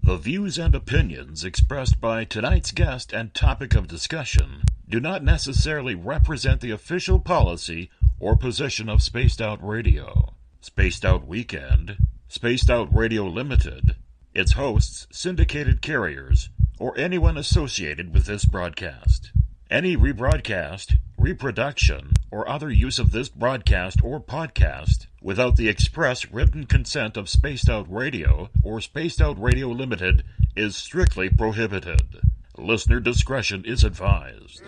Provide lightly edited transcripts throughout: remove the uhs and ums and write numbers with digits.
The views and opinions expressed by tonight's guest and topic of discussion do not necessarily represent the official policy or position of Spaced Out Radio, Spaced Out Weekend, Spaced Out Radio Limited, its hosts, syndicated carriers, or anyone associated with this broadcast. Any rebroadcast, reproduction, or other use of this broadcast or podcast without the express written consent of Spaced Out Radio or Spaced Out Radio Limited is strictly prohibited. Listener discretion is advised.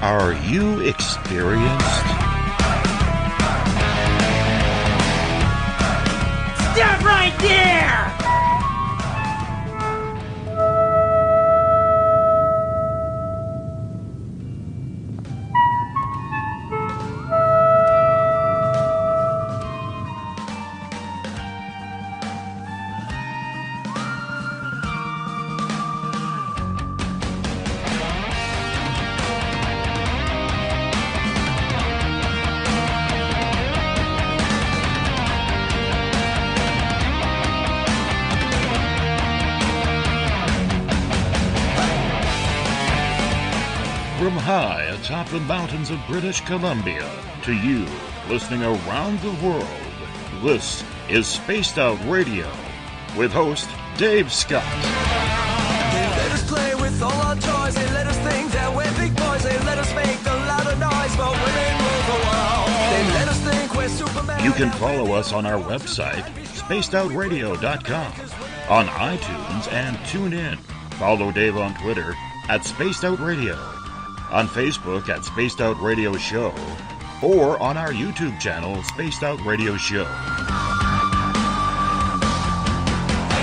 Are you experienced? Stop right there! From high atop the mountains of British Columbia to you listening around the world, this is Spaced Out Radio with host Dave Scott. They let us play with all our toys, they let us think that we're big boys, they let us make a lot of noise, but we ain't rule the world. They let us think we're Superman. You can follow us on our website, spacedoutradio.com, on iTunes and TuneIn. Follow Dave on Twitter at Spaced Out Radio, on Facebook at Spaced Out Radio Show, or on our YouTube channel, Spaced Out Radio Show. I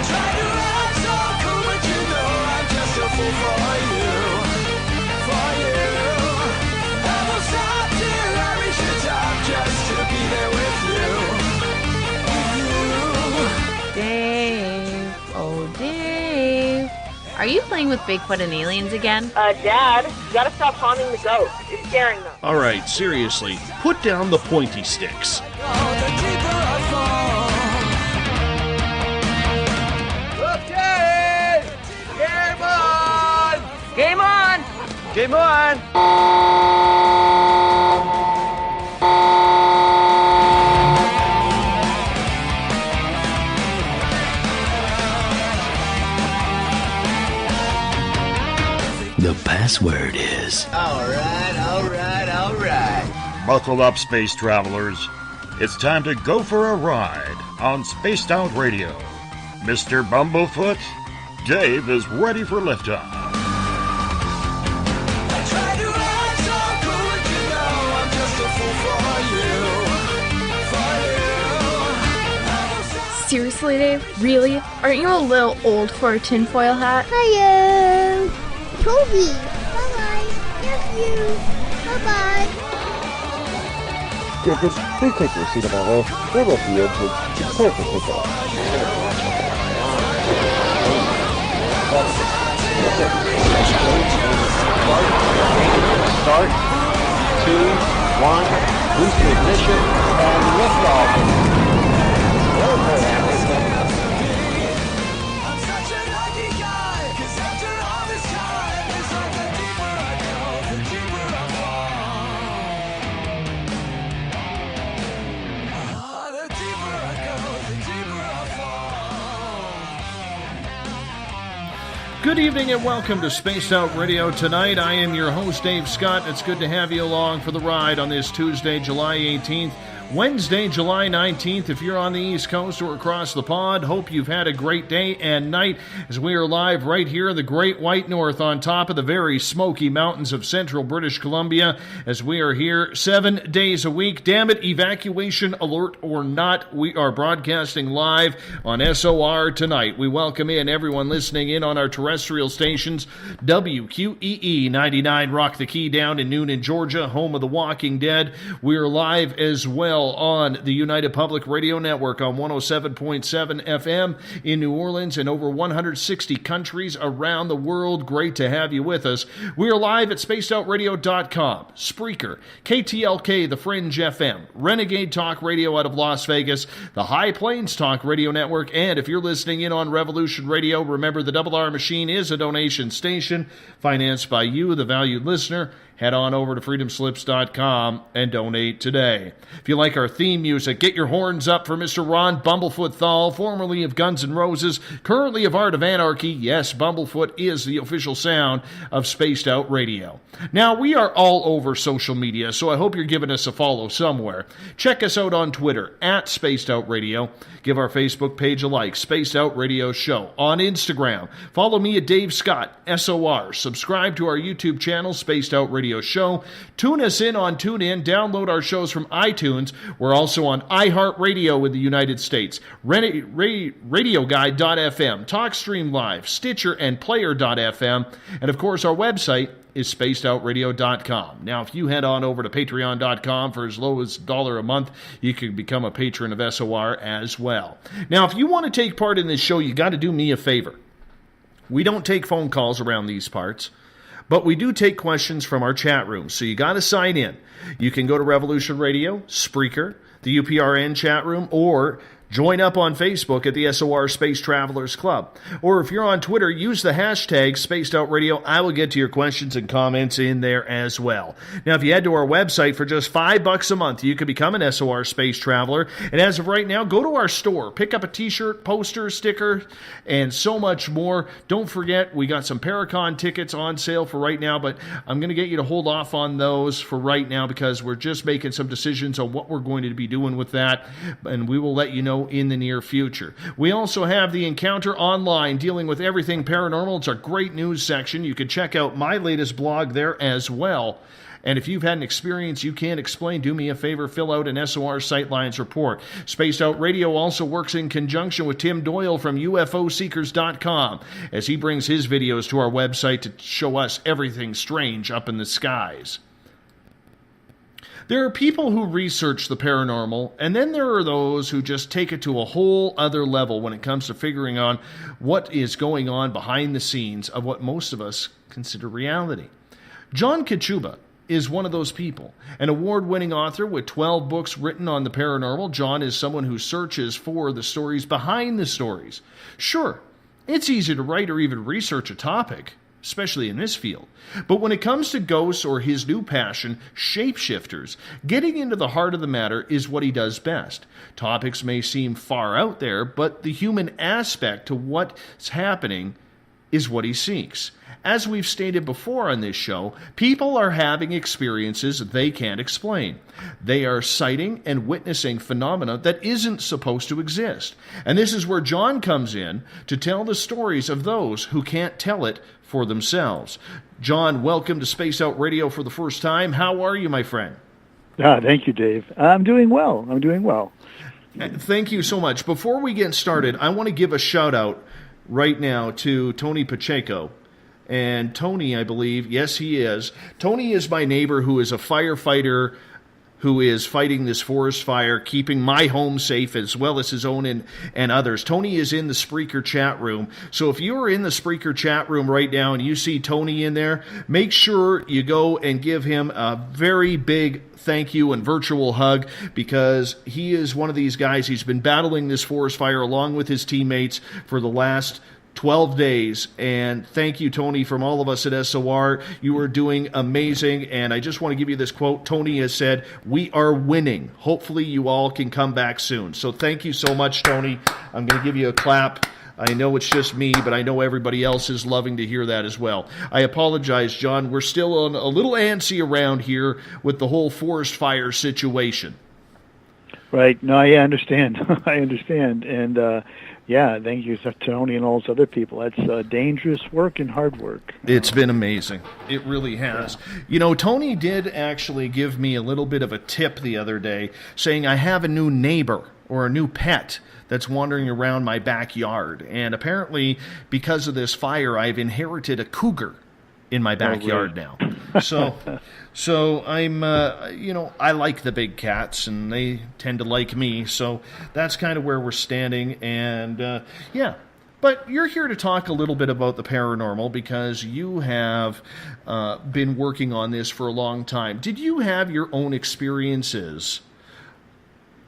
try to act so cool, but you know I'm just a fool for you. I will stop till I reach the top just to be there with you. Dave, oh Dave, are you playing with Bigfoot and aliens again? Dad, you gotta stop haunting the ghost. You're scaring them. All right, seriously, put down the pointy sticks. Okay! Game on! Game on! Game on! The password is... All right. Buckle up, space travelers. It's time to go for a ride on Spaced Out Radio. Mr. Bumblefoot, Dave is ready for liftoff. I try to act so cool, but you know I'm just a fool for you. Seriously, Dave? Really? Aren't you a little old for a tinfoil hat? Hello, Toby. Bye-bye. Love you. Bye-bye. Please take your seat about row. There will be able to prepare for takeoff. Start. 2, 1. Boost ignition and lift off. I'm such a lucky guy, 'cause after all this time, it's like the deeper I go, the deeper I fall. The deeper I go, the deeper I fall. Good evening and welcome to Spaced Out Radio tonight. I am your host, Dave Scott. It's good to have you along for the ride on this Tuesday, July 18th. Wednesday, July 19th. If you're on the East Coast or across the pond, hope you've had a great day and night as we are live right here in the Great White North on top of the very smoky mountains of central British Columbia as we are here 7 days a week. Damn it, evacuation alert or not, we are broadcasting live on SOR tonight. We welcome in everyone listening in on our terrestrial stations, WQEE 99 Rock the Key down in Noonan, Georgia, home of the Walking Dead. We are live as well on the United Public Radio Network on 107.7 FM in New Orleans and over 160 countries around the world. Great to have you with us. We are live at spacedoutradio.com, Spreaker, KTLK, The Fringe FM, Renegade Talk Radio out of Las Vegas, the High Plains Talk Radio Network, and if you're listening in on Revolution Radio, remember the Double R Machine is a donation station financed by you, the valued listener. Head on over to freedomslips.com and donate today. If you like our theme music, get your horns up for Mr. Ron Bumblefoot THAL, formerly of Guns N' Roses, currently of Art of Anarchy. Yes, Bumblefoot is the official sound of Spaced Out Radio. Now, we are all over social media, so I hope you're giving us a follow somewhere. Check us out on Twitter, at Spaced Out Radio. Give our Facebook page a like, Spaced Out Radio Show. On Instagram, follow me at Dave Scott, SOR. Subscribe to our YouTube channel, Spaced Out Radio Show. Tune us in on TuneIn. Download our shows from iTunes. We're also on iHeartRadio in the United States, RadioGuide.fm, TalkStream Live, Stitcher, and Player.fm. And, of course, our website is spacedoutradio.com. Now, if you head on over to patreon.com for as low as $1 a month, you can become a patron of SOR as well. Now, if you want to take part in this show, you got to do me a favor. We don't take phone calls around these parts, but we do take questions from our chat room, so you got to sign in. You can go to Revolution Radio, Spreaker, the UPRN chat room, or join up on Facebook at the SOR Space Travelers Club. Or if you're on Twitter, use the hashtag Spaced Out Radio. I will get to your questions and comments in there as well. Now, if you head to our website for just $5 a month, you can become an SOR Space Traveler. And as of right now, go to our store. Pick up a t-shirt, poster, sticker, and so much more. Don't forget, we got some Paracon tickets on sale for right now, but I'm going to get you to hold off on those for right now because we're just making some decisions on what we're going to be doing with that, and we will let you know in the near future. We also have the Encounter Online dealing with everything paranormal. It's our great news section. You can check out my latest blog there as well. And if you've had an experience you can't explain, do me a favor, fill out an SOR Sightlines report. Spaced Out Radio also works in conjunction with Tim Doyle from UFOseekers.com as he brings his videos to our website to show us everything strange up in the skies. There are people who research the paranormal, and then there are those who just take it to a whole other level when it comes to figuring out what is going on behind the scenes of what most of us consider reality. John Kachuba is one of those people. An award-winning author with 12 books written on the paranormal, John is someone who searches for the stories behind the stories. Sure, it's easy to write or even research a topic, especially in this field. But when it comes to ghosts or his new passion, shapeshifters, getting into the heart of the matter is what he does best. Topics may seem far out there, but the human aspect to what's happening is what he seeks. As we've stated before on this show, people are having experiences they can't explain. They are sighting and witnessing phenomena that isn't supposed to exist. And this is where John comes in to tell the stories of those who can't tell it for themselves. John, welcome to Space Out Radio for the first time. How are you, my friend? Thank you, Dave. I'm doing well. Thank you so much. Before we get started, I want to give a shout-out right now to Tony Pacheco. And Tony, I believe, yes, he is. Tony is my neighbor who is a firefighter who is fighting this forest fire, keeping my home safe as well as his own and others. Tony is in the Spreaker chat room. So if you are in the Spreaker chat room right now and you see Tony in there, make sure you go and give him a very big thank you and virtual hug, because he is one of these guys. He's been battling this forest fire along with his teammates for the last 12 days, and thank you, Tony, from all of us at SOR. You are doing amazing, and I just want to give you this quote. Tony has said, "We are winning. Hopefully you all can come back soon." So thank you so much, Tony. I'm going to give you a clap. I know it's just me, but I know everybody else is loving to hear that as well. I apologize, John. We're still a little antsy around here with the whole forest fire situation. Right. No, I understand. I understand. And yeah, thank you to Tony and all those other people. That's dangerous work and hard work. It's been amazing. It really has. Yeah. You know, Tony did actually give me a little bit of a tip the other day, saying I have a new neighbor or a new pet that's wandering around my backyard. And apparently, because of this fire, I've inherited a cougar in my backyard now. So I'm, I like the big cats, and they tend to like me. So that's kind of where we're standing. And yeah. But you're here to talk a little bit about the paranormal because you have been working on this for a long time. Did you have your own experiences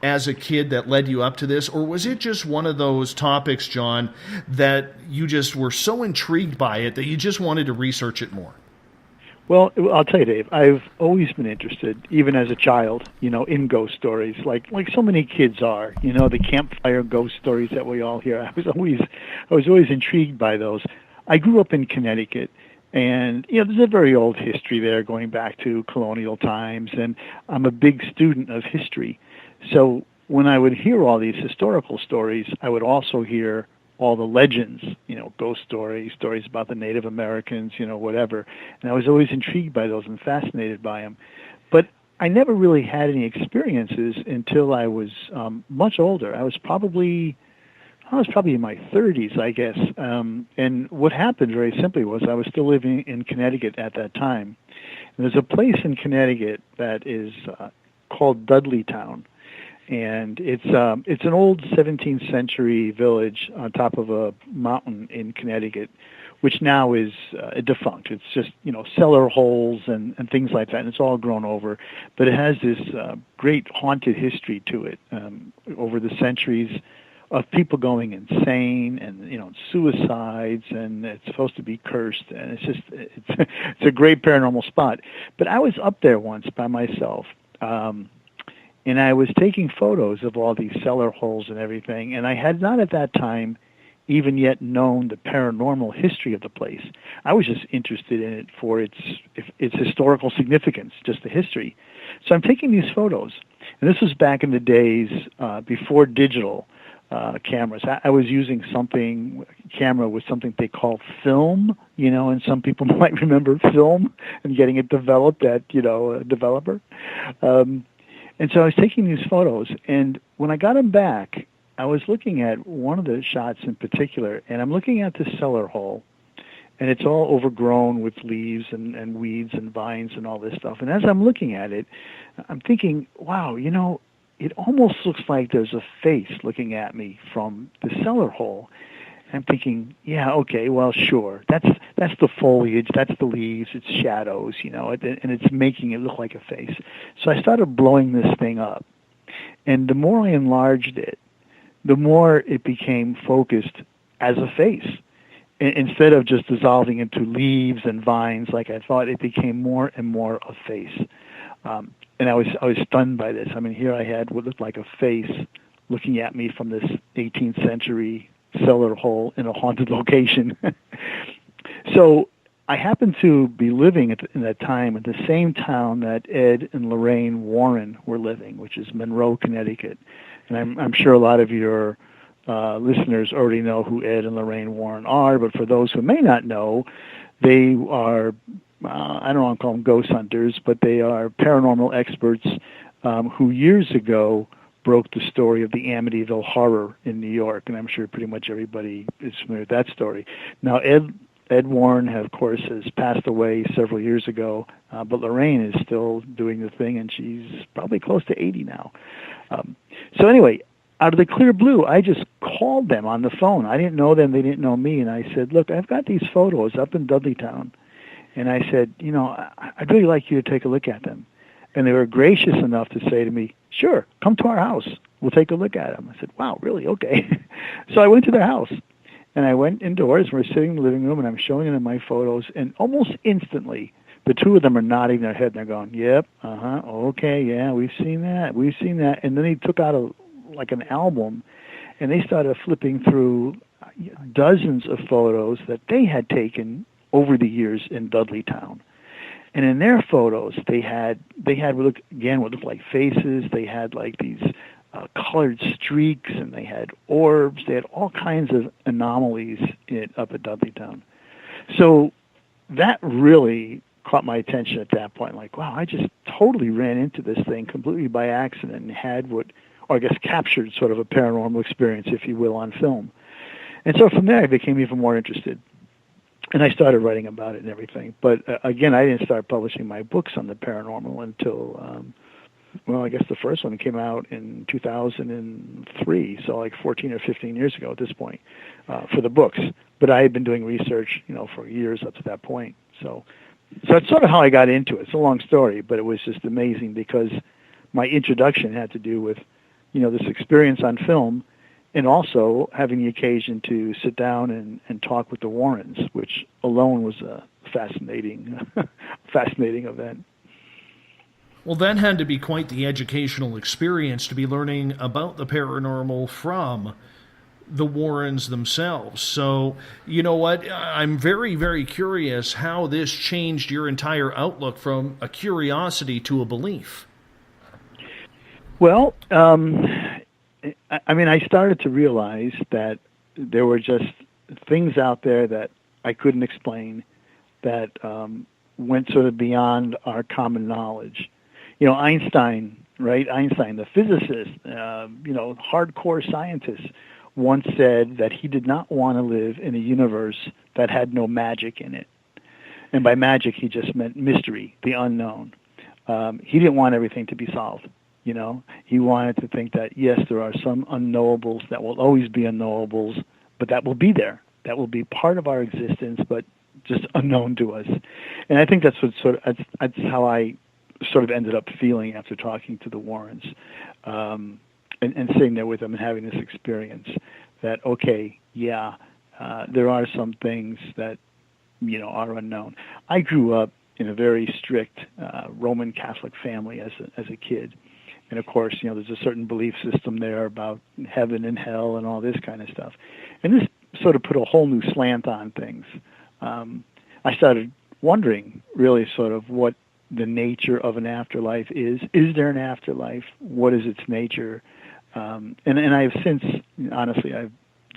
as a kid that led you up to this, or was it just one of those topics, John, that you just were so intrigued by it that you just wanted to research it more? Well, I'll tell you, Dave, I've always been interested, even as a child, in ghost stories, like so many kids are, the campfire ghost stories that we all hear. I was always intrigued by those. I grew up in Connecticut, and there's a very old history there going back to colonial times, and I'm a big student of history. So when I would hear all these historical stories, I would also hear all the legends, ghost stories about the Native Americans, whatever. And I was always intrigued by those and fascinated by them. But I never really had any experiences until I was much older. I was probably in my 30s, I guess. And what happened very simply was I was still living in Connecticut at that time. And there's a place in Connecticut that is called Dudleytown. And it's an old 17th century village on top of a mountain in Connecticut, which now is defunct. It's just, cellar holes and things like that, and it's all grown over. But it has this great haunted history to it over the centuries of people going insane and, suicides, and it's supposed to be cursed. And it's a great paranormal spot. But I was up there once by myself. And I was taking photos of all these cellar holes and everything, and I had not at that time even yet known the paranormal history of the place. I was just interested in it for its historical significance, just the history. So I'm taking these photos, and this was back in the days before digital cameras. I was using camera with something they call film, and some people might remember film and getting it developed at, a developer. And so I was taking these photos, and when I got them back, I was looking at one of the shots in particular, and I'm looking at the cellar hole, and it's all overgrown with leaves and weeds and vines and all this stuff. And as I'm looking at it, I'm thinking, wow, it almost looks like there's a face looking at me from the cellar hole. I'm thinking, yeah, okay, well, sure. That's the foliage, that's the leaves, it's shadows, and it's making it look like a face. So I started blowing this thing up. And the more I enlarged it, the more it became focused as a face. Instead of just dissolving into leaves and vines like I thought, it became more and more a face. And I was stunned by this. I mean, here I had what looked like a face looking at me from this 18th century cellar hole in a haunted location. So I happened to be living in that time at the same town that Ed and Lorraine Warren were living, which is Monroe, Connecticut. And I'm sure a lot of your listeners already know who Ed and Lorraine Warren are, but for those who may not know, they are, I don't want to call them ghost hunters, but they are paranormal experts who years ago broke the story of the Amityville Horror in New York, and I'm sure pretty much everybody is familiar with that story. Now, Ed Warren, of course, has passed away several years ago, but Lorraine is still doing the thing, and she's probably close to 80 now. So anyway, out of the clear blue, I just called them on the phone. I didn't know them, they didn't know me, and I said, look, I've got these photos up in Dudleytown, and I said, I'd really like you to take a look at them. And they were gracious enough to say to me, sure, come to our house. We'll take a look at them. I said, wow, really? Okay. So I went to their house, and I went indoors. We're sitting in the living room, and I'm showing them my photos, and almost instantly, the two of them are nodding their head, and they're going, yep, okay, yeah, we've seen that. And then they took out an album, and they started flipping through dozens of photos that they had taken over the years in Dudleytown. And in their photos, they had what looked like faces. They had like these colored streaks, and they had orbs. They had all kinds of anomalies up at Dudleytown. So that really caught my attention at that point. Like, wow, I just totally ran into this thing completely by accident and had or I guess captured sort of a paranormal experience, if you will, on film. And so from there, I became even more interested. And I started writing about it and everything. But again, I didn't start publishing my books on the paranormal until, I guess the first one came out in 2003, so like 14 or 15 years ago at this point, for the books. But I had been doing research, for years up to that point. So that's sort of how I got into it. It's a long story, but it was just amazing because my introduction had to do with, this experience on film, and also having the occasion to sit down and talk with the Warrens, which alone was a fascinating event. Well, that had to be quite the educational experience to be learning about the paranormal from the Warrens themselves. So, you know what? I'm very, very curious how this changed your entire outlook from a curiosity to a belief. Well, I started to realize that there were just things out there that I couldn't explain that went sort of beyond our common knowledge. Einstein, right? Einstein, the physicist, hardcore scientist, once said that he did not want to live in a universe that had no magic in it. And by magic, he just meant mystery, the unknown. He didn't want everything to be solved. He wanted to think that, yes, there are some unknowables that will always be unknowables, but that will be there. That will be part of our existence, but just unknown to us. And I think that's how I sort of ended up feeling after talking to the Warrens, and sitting there with them and having this experience that, okay, yeah, there are some things that, are unknown. I grew up in a very strict Roman Catholic family as a kid. And of course, there's a certain belief system there about heaven and hell and all this kind of stuff. And this sort of put a whole new slant on things. I started wondering really sort of what the nature of an afterlife is. Is there an afterlife? What is its nature? And I've since, honestly, I've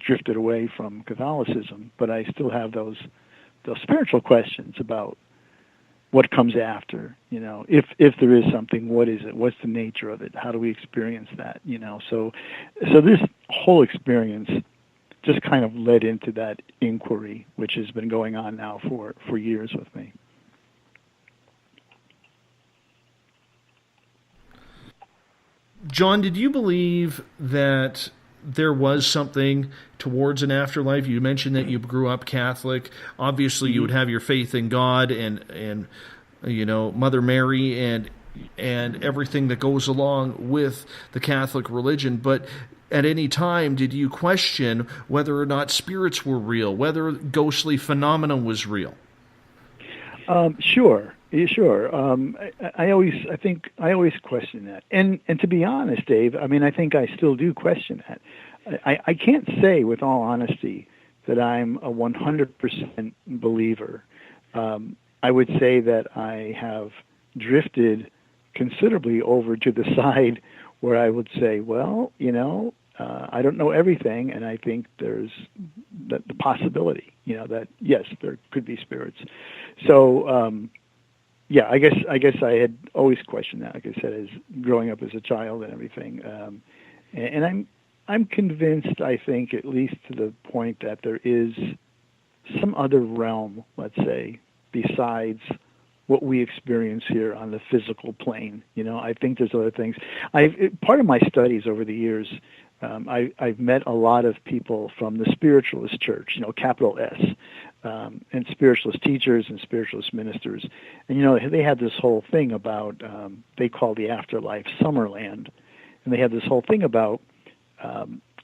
drifted away from Catholicism, but I still have those spiritual questions about what comes after, if there is something, what is it? What's the nature of it? How do we experience that? So this whole experience just kind of led into that inquiry, which has been going on now for years with me. John, did you believe that there was something towards an afterlife? You mentioned that you grew up Catholic. Obviously, you would have your faith in God and Mother Mary and everything that goes along with the Catholic religion. But at any time, did you question whether or not spirits were real, whether ghostly phenomena was real? Sure. I always question that. And to be honest, Dave, I think I still do question that. I can't say with all honesty that I'm a 100% believer. I would say that I have drifted considerably over to the side where I would say, well, I don't know everything, and I think there's the possibility, that yes, there could be spirits. So, yeah, I guess I had always questioned that, like I said, as growing up as a child and everything. And I'm convinced, I think, at least to the point that there is some other realm, let's say, besides what we experience here on the physical plane. I think there's other things. Part of my studies over the years, I've met a lot of people from the spiritualist church, capital S, and spiritualist teachers and spiritualist ministers. And, they had this whole thing about, they call the afterlife Summerland. And they had this whole thing about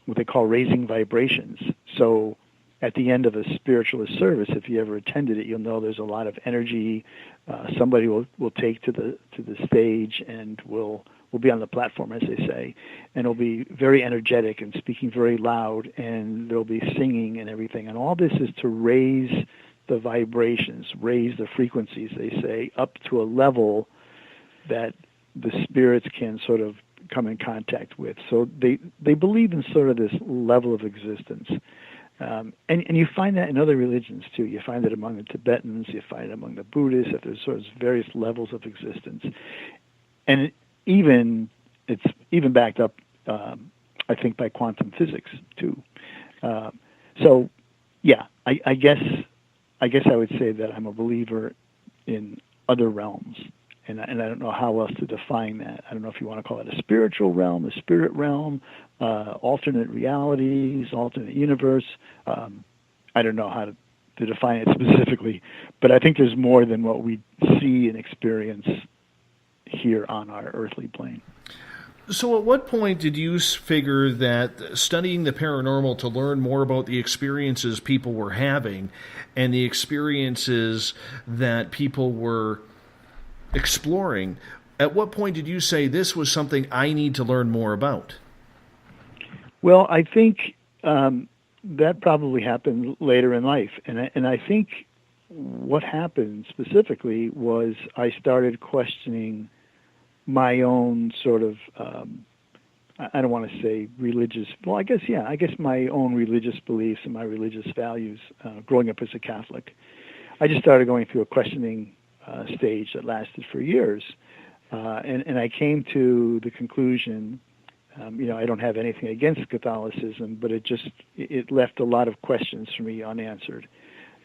what they call raising vibrations. So at the end of a spiritualist service, if you ever attended it, you'll know there's a lot of energy. Somebody will take to the stage and will be on the platform, as they say, and it'll be very energetic and speaking very loud, and there'll be singing and everything. And all this is to raise the vibrations, raise the frequencies, they say, up to a level that the spirits can sort of come in contact with. So they believe in sort of this level of existence. And you find that in other religions too. You find it among the Tibetans, you find it among the Buddhists, that there's sort of various levels of existence. And it's even backed up, I think, by quantum physics too. So yeah, I guess I would say that I'm a believer in other realms. And I don't know how else to define that. I don't know if you want to call it a spiritual realm, a spirit realm, alternate realities, alternate universe. I don't know how to define it specifically, but I think there's more than what we see and experience here on our earthly plane. So at what point did you figure that studying the paranormal to learn more about the experiences people were having and the experiences that people were exploring, at what point did you say this was something I need to learn more about? Well, I think that probably happened later in life. And I think what happened specifically was I started questioning my own sort of, I don't want to say religious, well, I guess my own religious beliefs and my religious values growing up as a Catholic. I just started going through a questioning stage that lasted for years. And I came to the conclusion, I don't have anything against Catholicism, but it left a lot of questions for me unanswered.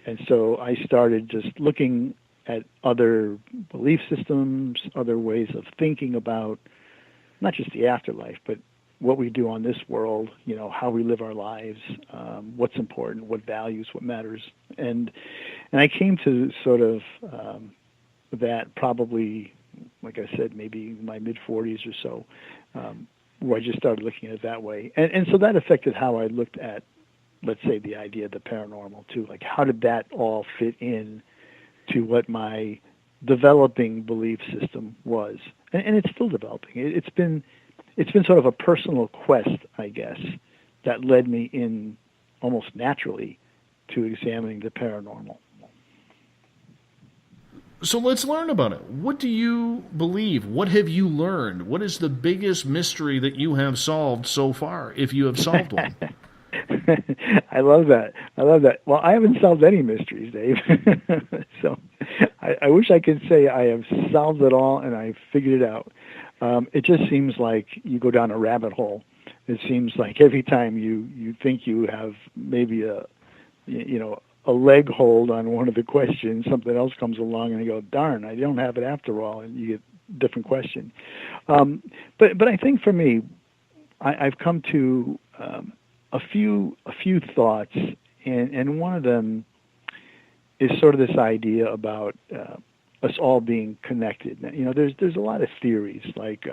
And so I started just looking at other belief systems, other ways of thinking about not just the afterlife, but what we do on this world, how we live our lives, what's important, what values, what matters. And I came to sort of that probably, like I said, maybe in my mid-40s or so, where I just started looking at it that way. And so that affected how I looked at, let's say, the idea of the paranormal, too. Like, how did that all fit in to what my developing belief system was? And it's still developing. It's been sort of a personal quest, I guess, that led me in almost naturally to examining the paranormal. So let's learn about it. What do you believe? What have you learned? What is the biggest mystery that you have solved so far, if you have solved one? I love that. Well, I haven't solved any mysteries, Dave. So I wish I could say I have solved it all and I've figured it out. It just seems like you go down a rabbit hole. It seems like every time you think you have maybe a leg hold on one of the questions, something else comes along and you go, darn, I don't have it after all, and you get a different question. But I think for me, I've come to a few thoughts, and one of them is sort of this idea about us all being connected. There's a lot of theories, like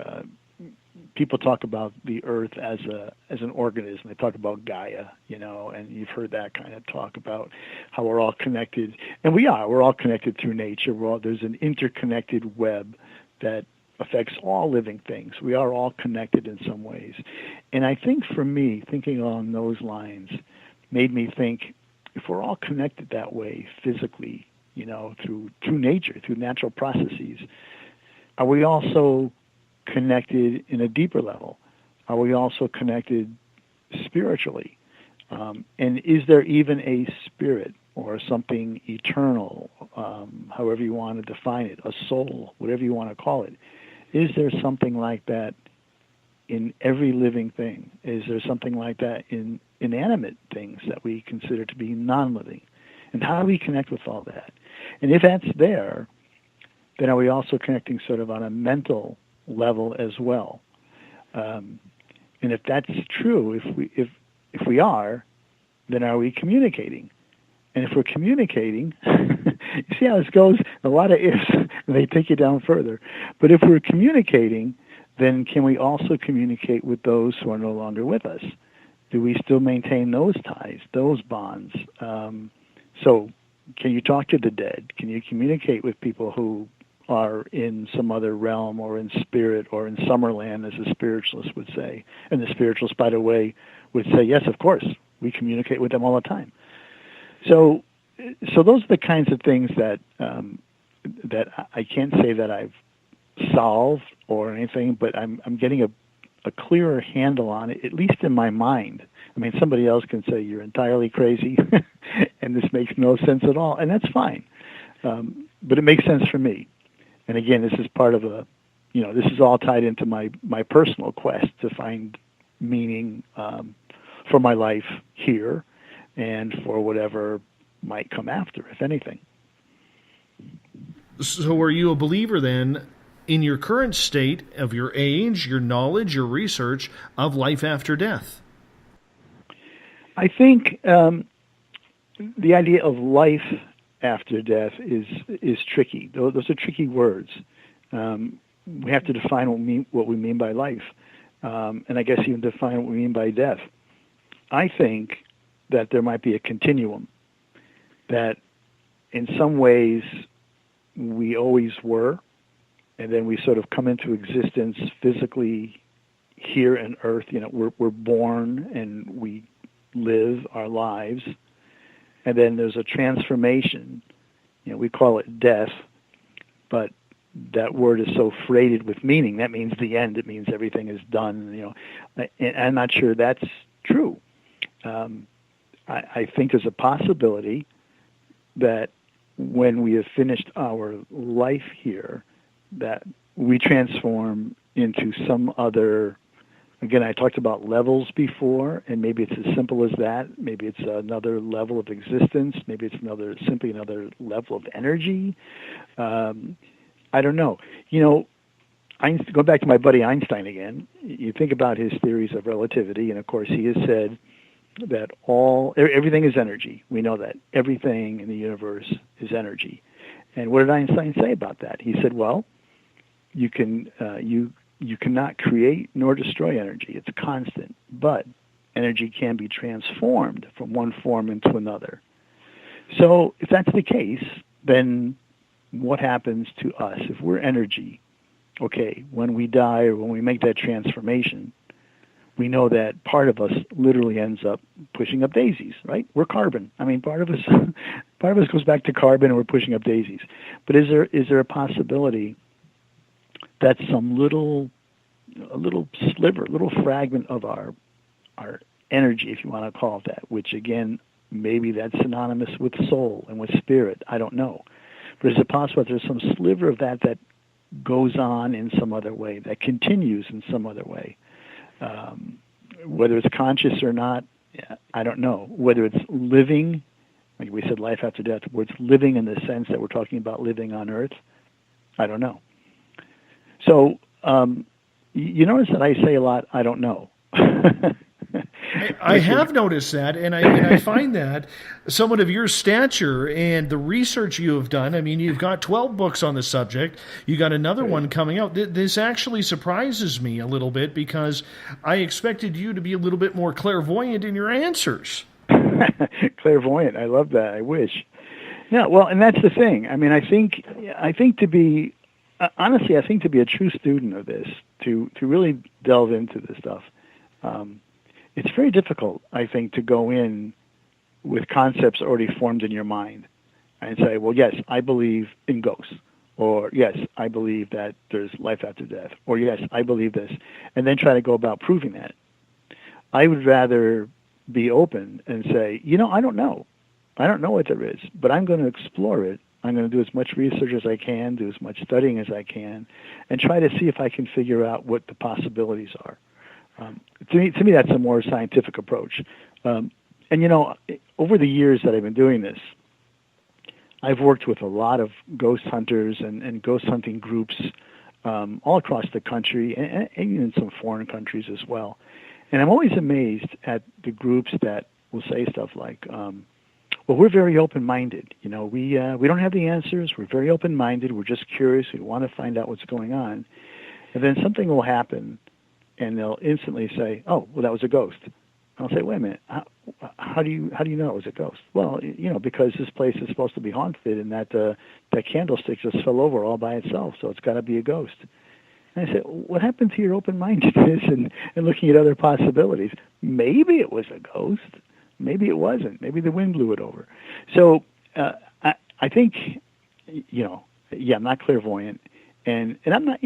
people talk about the Earth as an organism. They talk about Gaia, and you've heard that kind of talk about how we're all connected, and we're all connected through nature. There's an interconnected web that affects all living things. We are all connected in some ways. And I think for me, thinking along those lines made me think, if we're all connected that way physically, through nature, through natural processes, are we also connected in a deeper level? Are we also connected spiritually? And is there even a spirit or something eternal, however you want to define it, a soul, whatever you want to call it? Is there something like that in every living thing? Is there something like that in inanimate things that we consider to be non-living? And how do we connect with all that? And if that's there, then are we also connecting sort of on a mental level as well? And if that's true, if we are, then are we communicating? And if we're communicating, you see how this goes? A lot of ifs, and they take you down further. But if we're communicating, then can we also communicate with those who are no longer with us? Do we still maintain those ties, those bonds? So can you talk to the dead? Can you communicate with people who are in some other realm or in spirit or in Summerland, as the spiritualist would say? And the spiritualist, by the way, would say, yes, of course, we communicate with them all the time. So those are the kinds of things that I can't say that I've solved or anything, but I'm getting a clearer handle on it, at least in my mind. I mean, somebody else can say you're entirely crazy and this makes no sense at all, and that's fine. But it makes sense for me. And again, this is part of this is all tied into my personal quest to find meaning for my life here and for whatever might come after, if anything. So are you a believer then, in your current state of your age, your knowledge, your research, of life after death? I think the idea of life after death is tricky. Those are tricky words. We have to define what we mean by life, and I guess even define what we mean by death. I think that there might be a continuum, that in some ways we always were, and then we sort of come into existence physically here on Earth. We're born and we live our lives, and then there's a transformation. We call it death, but that word is so freighted with meaning. That means the end. It means everything is done. And I'm not sure that's true. I think there's a possibility that when we have finished our life here, that we transform into some other. Again, I talked about levels before, and maybe it's as simple as that. Maybe it's another level of existence. Maybe it's simply another level of energy. I don't know. Go back to my buddy Einstein again. You think about his theories of relativity, and of course he has said that everything is energy. We know that everything in the universe is energy. And what did Einstein say about that? He said, well, you cannot create nor destroy energy. It's constant. But energy can be transformed from one form into another. So if that's the case, then what happens to us? If we're energy, okay, when we die or when we make that transformation, we know that part of us literally ends up pushing up daisies, right? We're carbon. I mean, part of us goes back to carbon and we're pushing up daisies. But is there a possibility that some little sliver, little fragment of our energy, if you want to call it that, which again, maybe that's synonymous with soul and with spirit, I don't know. But is it possible that there's some sliver of that goes on in some other way, that continues in some other way? Whether it's conscious or not, I don't know. Whether it's living, like we said, life after death, where it's living in the sense that we're talking about living on Earth, I don't know. So you notice that I say a lot, I don't know. I have noticed that, and I find that someone of your stature and the research you have done, I mean, you've got 12 books on the subject. You got another one coming out. This actually surprises me a little bit because I expected you to be a little bit more clairvoyant in your answers. Clairvoyant, I love that. I wish. Yeah, well, and that's the thing. I mean, I think to be, honestly, I think to be a true student of this, to really delve into this stuff, it's very difficult, I think, to go in with concepts already formed in your mind and say, well, yes, I believe in ghosts, or yes, I believe that there's life after death, or yes, I believe this, and then try to go about proving that. I would rather be open and say, I don't know. I don't know what there is, but I'm going to explore it. I'm going to do as much research as I can, do as much studying as I can, and try to see if I can figure out what the possibilities are. To me, that's a more scientific approach. And over the years that I've been doing this, I've worked with a lot of ghost hunters and ghost hunting groups all across the country, and even in some foreign countries as well. And I'm always amazed at the groups that will say stuff like, well, we're very open-minded. We don't have the answers. We're very open-minded. We're just curious. We want to find out what's going on. And then something will happen, and they'll instantly say, "Oh, well, that was a ghost." I'll say, "Wait a minute. How do you know it was a ghost?" Well, because this place is supposed to be haunted, and that candlestick just fell over all by itself, so it's got to be a ghost. And I say, "What happened to your open-mindedness and looking at other possibilities? Maybe it was a ghost. Maybe it wasn't. Maybe the wind blew it over." So I think, I'm not clairvoyant, and I'm not,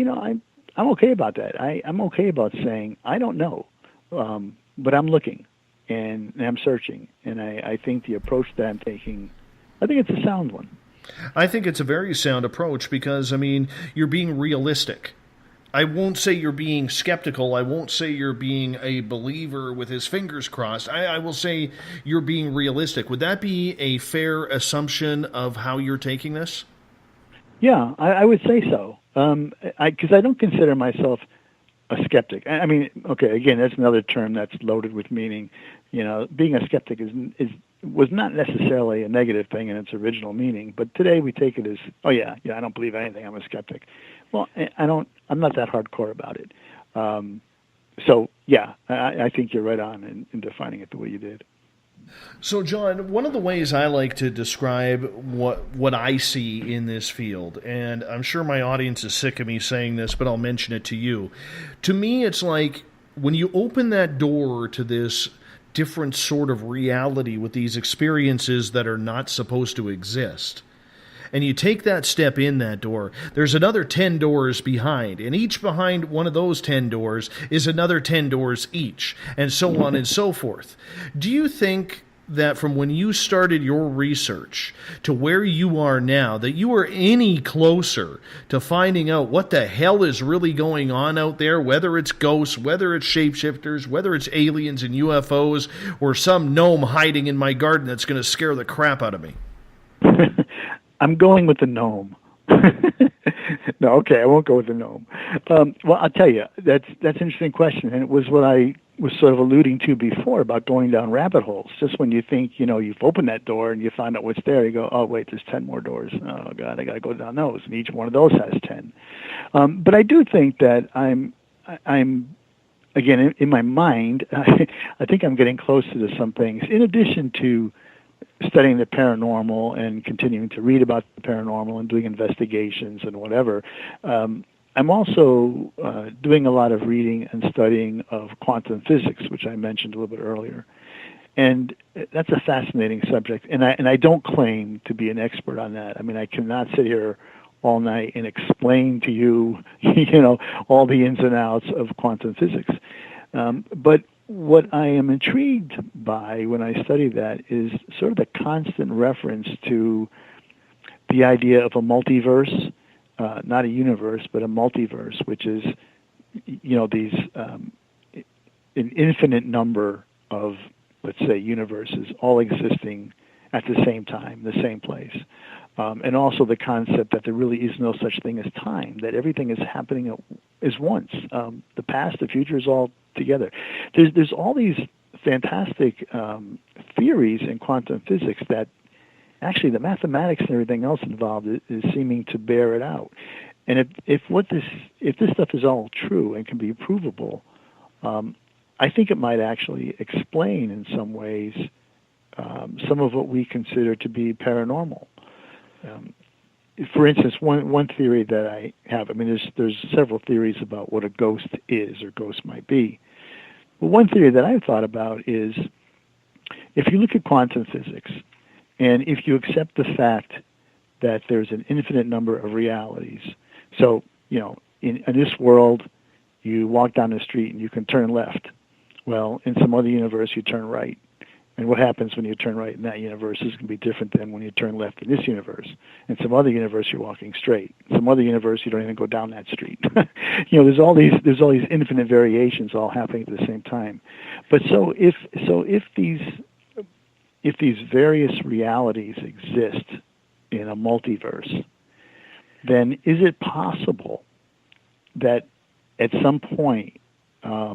I'm okay about that. I'm okay about saying I don't know, but I'm looking and I'm searching, and I think the approach that I'm taking, I think it's a sound one. I think it's a very sound approach because, I mean, you're being realistic. I won't say you're being skeptical. I won't say you're being a believer with his fingers crossed. I will say you're being realistic. Would that be a fair assumption of how you're taking this? Yeah, I would say so. Because I don't consider myself a skeptic. I mean, okay, again, that's another term that's loaded with meaning. You know, being a skeptic was not necessarily a negative thing in its original meaning, but today we take it as, oh yeah, I don't believe anything, I'm a skeptic. Well, I'm not that hardcore about it. So yeah, I think you're right on in defining it the way you did. So, John, one of the ways I like to describe what I see in this field, and I'm sure my audience is sick of me saying this, but I'll mention it to you. To me, it's like when you open that door to this different sort of reality with these experiences that are not supposed to exist, and you take that step in that door, there's another 10 doors behind, and each behind one of those 10 doors is another 10 doors each, and so on and so forth. Do you think that from when you started your research to where you are now, that you are any closer to finding out what the hell is really going on out there, whether it's ghosts, whether it's shapeshifters, whether it's aliens and UFOs, or some gnome hiding in my garden that's going to scare the crap out of me? I'm going with the gnome. No, okay, I won't go with the gnome. Well, I'll tell you, that's an interesting question, and it was what I was sort of alluding to before about going down rabbit holes. Just when you think, you've opened that door and you find out what's there, you go, oh, wait, there's 10 more doors. Oh, God, I got to go down those, and each one of those has 10. But I do think that I'm again, in my mind, I think I'm getting closer to some things, in addition to studying the paranormal and continuing to read about the paranormal and doing investigations and whatever. I'm also doing a lot of reading and studying of quantum physics, which I mentioned a little bit earlier. And that's a fascinating subject. And I don't claim to be an expert on that. I mean, I cannot sit here all night and explain to you, all the ins and outs of quantum physics. But what I am intrigued by when I study that is sort of the constant reference to the idea of a multiverse, not a universe, but a multiverse, which is, these an infinite number of, let's say, universes all existing at the same time, the same place. And also the concept that there really is no such thing as time, that everything is happening at once. The past, the future is all together. There's all these fantastic theories in quantum physics that actually the mathematics and everything else involved is seeming to bear it out. And if this stuff is all true and can be provable, I think it might actually explain in some ways some of what we consider to be paranormal. For instance, one theory that I have, I mean, there's several theories about what a ghost is or ghost might be. But one theory that I've thought about is if you look at quantum physics and if you accept the fact that there's an infinite number of realities, so, in this world, you walk down the street and you can turn left. Well, in some other universe, you turn right. And what happens when you turn right in that universe is going to be different than when you turn left in this universe. In some other universe, you're walking straight. In some other universe, you don't even go down that street. There's all these infinite variations all happening at the same time. But if these various realities exist in a multiverse, then is it possible that at some point, I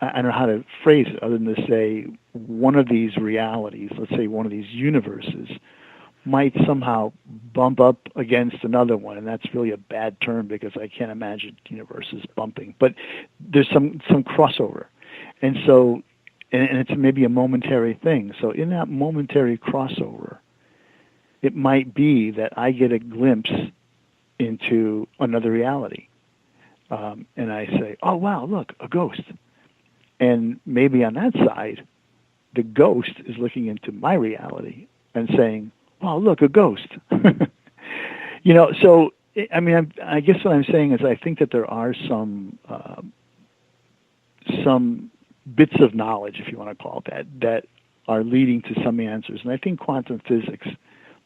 don't know how to phrase it other than to say one of these realities, let's say one of these universes, might somehow bump up against another one, and that's really a bad term because I can't imagine universes bumping. But there's some crossover, and so and it's maybe a momentary thing. So in that momentary crossover, it might be that I get a glimpse into another reality, and I say, "Oh wow, look, a ghost." And maybe on that side, the ghost is looking into my reality and saying, "Wow, look, a ghost." So I mean, I guess what I'm saying is I think that there are some bits of knowledge, if you want to call it that, that are leading to some answers. And I think quantum physics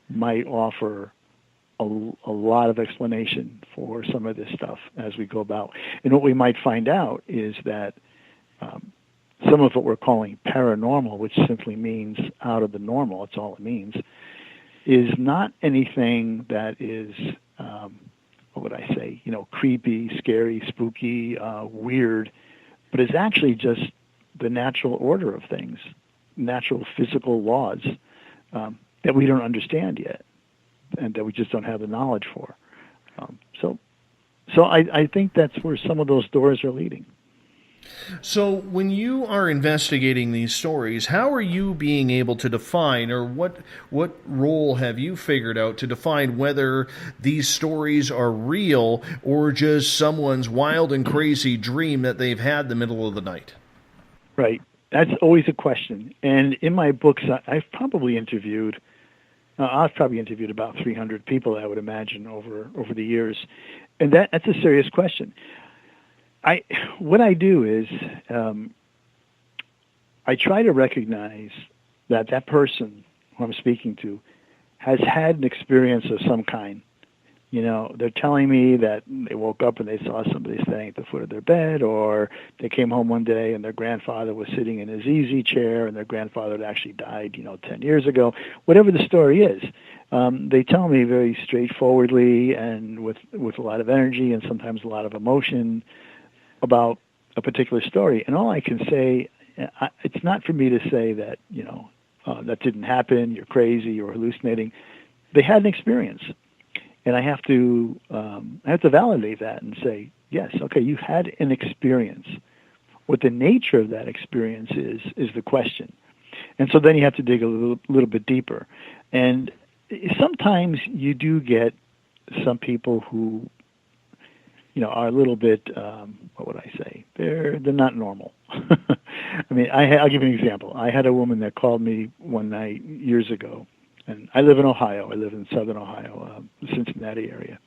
might offer a lot of explanation for some of this stuff as we go about. And what we might find out is that some of what we're calling paranormal, which simply means out of the normal, that's all it means, is not anything that is, what would I say, creepy, scary, spooky, weird, but it's actually just the natural order of things, natural physical laws that we don't understand yet and that we just don't have the knowledge for. So I think that's where some of those doors are leading. So when you are investigating these stories, how are you being able to define, or what role have you figured out to define whether these stories are real or just someone's wild and crazy dream that they've had in the middle of the night? Right. That's always a question. And in my books, I've probably interviewed about 300 people, I would imagine, over the years. And that's a serious question. What I do is I try to recognize that person who I'm speaking to has had an experience of some kind. They're telling me that they woke up and they saw somebody standing at the foot of their bed, or they came home one day and their grandfather was sitting in his easy chair and their grandfather had actually died, 10 years ago. Whatever the story is, they tell me very straightforwardly and with a lot of energy and sometimes a lot of emotion about a particular story. And all I can say, it's not for me to say that, that didn't happen, you're crazy, you're hallucinating. They had an experience. And I have to validate that and say, yes, okay, you had an experience. What the nature of that experience is the question. And so then you have to dig a little bit deeper. And sometimes you do get some people who, are a little bit, what would I say? They're not normal. I mean, I'll give you an example. I had a woman that called me one night years ago. And I live in Ohio. I live in southern Ohio, the Cincinnati area.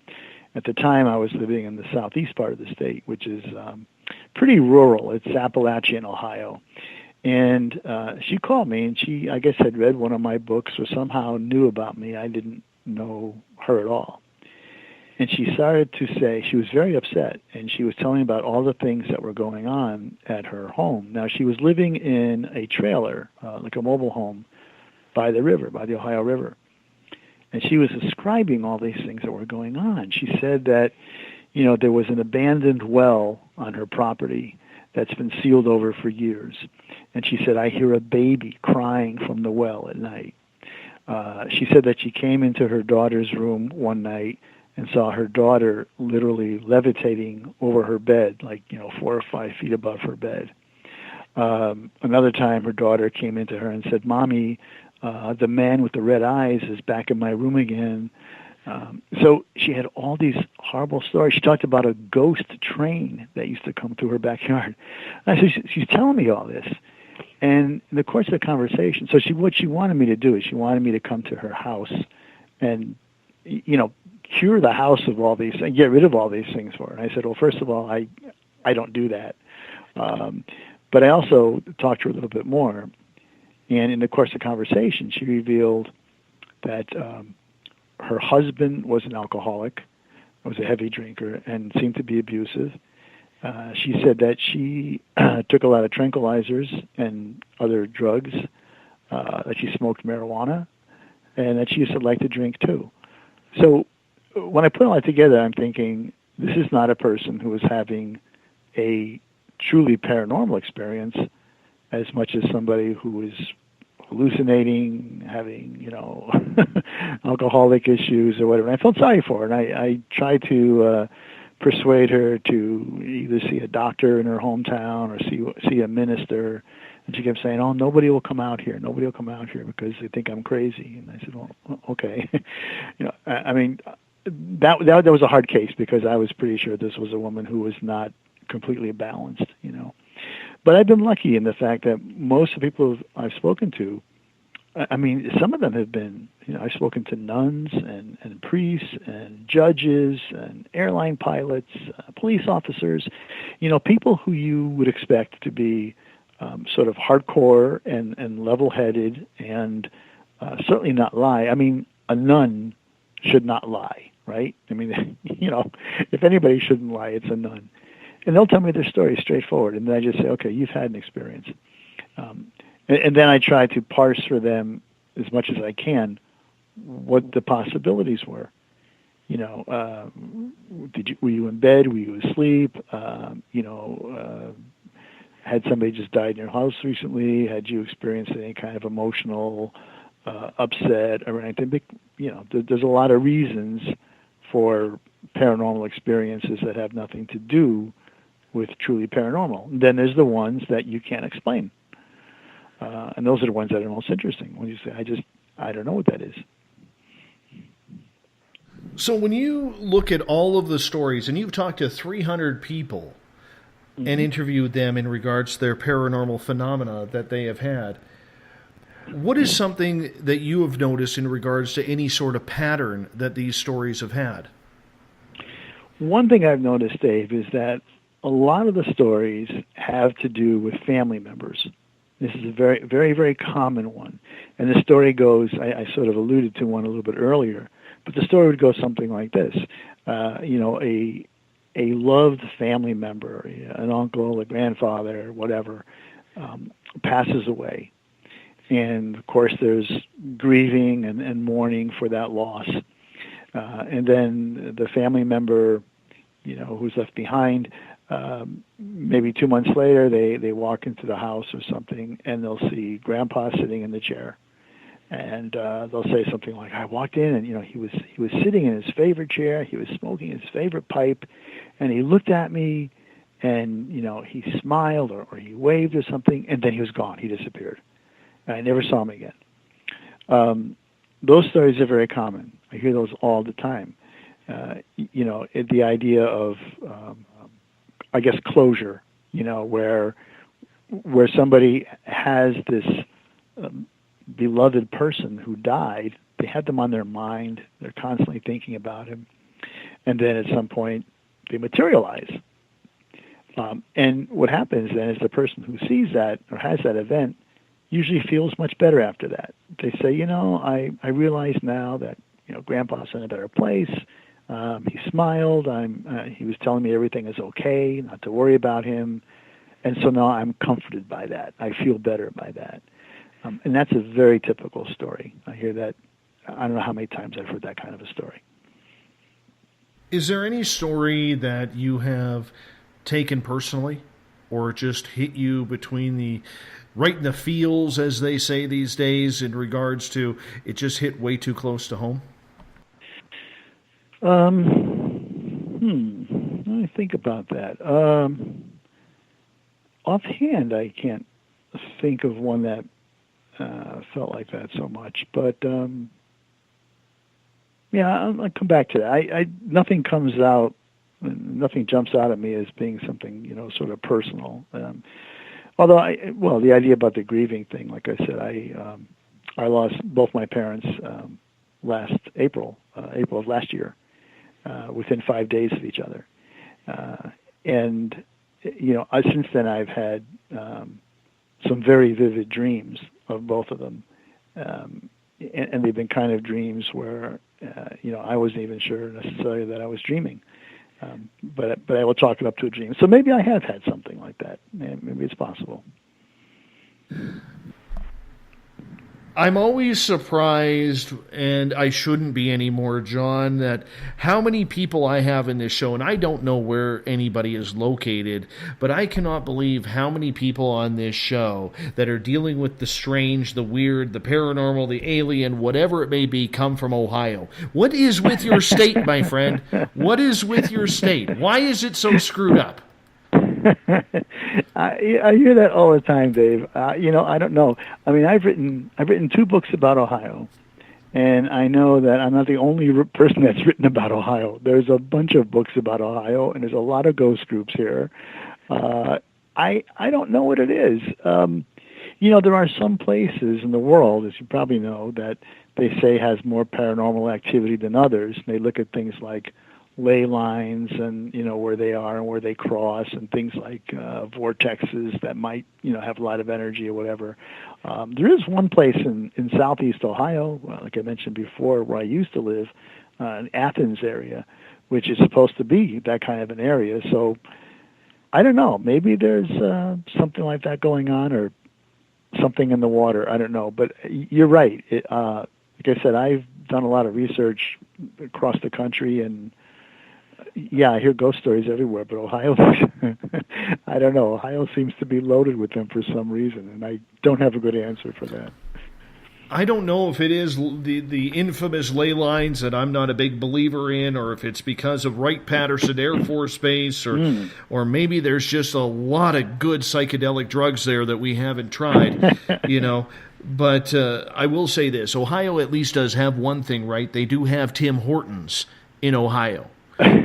At the time, I was living in the southeast part of the state, which is pretty rural. It's Appalachian, Ohio. And she called me, and she, I guess, had read one of my books or somehow knew about me. I didn't know her at all. And she started to say, she was very upset, and she was telling me about all the things that were going on at her home. Now, she was living in a trailer, like a mobile home, by the river, by the Ohio River. And she was describing all these things that were going on. She said that, there was an abandoned well on her property that's been sealed over for years. And she said, I hear a baby crying from the well at night. She said that she came into her daughter's room one night and saw her daughter literally levitating over her bed, like, 4 or 5 feet above her bed. Another time her daughter came into her and said, Mommy, the man with the red eyes is back in my room again. So she had all these horrible stories. She talked about a ghost train that used to come through her backyard. And so she's telling me all this. And in the course of the conversation, what she wanted me to do is she wanted me to come to her house and, cure the house of all these things, get rid of all these things for her. And I said, well, first of all, I don't do that. But I also talked to her a little bit more. And in the course of the conversation, she revealed that her husband was an alcoholic, was a heavy drinker, and seemed to be abusive. She said that she took a lot of tranquilizers and other drugs, that she smoked marijuana, and that she used to like to drink too. So when I put all that together, I'm thinking, this is not a person who is having a truly paranormal experience as much as somebody who is hallucinating, having, alcoholic issues or whatever. And I felt sorry for her, and I tried to persuade her to either see a doctor in her hometown or see a minister. And she kept saying, oh, nobody will come out here. Nobody will come out here because they think I'm crazy. And I said, well, okay. I mean, that was a hard case because I was pretty sure this was a woman who was not completely balanced, But I've been lucky in the fact that most of the people I've spoken to I mean, some of them have been, I've spoken to nuns and priests and judges and airline pilots, police officers, people who you would expect to be sort of hardcore and level-headed and certainly not lie. I mean, a nun should not lie, right? I mean, if anybody shouldn't lie, it's a nun. And they'll tell me their story straightforward, and then I just say, okay, you've had an experience. And then I try to parse for them as much as I can what the possibilities were. Were you in bed? Were you asleep? Had somebody just died in your house recently? Had you experienced any kind of emotional upset or anything? There's a lot of reasons for paranormal experiences that have nothing to do with truly paranormal. Then there's the ones that you can't explain. And those are the ones that are most interesting. When you say, I don't know what that is. So when you look at all of the stories, and you've talked to 300 people and interviewed them in regards to their paranormal phenomena that they have had, what is something that you have noticed in regards to any sort of pattern that these stories have had? One thing I've noticed, Dave, is that a lot of the stories have to do with family members. This is a very, very, very common one. And the story goes, I sort of alluded to one a little bit earlier, but the story would go something like this. A loved family member, an uncle, a grandfather, whatever, passes away. And, of course, there's grieving and mourning for that loss. And then the family member, who's left behind, maybe 2 months later, they walk into the house or something, and they'll see Grandpa sitting in the chair. And they'll say something like, I walked in, and, he was sitting in his favorite chair. He was smoking his favorite pipe, and he looked at me, and, he smiled or he waved or something, and then he was gone. He disappeared. I never saw him again. Those stories are very common. I hear those all the time. The idea of, I guess, closure, where somebody has this beloved person who died. They had them on their mind. They're constantly thinking about him. And then at some point, they materialize. And what happens then is the person who sees that or has that event usually feels much better after that. They say, I realize now that, Grandpa's in a better place. He smiled. He was telling me everything is okay, not to worry about him. And so now I'm comforted by that. I feel better by that. And that's a very typical story. I hear that. I don't know how many times I've heard that kind of a story. Is there any story that you have taken personally or just hit you right in the feels, as they say these days, in regards to it just hit way too close to home? Let me think about that. Offhand, I can't think of one that felt like that so much. But, I'll come back to that. Nothing jumps out at me as being something, sort of personal. Although, the idea about the grieving thing, like I said, I lost both my parents last April of last year, within 5 days of each other. And since then I've had some very vivid dreams of both of them. And they've been kind of dreams where, I wasn't even sure necessarily that I was dreaming. But I will chalk it up to a dream. So maybe I have had something like that. Maybe it's possible. I'm always surprised, and I shouldn't be anymore, John, that how many people I have in this show, and I don't know where anybody is located, but I cannot believe how many people on this show that are dealing with the strange, the weird, the paranormal, the alien, whatever it may be, come from Ohio. What is with your state, my friend? What is with your state? Why is it so screwed up? I hear that all the time, Dave. I don't know. I mean, I've written 2 books about Ohio, and I know that I'm not the only person that's written about Ohio. There's a bunch of books about Ohio, and there's a lot of ghost groups here. I don't know what it is. There are some places in the world, as you probably know, that they say has more paranormal activity than others. And they look at things like ley lines and, where they are and where they cross, and things like vortexes that might, have a lot of energy or whatever. There is one place in southeast Ohio, like I mentioned before, where I used to live, in Athens area, which is supposed to be that kind of an area. So I don't know. Maybe there's something like that going on, or something in the water. I don't know. But you're right. Like I said, I've done a lot of research across the country, and I hear ghost stories everywhere. But Ohio, I don't know. Ohio seems to be loaded with them for some reason, and I don't have a good answer for that. I don't know if it is the infamous ley lines that I'm not a big believer in, or if it's because of Wright-Patterson Air Force Base, or maybe there's just a lot of good psychedelic drugs there that we haven't tried, But I will say this: Ohio at least does have one thing right. They do have Tim Hortons in Ohio.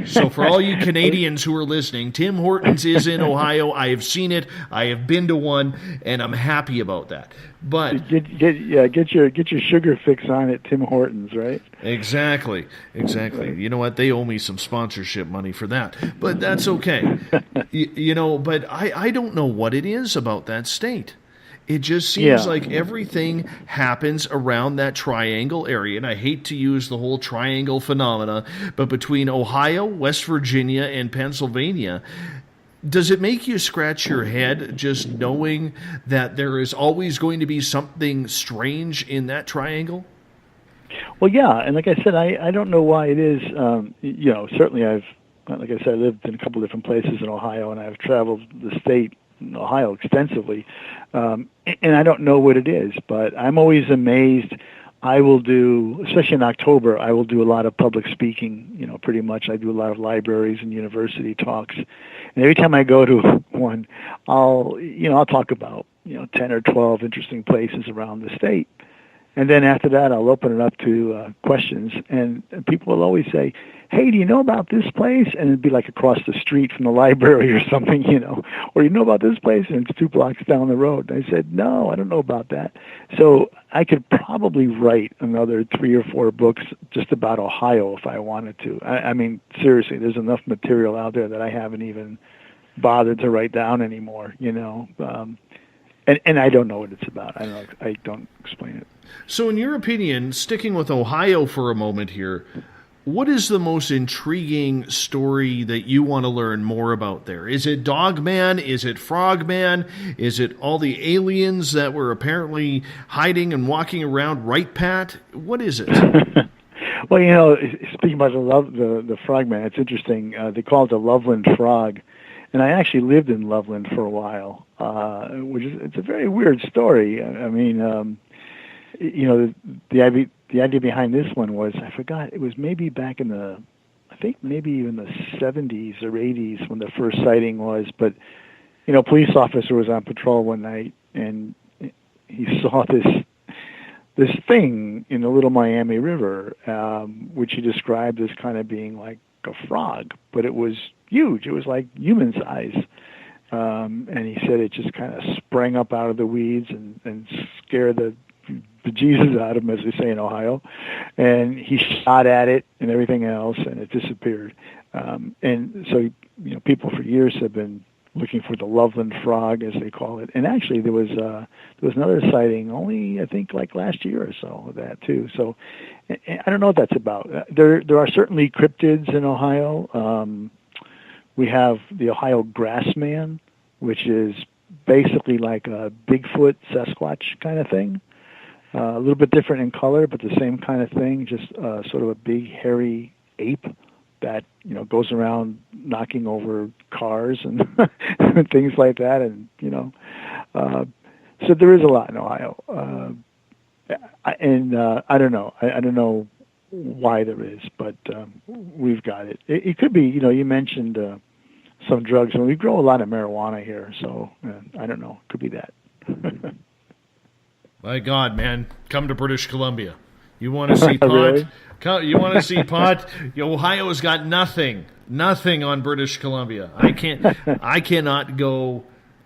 So for all you Canadians who are listening, Tim Hortons is in Ohio. I have seen it. I have been to one, and I'm happy about that. But get your sugar fix on at Tim Hortons, right? Exactly. You know what? They owe me some sponsorship money for that, but that's okay. But I don't know what it is about that state. It just seems like everything happens around that triangle area. And I hate to use the whole triangle phenomena, but between Ohio, West Virginia, and Pennsylvania, does it make you scratch your head just knowing that there is always going to be something strange in that triangle? Well, yeah. And like I said, I don't know why it is. Certainly like I said, I lived in a couple of different places in Ohio, and I've traveled the state in Ohio extensively, and I don't know what it is, but I'm always amazed. I will do, especially in October, I will do a lot of public speaking, pretty much. I do a lot of libraries and university talks, and every time I go to one, I'll talk about, 10 or 12 interesting places around the state. And then after that, I'll open it up to questions, and people will always say, "Hey, do you know about this place?" And it'd be like across the street from the library or something, or "You know about this place?" And it's 2 blocks down the road. And I said, "No, I don't know about that." So I could probably write another 3 or 4 books just about Ohio if I wanted to. I mean, seriously, there's enough material out there that I haven't even bothered to write down anymore, And I don't know what it's about. I don't explain it. So in your opinion, sticking with Ohio for a moment here, what is the most intriguing story that you want to learn more about there? Is it Dogman? Is it Frogman? Is it all the aliens that were apparently hiding and walking around, right, Pat? What is it? Well, speaking about the Frogman, it's interesting. They call it the Loveland Frog. And I actually lived in Loveland for a while, it's a very weird story. I mean, the idea behind this one was, I forgot, it was maybe back in maybe even the 70s or 80s when the first sighting was. But, a police officer was on patrol one night, and he saw this thing in the Little Miami River, which he described as kind of being like a frog, but it was huge. It was like human size. And he said it just kind of sprang up out of the weeds and scared the bejesus out of him, as they say in Ohio. And he shot at it and everything else, and it disappeared. And so, people for years have been looking for the Loveland Frog, as they call it. And actually, there was another sighting only, I think, like last year or so of that too. So I don't know what that's about. There are certainly cryptids in Ohio. We have the Ohio Grassman, which is basically like a Bigfoot, Sasquatch kind of thing. A little bit different in color, but the same kind of thing, just sort of a big, hairy ape that, goes around knocking over cars and things like that. And, so there is a lot in Ohio. I don't know. I don't know why there is, but we've got it. It could be, you mentioned some drugs, and we grow a lot of marijuana here, so I don't know. Could be that. My God, man, come to British Columbia. You want to see pot? Really? You want to see pot? Ohio's got nothing on British Columbia. I cannot go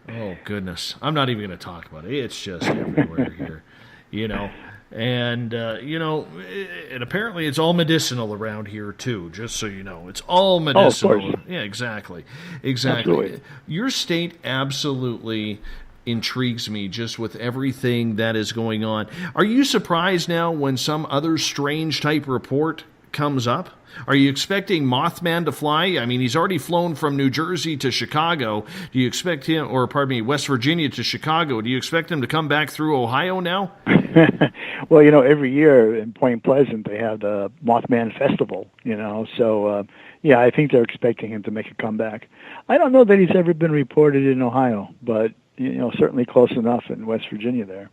Oh, goodness. I'm not even going to talk about it. It's just everywhere here, you know. And, and apparently it's all medicinal around here, too, just so you know. It's all medicinal. Oh, of course. Yeah, exactly. Absolutely. Your state absolutely intrigues me just with everything that is going on. Are you surprised now when some other strange type report comes up? Are you expecting Mothman to fly? I mean, he's already flown from New Jersey to Chicago. Do you expect him, or pardon me, West Virginia to Chicago? Do you expect him to come back through Ohio now? Well, every year in Point Pleasant they have the Mothman Festival, so yeah, I think they're expecting him to make a comeback. I don't know that he's ever been reported in Ohio, but certainly close enough in West Virginia there.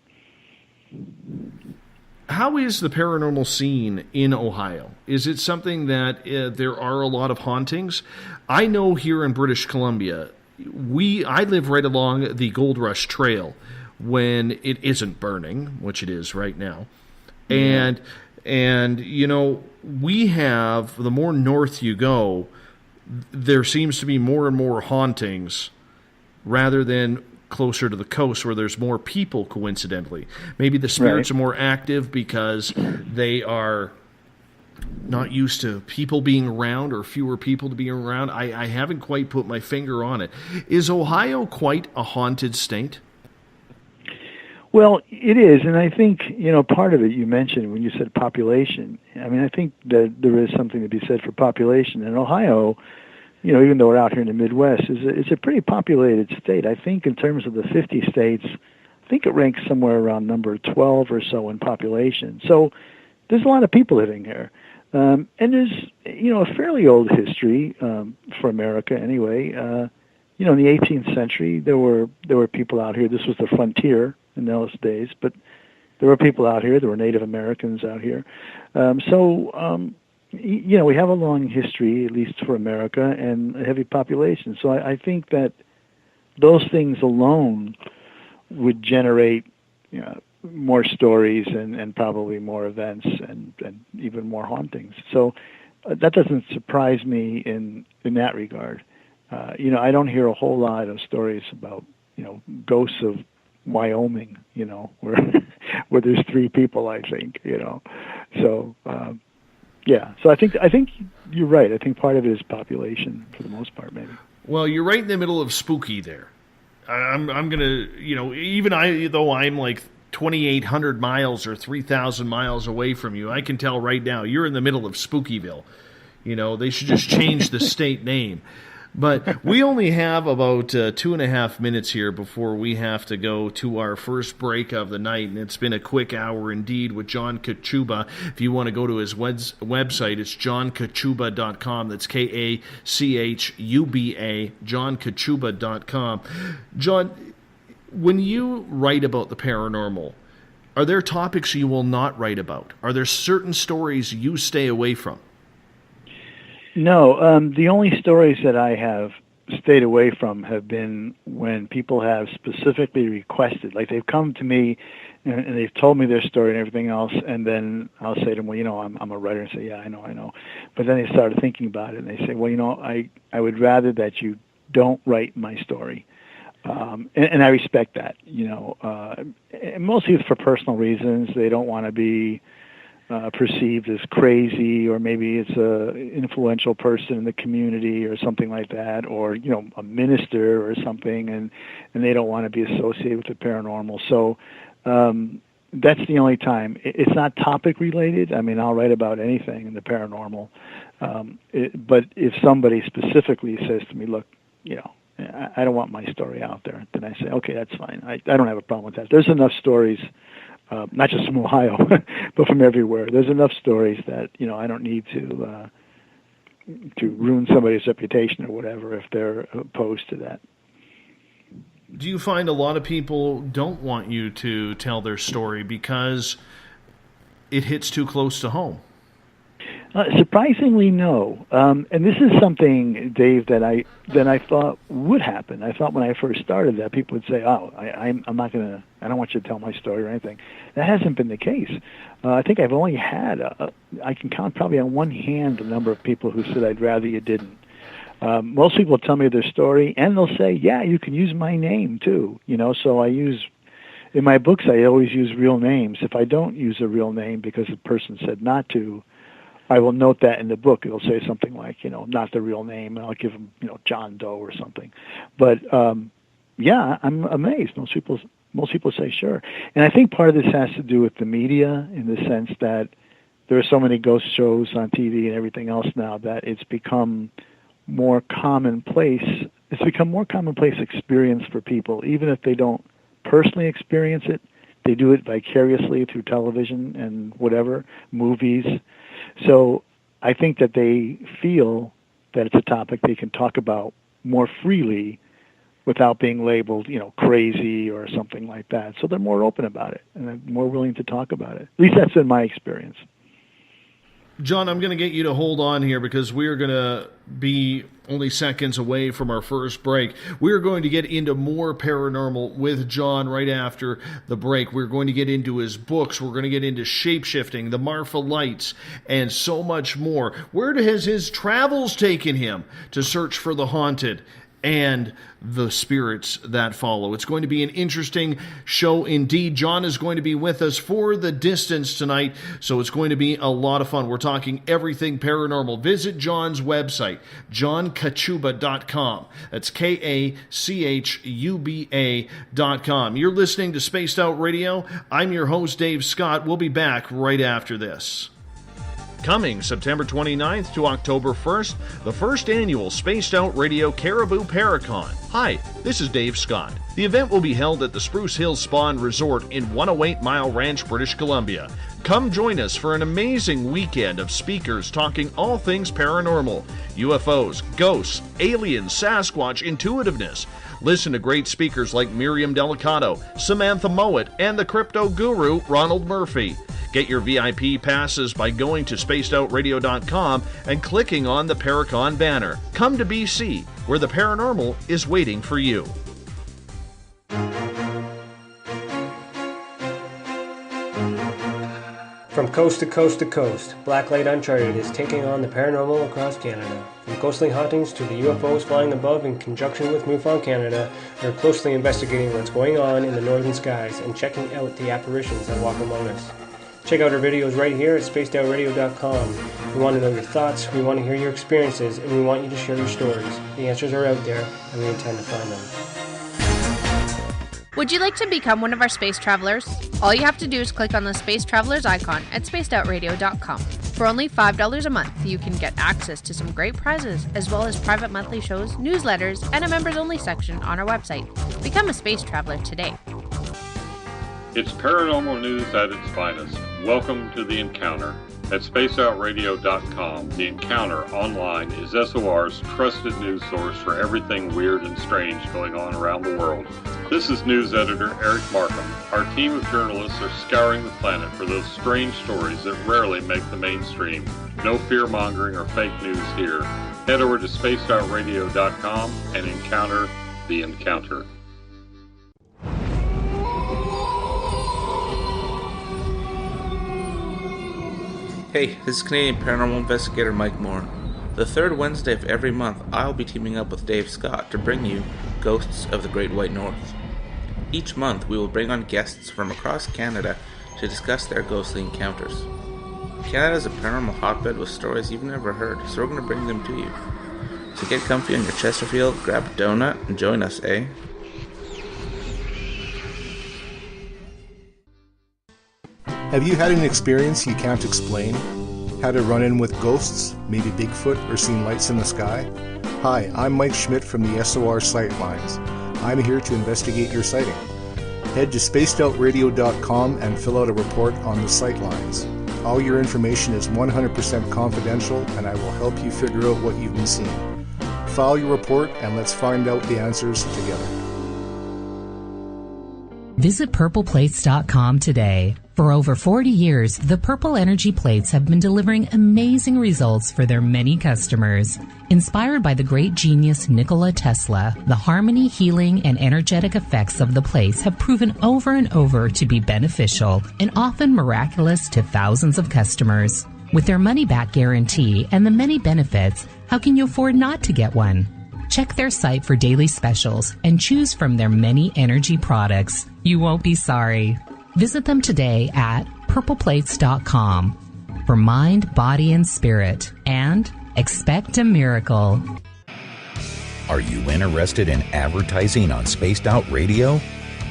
How is the paranormal scene in Ohio? Is it something that there are a lot of hauntings? I know here in British Columbia, I live right along the Gold Rush Trail when it isn't burning, which it is right now. Yeah. And we have, the more north you go, there seems to be more and more hauntings rather than closer to the coast where there's more people, coincidentally. Maybe the spirits are more active because they are not used to people being around or fewer people to be around. I haven't quite put my finger on it. Is Ohio quite a haunted state? Well, it is, and I think, part of it you mentioned when you said population. I mean, I think that there is something to be said for population. And Ohio, even though we're out here in the Midwest, is a pretty populated state. I think in terms of the 50 states, I think it ranks somewhere around number 12 or so in population. So there's a lot of people living here. And there's, a fairly old history for America anyway. In the 18th century, there were people out here. This was the frontier in those days, but there were people out here. There were Native Americans out here. We have a long history, at least for America, and a heavy population. So I think that those things alone would generate more stories and probably more events and even more hauntings. So that doesn't surprise me in that regard. I don't hear a whole lot of stories about ghosts of Wyoming, where there's 3 people, I think, So yeah, so I think you're right. I think part of it is population for the most part, maybe. Well, you're right in the middle of spooky there. I'm gonna, even though I'm like 2,800 miles or 3,000 miles away from you, I can tell right now you're in the middle of Spookyville. They should just change the state name. But we only have about 2.5 minutes here before we have to go to our first break of the night, and it's been a quick hour indeed with John Kachuba. If you want to go to his website, it's johnkachuba.com. That's Kachuba, johnkachuba.com. John, when you write about the paranormal, are there topics you will not write about? Are there certain stories you stay away from? No, the only stories that I have stayed away from have been when people have specifically requested, like they've come to me and they've told me their story and everything else, and then I'll say to them, well, I'm a writer, and say, yeah, I know. But then they started thinking about it, and they say, well, I would rather that you don't write my story. And I respect that, and mostly for personal reasons. They don't want to be perceived as crazy, or maybe it's a influential person in the community or something like that, or a minister or something, and they don't want to be associated with the paranormal. So that's the only time. It's not topic related. I mean, I'll write about anything in the paranormal, but if somebody specifically says to me, look, I don't want my story out there, then I say, okay, that's fine. I don't have a problem with that. There's enough stories, not just from Ohio, but from everywhere. There's enough stories that, I don't need to ruin somebody's reputation or whatever if they're opposed to that. Do you find a lot of people don't want you to tell their story because it hits too close to home? Surprisingly, no. And this is something, Dave, that I thought would happen. I thought when I first started that people would say, "Oh, I don't want you to tell my story or anything." That hasn't been the case. I think I've only had, I can count probably on one hand the number of people who said, "I'd rather you didn't." Most people tell me their story, and they'll say, yeah, you can use my name too. So in my books, I always use real names. If I don't use a real name because the person said not to, I will note that in the book. It'll say something like, not the real name, and I'll give them, John Doe or something. But, yeah, I'm amazed. Most people say sure. And I think part of this has to do with the media in the sense that there are so many ghost shows on TV and everything else now that it's become more commonplace. It's become more commonplace experience for people, even if they don't personally experience it. They do it vicariously through television and whatever, movies. So I think that they feel that it's a topic they can talk about more freely without being labeled, crazy or something like that. So they're more open about it, and they're more willing to talk about it. At least that's been my experience. John, I'm going to get you to hold on here because we are going to be only seconds away from our first break. We're going to get into more paranormal with John right after the break. We're going to get into his books. We're going to get into shape-shifting, the Marfa Lights, and so much more. Where has his travels taken him to search for the haunted and the spirits that follow? It's going to be an interesting show indeed. John is going to be with us for the distance tonight, so it's going to be a lot of fun. We're talking everything paranormal. Visit John's website, johnkachuba.com. That's KACHUBA.com. You're listening to Spaced Out Radio. I'm your host, Dave Scott. We'll be back right after this. Coming September 29th to October 1st, the first annual Spaced Out Radio Caribou Paracon. Hi, this is Dave Scott. The event will be held at the Spruce Hills Spa and Resort in 108 Mile Ranch, British Columbia. Come join us for an amazing weekend of speakers talking all things paranormal, UFOs, ghosts, aliens, Sasquatch, intuitiveness. Listen to great speakers like Miriam Delicato, Samantha Mowat, and the crypto guru Ronald Murphy. Get your VIP passes by going to spacedoutradio.com and clicking on the Paracon banner. Come to BC, where the paranormal is waiting for you. From coast to coast to coast, Blacklight Uncharted is taking on the paranormal across Canada. From ghostly hauntings to the UFOs flying above in conjunction with MUFON Canada, they're closely investigating what's going on in the northern skies and checking out the apparitions that walk among us. Check out our videos right here at spacedoutradio.com. We want to know your thoughts, we want to hear your experiences, and we want you to share your stories. The answers are out there, and we intend to find them. Would you like to become one of our space travelers? All you have to do is click on the Space Travelers icon at spacedoutradio.com. For only $5 a month, you can get access to some great prizes, as well as private monthly shows, newsletters, and a members-only section on our website. Become a space traveler today. It's paranormal news at its finest. Welcome to The Encounter. At spacedoutradio.com, The Encounter online is SOR's trusted news source for everything weird and strange going on around the world. This is news editor Eric Markham. Our team of journalists are scouring the planet for those strange stories that rarely make the mainstream. No fear-mongering or fake news here. Head over to spacedoutradio.com and encounter The Encounter. Hey, this is Canadian Paranormal Investigator Mike Moore. The third Wednesday of every month, I'll be teaming up with Dave Scott to bring you Ghosts of the Great White North. Each month, we will bring on guests from across Canada to discuss their ghostly encounters. Canada is a paranormal hotbed with stories you've never heard, so we're going to bring them to you. So get comfy on your Chesterfield, grab a donut, and join us, eh? Have you had an experience you can't explain? Had a run-in with ghosts, maybe Bigfoot, or seen lights in the sky? Hi, I'm Mike Schmidt from the SOR Sightlines. I'm here to investigate your sighting. Head to spacedoutradio.com and fill out a report on the Sightlines. All your information is 100% confidential, and I will help you figure out what you've been seeing. File your report, and let's find out the answers together. Visit purpleplates.com today. For over 40 years, the Purple Energy Plates have been delivering amazing results for their many customers. Inspired by the great genius Nikola Tesla, the harmony, healing, and energetic effects of the plates have proven over and over to be beneficial and often miraculous to thousands of customers. With their money-back guarantee and the many benefits, How can you afford not to get one? Check their site for daily specials and choose from their many energy products. You won't be sorry. Visit them today at purpleplates.com for mind, body, and spirit. And expect a miracle. Are you interested in advertising on Spaced Out Radio?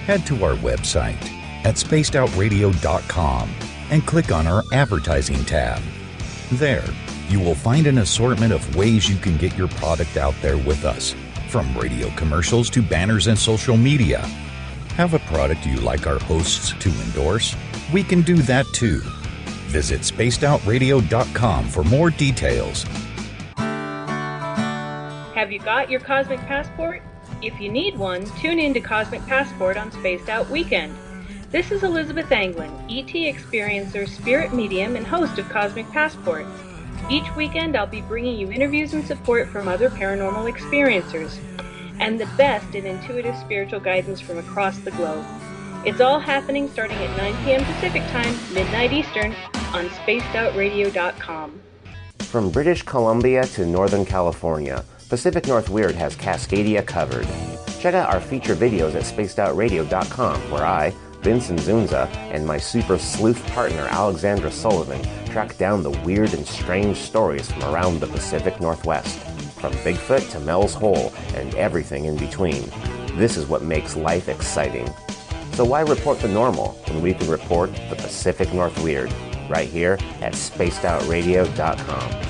Head to our website at spacedoutradio.com and click on our advertising tab. There, you will find an assortment of ways you can get your product out there with us, from radio commercials to banners and social media. Have a product you like our hosts to endorse? We can do that too. Visit spacedoutradio.com for more details. Have you got your Cosmic Passport? If you need one, tune in to Cosmic Passport on Spaced Out Weekend. This is Elizabeth Anglin, ET experiencer, spirit medium, and host of Cosmic Passport. Each weekend I'll be bringing you interviews and support from other paranormal experiencers, and the best in intuitive spiritual guidance from across the globe. It's all happening starting at 9 p.m. Pacific Time, midnight Eastern, on spacedoutradio.com. From British Columbia to Northern California, Pacific North Weird has Cascadia covered. Check out our feature videos at spacedoutradio.com, where I, Vincent Zunza, and my super sleuth partner Alexandra Sullivan track down the weird and strange stories from around the Pacific Northwest, from Bigfoot to Mel's Hole and everything in between. This is what makes life exciting. So why report the normal when we can report the Pacific North Weird right here at spacedoutradio.com.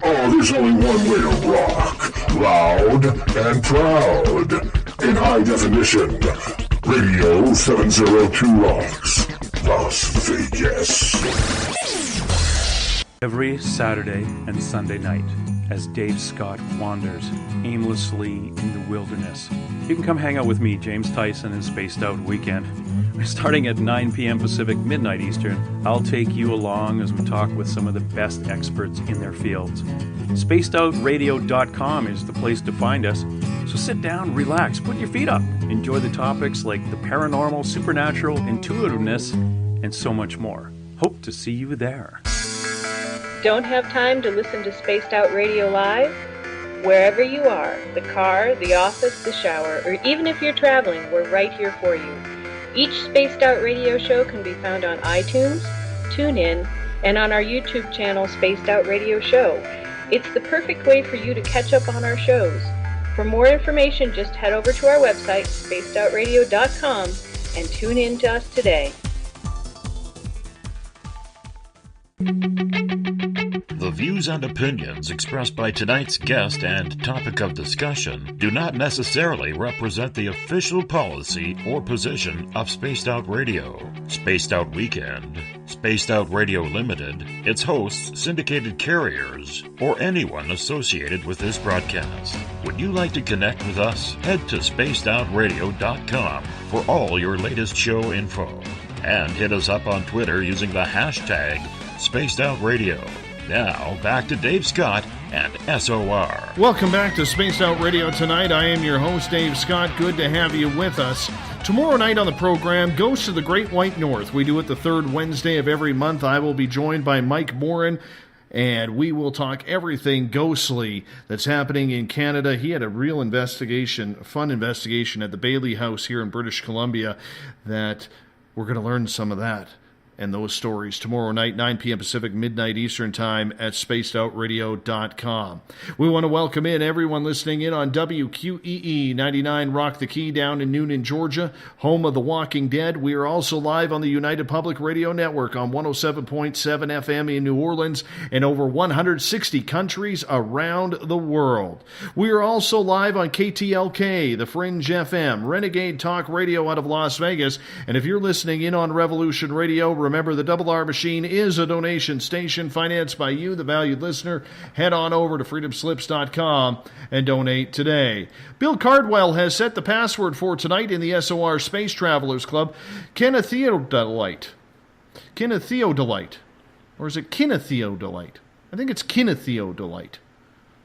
Oh, there's only one way to rock. Loud and proud. In high definition. Radio 702 rocks. Las Vegas. Every Saturday and Sunday night, as Dave Scott wanders aimlessly in the wilderness, you can come hang out with me, James Tyson, in Spaced Out Weekend. Starting at 9 p.m. Pacific, midnight Eastern, I'll take you along as we talk with some of the best experts in their fields. SpacedOutRadio.com is the place to find us. So sit down, relax, put your feet up, enjoy the topics like the paranormal, supernatural, intuitiveness, and so much more. Hope to see you there. Don't have time to listen to Spaced Out Radio live? Wherever you are, the car, the office, the shower, or even if you're traveling, we're right here for you. Each Spaced Out Radio show can be found on iTunes, TuneIn, and on our YouTube channel, Spaced Out Radio Show. It's the perfect way for you to catch up on our shows. For more information, just head over to our website, spacedoutradio.com, and tune in to us today. The views and opinions expressed by tonight's guest and topic of discussion do not necessarily represent the official policy or position of Spaced Out Radio, Spaced Out Weekend, Spaced Out Radio Limited, its hosts, syndicated carriers, or anyone associated with this broadcast. Would you like to connect with us? Head to spacedoutradio.com for all your latest show info. And hit us up on Twitter using the hashtag Spaced Out Radio. Now, back to Dave Scott and SOR. Welcome back to Spaced Out Radio tonight. I am your host, Dave Scott. Good to have you with us. Tomorrow night on the program, Ghosts of the Great White North. We do it the third Wednesday of every month. I will be joined by Mike Morin, and we will talk everything ghostly that's happening in Canada. He had a real investigation, fun investigation at the Bailey House here in British Columbia that we're going to learn some of that and those stories tomorrow night, 9 p.m. Pacific, midnight Eastern Time at spacedoutradio.com. We want to welcome in everyone listening in on WQEE 99 Rock the Key down in Noonan, Georgia, home of The Walking Dead. We are also live on the United Public Radio Network on 107.7 FM in New Orleans and over 160 countries around the world. We are also live on KTLK, The Fringe FM, Renegade Talk Radio out of Las Vegas. And if you're listening in on Revolution Radio, remember, the Double R Machine is a donation station financed by you, the valued listener. Head on over to freedomslips.com and donate today. Bill Cardwell has set the password for tonight in the SOR Space Travelers Club. Kinnetheodolite. Kinnetheodolite. Or is it Kinnetheodolite? I think it's Kinnetheodolite.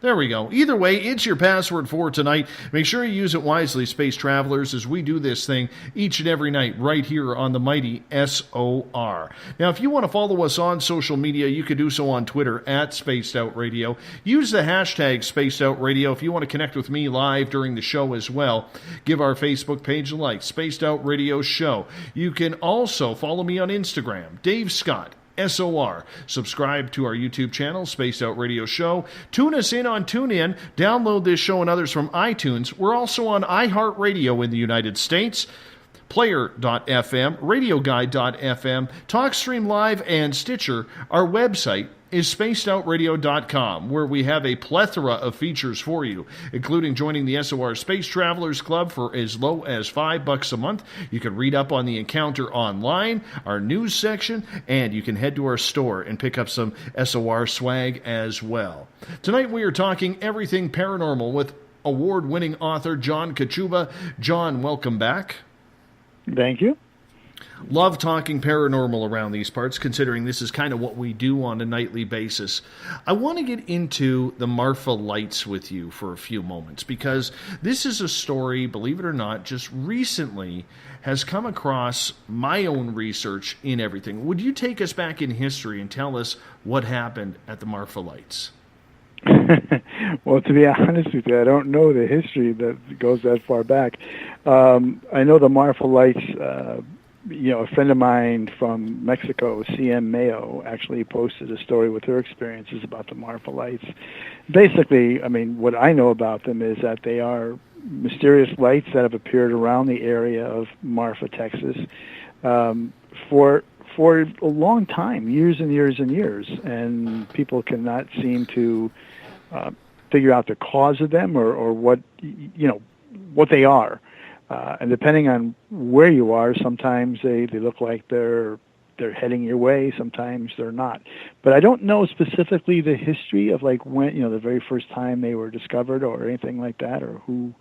There we go. Either way, it's your password for tonight. Make sure you use it wisely, Space Travelers, as we do this thing each and every night right here on the mighty SOR. Now, if you want to follow us on social media, you can do so on Twitter at Spaced Out Radio. Use the hashtag Spaced Out Radio if you want to connect with me live during the show as well. Give our Facebook page a like, Spaced Out Radio Show. You can also follow me on Instagram, Dave Scott, SOR. Subscribe to our YouTube channel, Spaced Out Radio Show. Tune us in on TuneIn. Download this show and others from iTunes. We're also on iHeartRadio in the United States, Player.fm, RadioGuide.fm, TalkStream Live, and Stitcher. Our website is spacedoutradio.com, where we have a plethora of features for you, including joining the SOR Space Travelers Club for as low as $5 a month. You can read up on the encounter online, our news section, and you can head to our store and pick up some SOR swag as well. Tonight we are talking everything paranormal with award-winning author John Kachuba. John, welcome back. Thank you. Love talking paranormal around these parts, considering this is kind of what we do on a nightly basis. I want to get into the Marfa Lights with you for a few moments, because this is a story, believe it or not, just recently has come across my own research in everything. Would you take us back in history and tell us what happened at the Marfa Lights? Well, to be honest with you, I don't know the history that goes that far back. I know the Marfa Lights... a friend of mine from Mexico, CM Mayo, actually posted a story with her experiences about the Marfa Lights. Basically, I mean, what I know about them is that they are mysterious lights that have appeared around the area of Marfa, Texas, for a long time, years and years and years, and people cannot seem to figure out the cause of them or what they are. And depending on where you are, sometimes they look like they're heading your way, sometimes they're not. But I don't know specifically the history of like when, the very first time they were discovered or anything like that, or who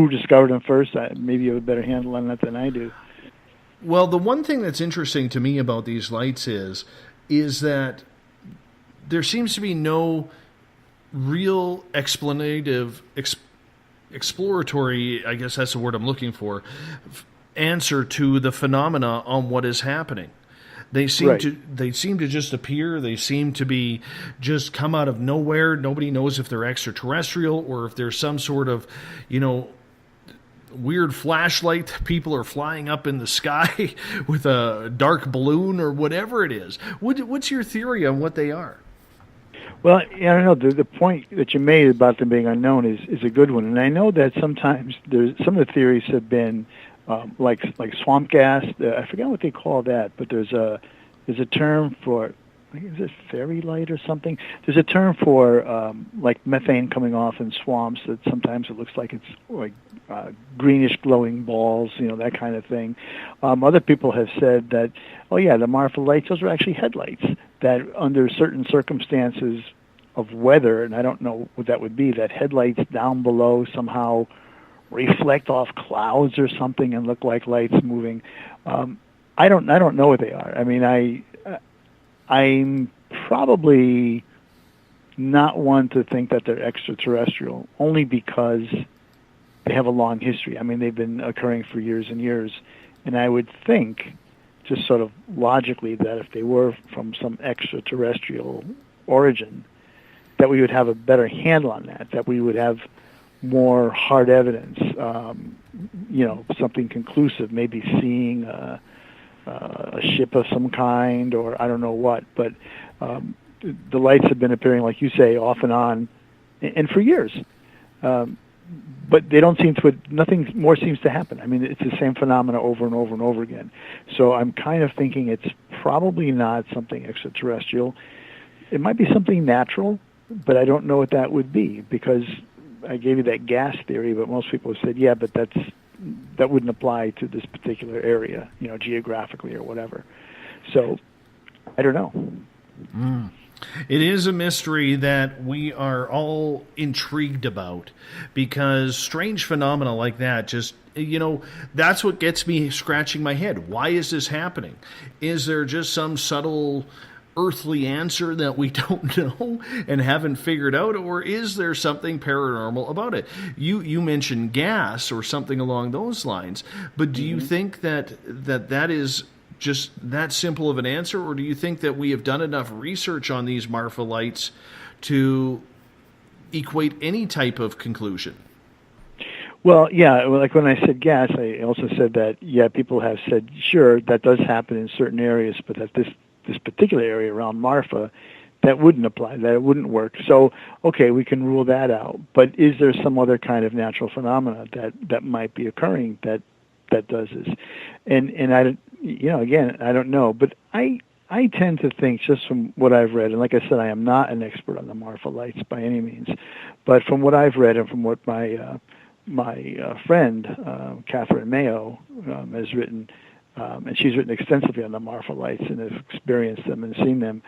discovered them first. Maybe you have a better handle on that than I do. Well, the one thing that's interesting to me about these lights is that there seems to be no real exploratory, I guess that's the word I'm looking for, answer to the phenomena on what is happening. They seem to just appear. They seem to be just come out of nowhere. Nobody knows if they're extraterrestrial or if there's some sort of, weird flashlight that people are flying up in the sky with a dark balloon or whatever it is. What's your theory on what they are? Well, I don't know. The point that you made about them being unknown is a good one, and I know that sometimes some of the theories have been like swamp gas. I forget what they call that, but there's a term for, I think, is it fairy light or something? There's a term for like methane coming off in swamps that sometimes it looks like it's like greenish glowing balls, that kind of thing. Other people have said that, the Marfa Lights, those are actually headlights that under certain circumstances of weather, and I don't know what that would be, that headlights down below somehow reflect off clouds or something and look like lights moving. I don't know what they are. I mean, I'm probably not one to think that they're extraterrestrial, only because they have a long history. I mean, they've been occurring for years and years, and I would think, just sort of logically, that if they were from some extraterrestrial origin, that we would have a better handle on that we would have more hard evidence, something conclusive, maybe seeing a ship of some kind, or I don't know what. But the lights have been appearing, like you say, off and on, and for years. But they don't seem to, nothing more seems to happen. I mean, it's the same phenomena over and over and over again. So I'm kind of thinking it's probably not something extraterrestrial. It might be something natural, but I don't know what that would be, because I gave you that gas theory, but most people have said, yeah, but that wouldn't apply to this particular area, geographically or whatever. So I don't know. Mm. It is a mystery that we are all intrigued about, because strange phenomena like that just, that's what gets me scratching my head. Why is this happening? Is there just some subtle earthly answer that we don't know and haven't figured out, or is there something paranormal about it? You mentioned gas or something along those lines, but do you think that is just that simple of an answer, or do you think that we have done enough research on these Marfa lights to equate any type of conclusion? Well, yeah, like when I said gas, I also said that, yeah, people have said, sure, that does happen in certain areas, but that this particular area around Marfa, that wouldn't apply, that it wouldn't work. So, okay, we can rule that out. But is there some other kind of natural phenomena that might be occurring that does this? And I, again, I don't know. But I tend to think, just from what I've read, and like I said, I am not an expert on the Marfa lights by any means, but from what I've read and from what my friend, Catherine Mayo, has written, and she's written extensively on the Marfa lights and has experienced them and seen them.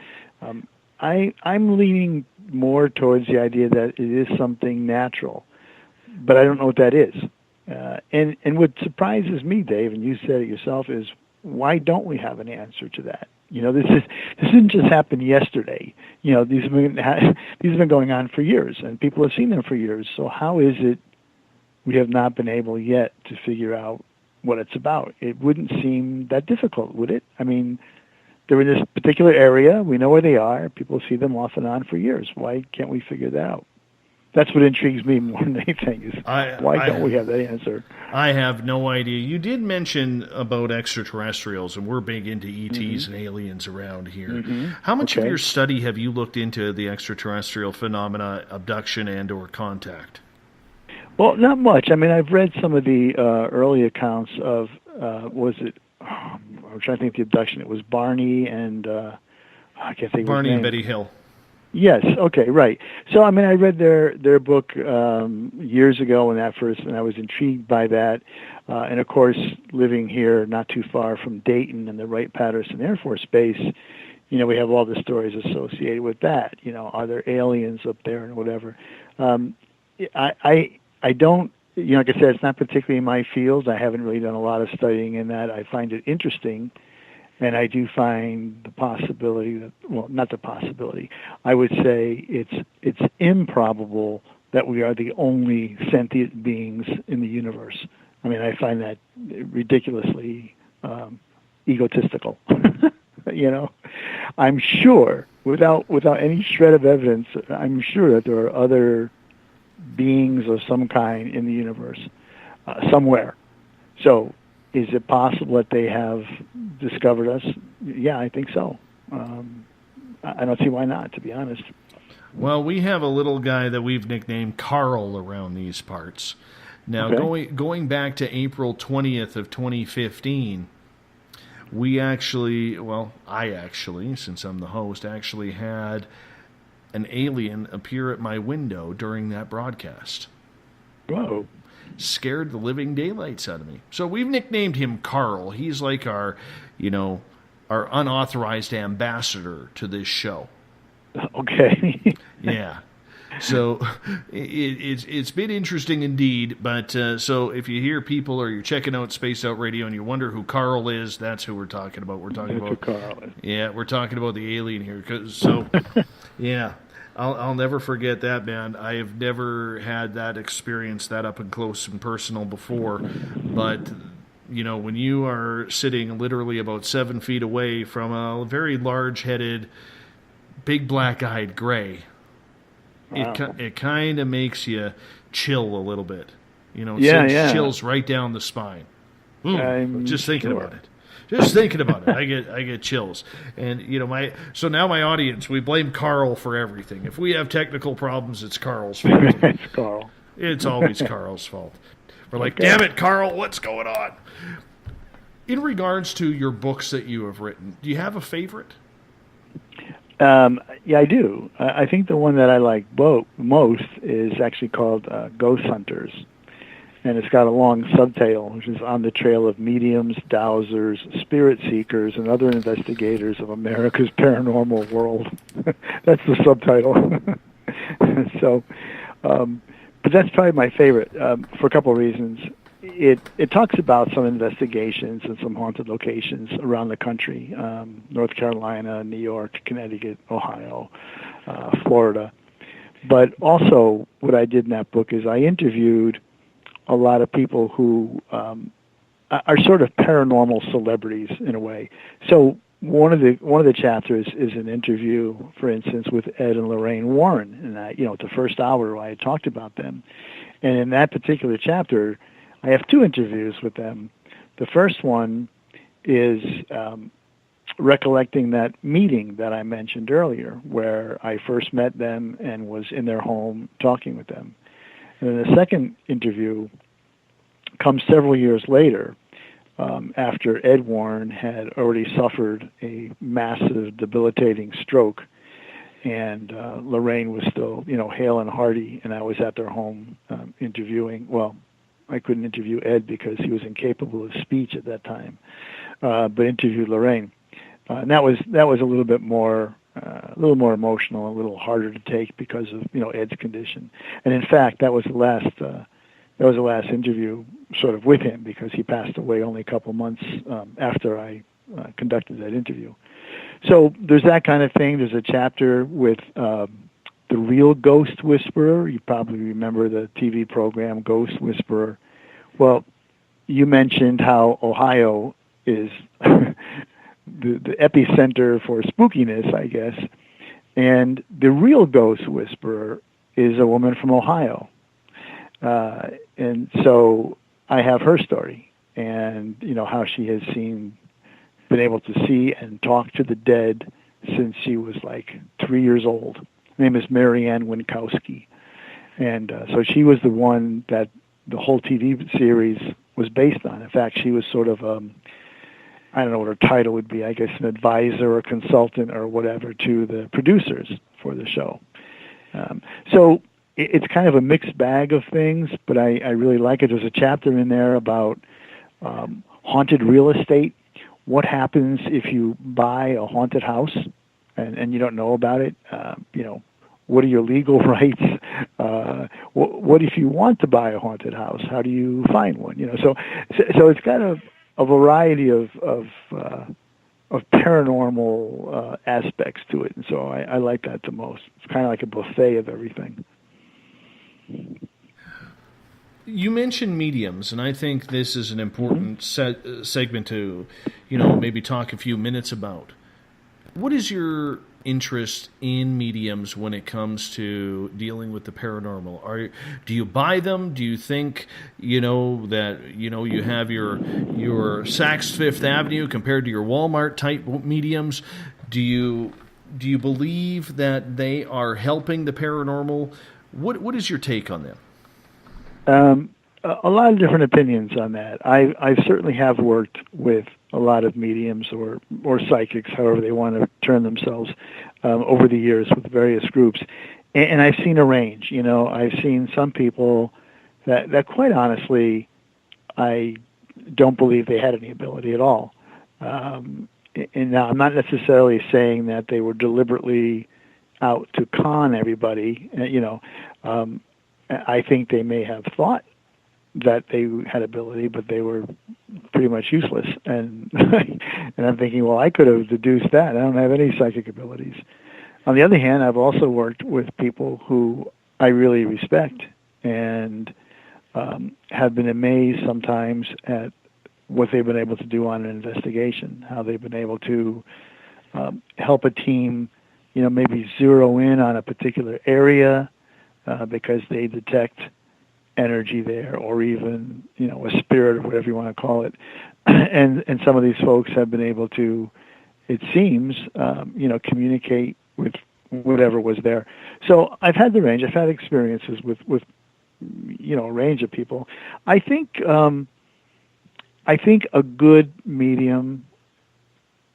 I'm leaning more towards the idea that it is something natural, but I don't know what that is. And what surprises me, Dave, and you said it yourself, is why don't we have an answer to that? This didn't just happen yesterday. These have been going on for years, and people have seen them for years. So how is it we have not been able yet to figure out what it's about? It wouldn't seem that difficult, would it? I mean, they're in this particular area. We know where they are. People see them off and on for years. Why can't we figure that out? That's what intrigues me more than anything, is why don't we have that answer? I have no idea. You did mention about extraterrestrials, and we're big into ETs and aliens around here. How much of your study have you looked into the extraterrestrial phenomena, abduction and or contact? Well, not much. I mean, I've read some of the early accounts of, I'm trying to think of the abduction. It was Barney and, I can't think of Barney his name. and Betty Hill. Yes. Okay. Right. So, I mean, I read their book years ago and I was intrigued by that. And of course, living here not too far from Dayton and the Wright-Patterson Air Force Base, we have all the stories associated with that. Are there aliens up there and whatever? I don't, like I said, it's not particularly my field. I haven't really done a lot of studying in that. I find it interesting. And I do find the possibility that, well, not the possibility, I would say it's improbable that we are the only sentient beings in the universe. I mean, I find that ridiculously egotistical. I'm sure, without any shred of evidence, I'm sure that there are other beings of some kind in the universe somewhere. So, is it possible that they have discovered us? Yeah, I think so. I don't see why not, to be honest. Well, we have a little guy that we've nicknamed Carl around these parts. Now, going back to April 20th of 2015, I actually, since I'm the host, actually had an alien appear at my window during that broadcast. Whoa. Scared the living daylights out of me. So we've nicknamed him Carl. He's like our unauthorized ambassador to this show. Okay. Yeah. So it's been interesting indeed. But so if you hear people or you're checking out Spaced Out Radio and you wonder who Carl is, that's who we're talking about. We're talking about Carl. Yeah, we're talking about the alien here. Yeah. I'll never forget that, man. I have never had that experience that up and close and personal before. But, when you are sitting literally about 7 feet away from a very large-headed, big black-eyed gray, wow. It kind of makes you chill a little bit. It chills right down the spine. Just thinking about it. Just thinking about it, I get chills. And so now my audience, we blame Carl for everything. If we have technical problems, it's Carl's fault. It's Carl. It's always Carl's fault. We're like, damn it, Carl, what's going on? In regards to your books that you have written, do you have a favorite? Yeah, I do. I think the one that I like most is actually called Ghost Hunters. And it's got a long subtitle, which is On the Trail of Mediums, Dowsers, Spirit Seekers, and Other Investigators of America's Paranormal World. That's the subtitle. So, but that's probably my favorite for a couple of reasons. it talks about some investigations and some haunted locations around the country, North Carolina, New York, Connecticut, Ohio, Florida. But also what I did in that book is I interviewed a lot of people who are sort of paranormal celebrities in a way. So one of the chapters is an interview, for instance, with Ed and Lorraine Warren, and the first hour I had talked about them. And in that particular chapter, I have two interviews with them. The first one is recollecting that meeting that I mentioned earlier, where I first met them and was in their home talking with them. And then the second interview comes several years later, after Ed Warren had already suffered a massive, debilitating stroke, and Lorraine was still, hale and hearty, and I was at their home interviewing. Well, I couldn't interview Ed because he was incapable of speech at that time, but interviewed Lorraine. And that was a little bit more, emotional, a little harder to take because of Ed's condition. And in fact, that was the last interview sort of with him, because he passed away only a couple months after I conducted that interview. So there's that kind of thing. There's a chapter with the real Ghost Whisperer. You probably remember the TV program Ghost Whisperer. Well, you mentioned how Ohio is the epicenter for spookiness, I guess. And the real Ghost Whisperer is a woman from Ohio. And so I have her story, and how she has been able to see and talk to the dead since she was like 3 years old. Her name is Marianne Winkowski. And so she was the one that the whole TV series was based on. In fact, she was sort of, I don't know what her title would be, I guess an advisor or consultant or whatever to the producers for the show. So it's kind of a mixed bag of things, but I really like it. There's a chapter in there about haunted real estate. What happens if you buy a haunted house and you don't know about it? What are your legal rights? What if you want to buy a haunted house? How do you find one? So it's kind of a variety of paranormal aspects to it, and so I like that the most. It's kind of like a buffet of everything. You mentioned mediums, and I think this is an important segment to, maybe talk a few minutes about. What is your interest in mediums when it comes to dealing with the paranormal? Do you buy them? Do you think, that, you have your Saks Fifth Avenue compared to your Walmart type mediums? Do you believe that they are helping the paranormal? What is your take on them? A lot of different opinions on that. I certainly have worked with a lot of mediums or psychics, however they want to term themselves, over the years with various groups. And I've seen a range. I've seen some people that quite honestly, I don't believe they had any ability at all. And now I'm not necessarily saying that they were deliberately out to con everybody. I think they may have thought that they had ability, but they were pretty much useless. And and I'm thinking, well, I could have deduced that. I don't have any psychic abilities. On the other hand, I've also worked with people who I really respect and have been amazed sometimes at what they've been able to do on an investigation, how they've been able to help a team, maybe zero in on a particular area because they detect energy there, or even, a spirit, or whatever you want to call it. And some of these folks have been able to, it seems, communicate with whatever was there. So I've had the range. I've had experiences with a range of people. I think a good medium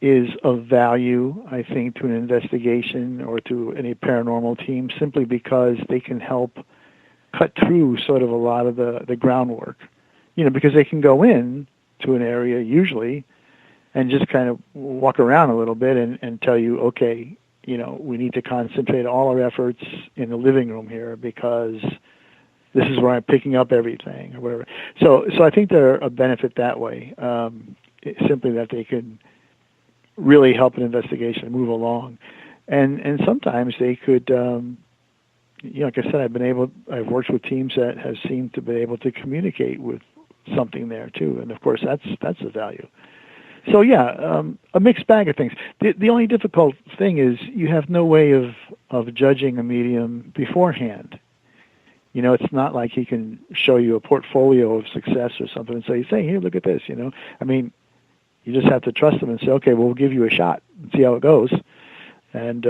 is of value, I think, to an investigation or to any paranormal team, simply because they can help cut through sort of a lot of the groundwork, because they can go in to an area usually and just kind of walk around a little bit and tell you, okay, we need to concentrate all our efforts in the living room here because this is where I'm picking up everything or whatever. So I think they're a benefit that way. Simply that they can really help an investigation move along, and sometimes they could. Like I said, I've worked with teams that have seemed to be able to communicate with something there too, and of course that's the value. So yeah, a mixed bag of things. The only difficult thing is you have no way of judging a medium beforehand. It's not like he can show you a portfolio of success or something and say, here, look at this. I mean, you just have to trust them and say, okay, well, we'll give you a shot and see how it goes, and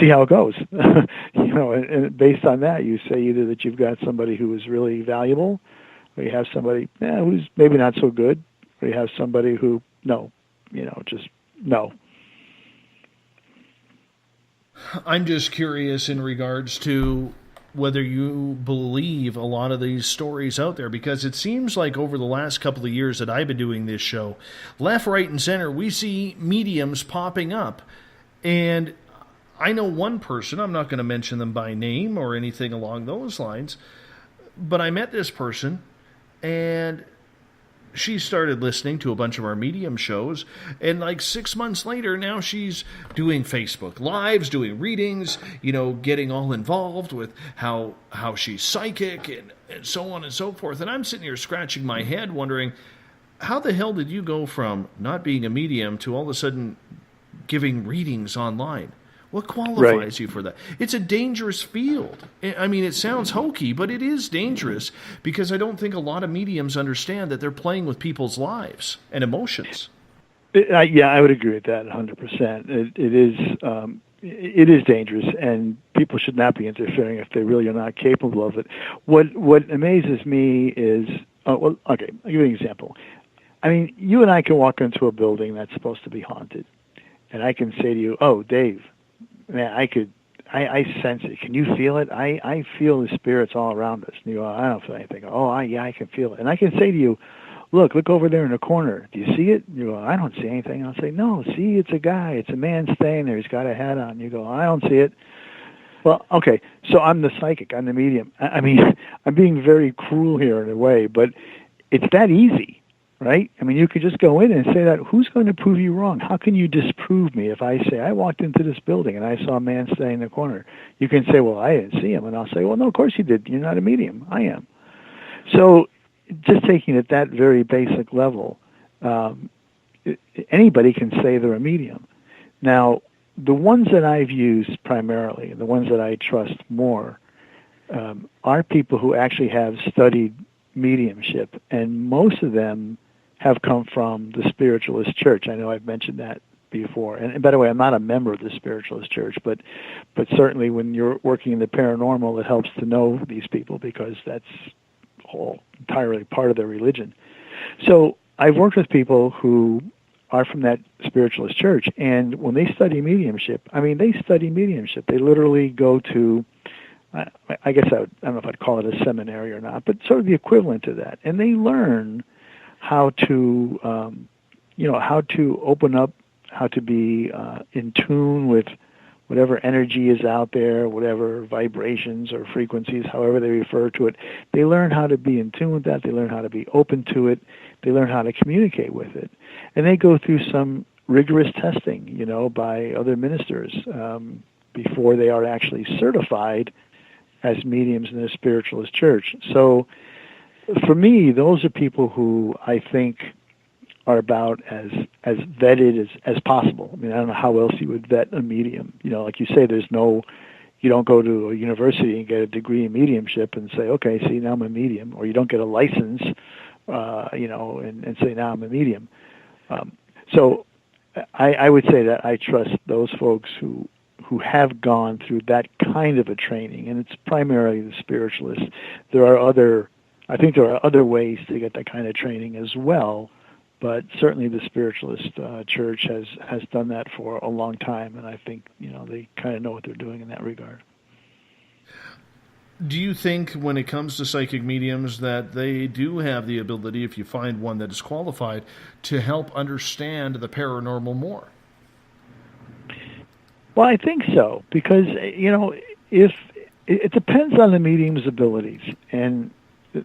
see how it goes. And based on that, you say either that you've got somebody who is really valuable, or you have somebody who's maybe not so good, or you have somebody who, just no. I'm just curious in regards to whether you believe a lot of these stories out there, because it seems like over the last couple of years that I've been doing this show, left, right, and center, we see mediums popping up. And I know one person, I'm not going to mention them by name or anything along those lines, but I met this person, and she started listening to a bunch of our medium shows, and like 6 months later, now she's doing Facebook Lives, doing readings, getting all involved with how she's psychic and so on and so forth. And I'm sitting here scratching my head wondering, how the hell did you go from not being a medium to all of a sudden giving readings online? What qualifies you for that? It's a dangerous field. I mean, it sounds hokey, but it is dangerous because I don't think a lot of mediums understand that they're playing with people's lives and emotions. I would agree with that 100%. It is dangerous, and people should not be interfering if they really are not capable of it. What amazes me is, okay, I'll give you an example. I mean, you and I can walk into a building that's supposed to be haunted, and I can say to you, "Oh, Dave, man, I sense it. Can you feel it? I feel the spirits all around us." And you go, "I don't feel anything." "Oh, I can feel it." And I can say to you, look over there in the corner. Do you see it? You go, "I don't see anything." I'll say, "No, see, it's a guy. It's a man staying there. He's got a hat on." You go, "I don't see it." Well, okay, so I'm the psychic. I'm the medium. I mean, I'm being very cruel here in a way, but it's that easy. Right? I mean, you could just go in and say that. Who's going to prove you wrong? How can you disprove me if I say I walked into this building and I saw a man staying in the corner? You can say, "Well, I didn't see him." And I'll say, "Well, no, of course you did. You're not a medium. I am." So just taking it at that very basic level, anybody can say they're a medium. Now, the ones that I've used primarily, the ones that I trust more, are people who actually have studied mediumship, and most of them have come from the Spiritualist Church. I know I've mentioned that before. And by the way, I'm not a member of the Spiritualist Church, but certainly when you're working in the paranormal, it helps to know these people because that's all entirely part of their religion. So I've worked with people who are from that Spiritualist Church, and when they study mediumship, they study mediumship. They literally go to, I guess I don't know if I'd call it a seminary or not, but sort of the equivalent to that. And they learn how to, how to open up, how to be in tune with whatever energy is out there, whatever vibrations or frequencies, however they refer to it. They learn how to be in tune with that. They learn how to be open to it. They learn how to communicate with it. And they go through some rigorous testing, by other ministers before they are actually certified as mediums in the Spiritualist Church. So for me, those are people who I think are about as vetted as possible. I mean, I don't know how else you would vet a medium. Like you say, you don't go to a university and get a degree in mediumship and say, okay, see, now I'm a medium. Or you don't get a license, and say, now I'm a medium. So I would say that I trust those folks who have gone through that kind of a training, and it's primarily the Spiritualists. I think there are other ways to get that kind of training as well, but certainly the Spiritualist Church has done that for a long time, and I think they kind of know what they're doing in that regard. Do you think when it comes to psychic mediums that they do have the ability, if you find one that is qualified, to help understand the paranormal more? Well, I think so, because, if it depends on the medium's abilities, and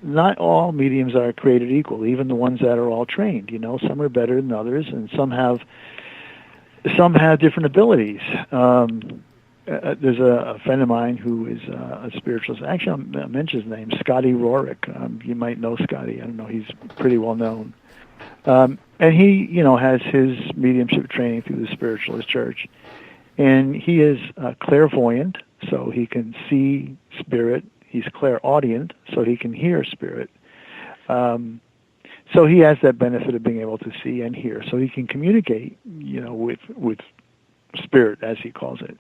not all mediums are created equal. Even the ones that are all trained, some are better than others, and some have different abilities. There's a friend of mine who is a spiritualist. Actually, I'll mention his name, Scotty Rorick. You might know Scotty. I don't know. He's pretty well known. And he, has his mediumship training through the Spiritualist Church. And he is clairvoyant, so he can see spirit. He's clairaudient, so he can hear spirit. So he has that benefit of being able to see and hear. So he can communicate, with spirit, as he calls it.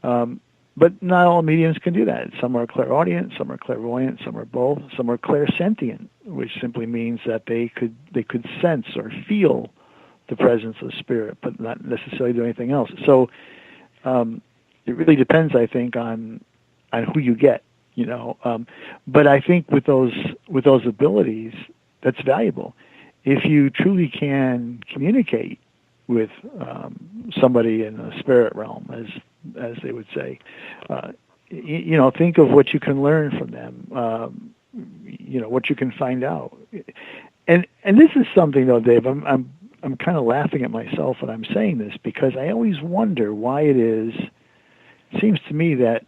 But not all mediums can do that. Some are clairaudient, some are clairvoyant, some are both, some are clairsentient, which simply means that they could sense or feel the presence of spirit, but not necessarily do anything else. So it really depends, I think, on who you get, But I think with those abilities, that's valuable. If you truly can communicate with somebody in the spirit realm, as they would say, think of what you can learn from them, what you can find out. And this is something, though, Dave, I'm kind of laughing at myself when I'm saying this, because I always wonder why it seems to me that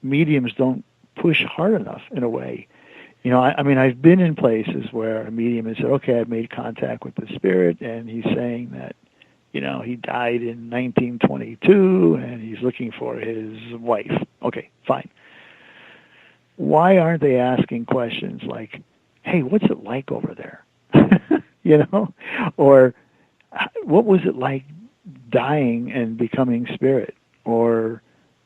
mediums don't push hard enough in a way. I've been in places where a medium has said, okay, I've made contact with the spirit, and he's saying that, he died in 1922, and he's looking for his wife. Okay, fine. Why aren't they asking questions like, hey, what's it like over there? Or what was it like dying and becoming spirit? Or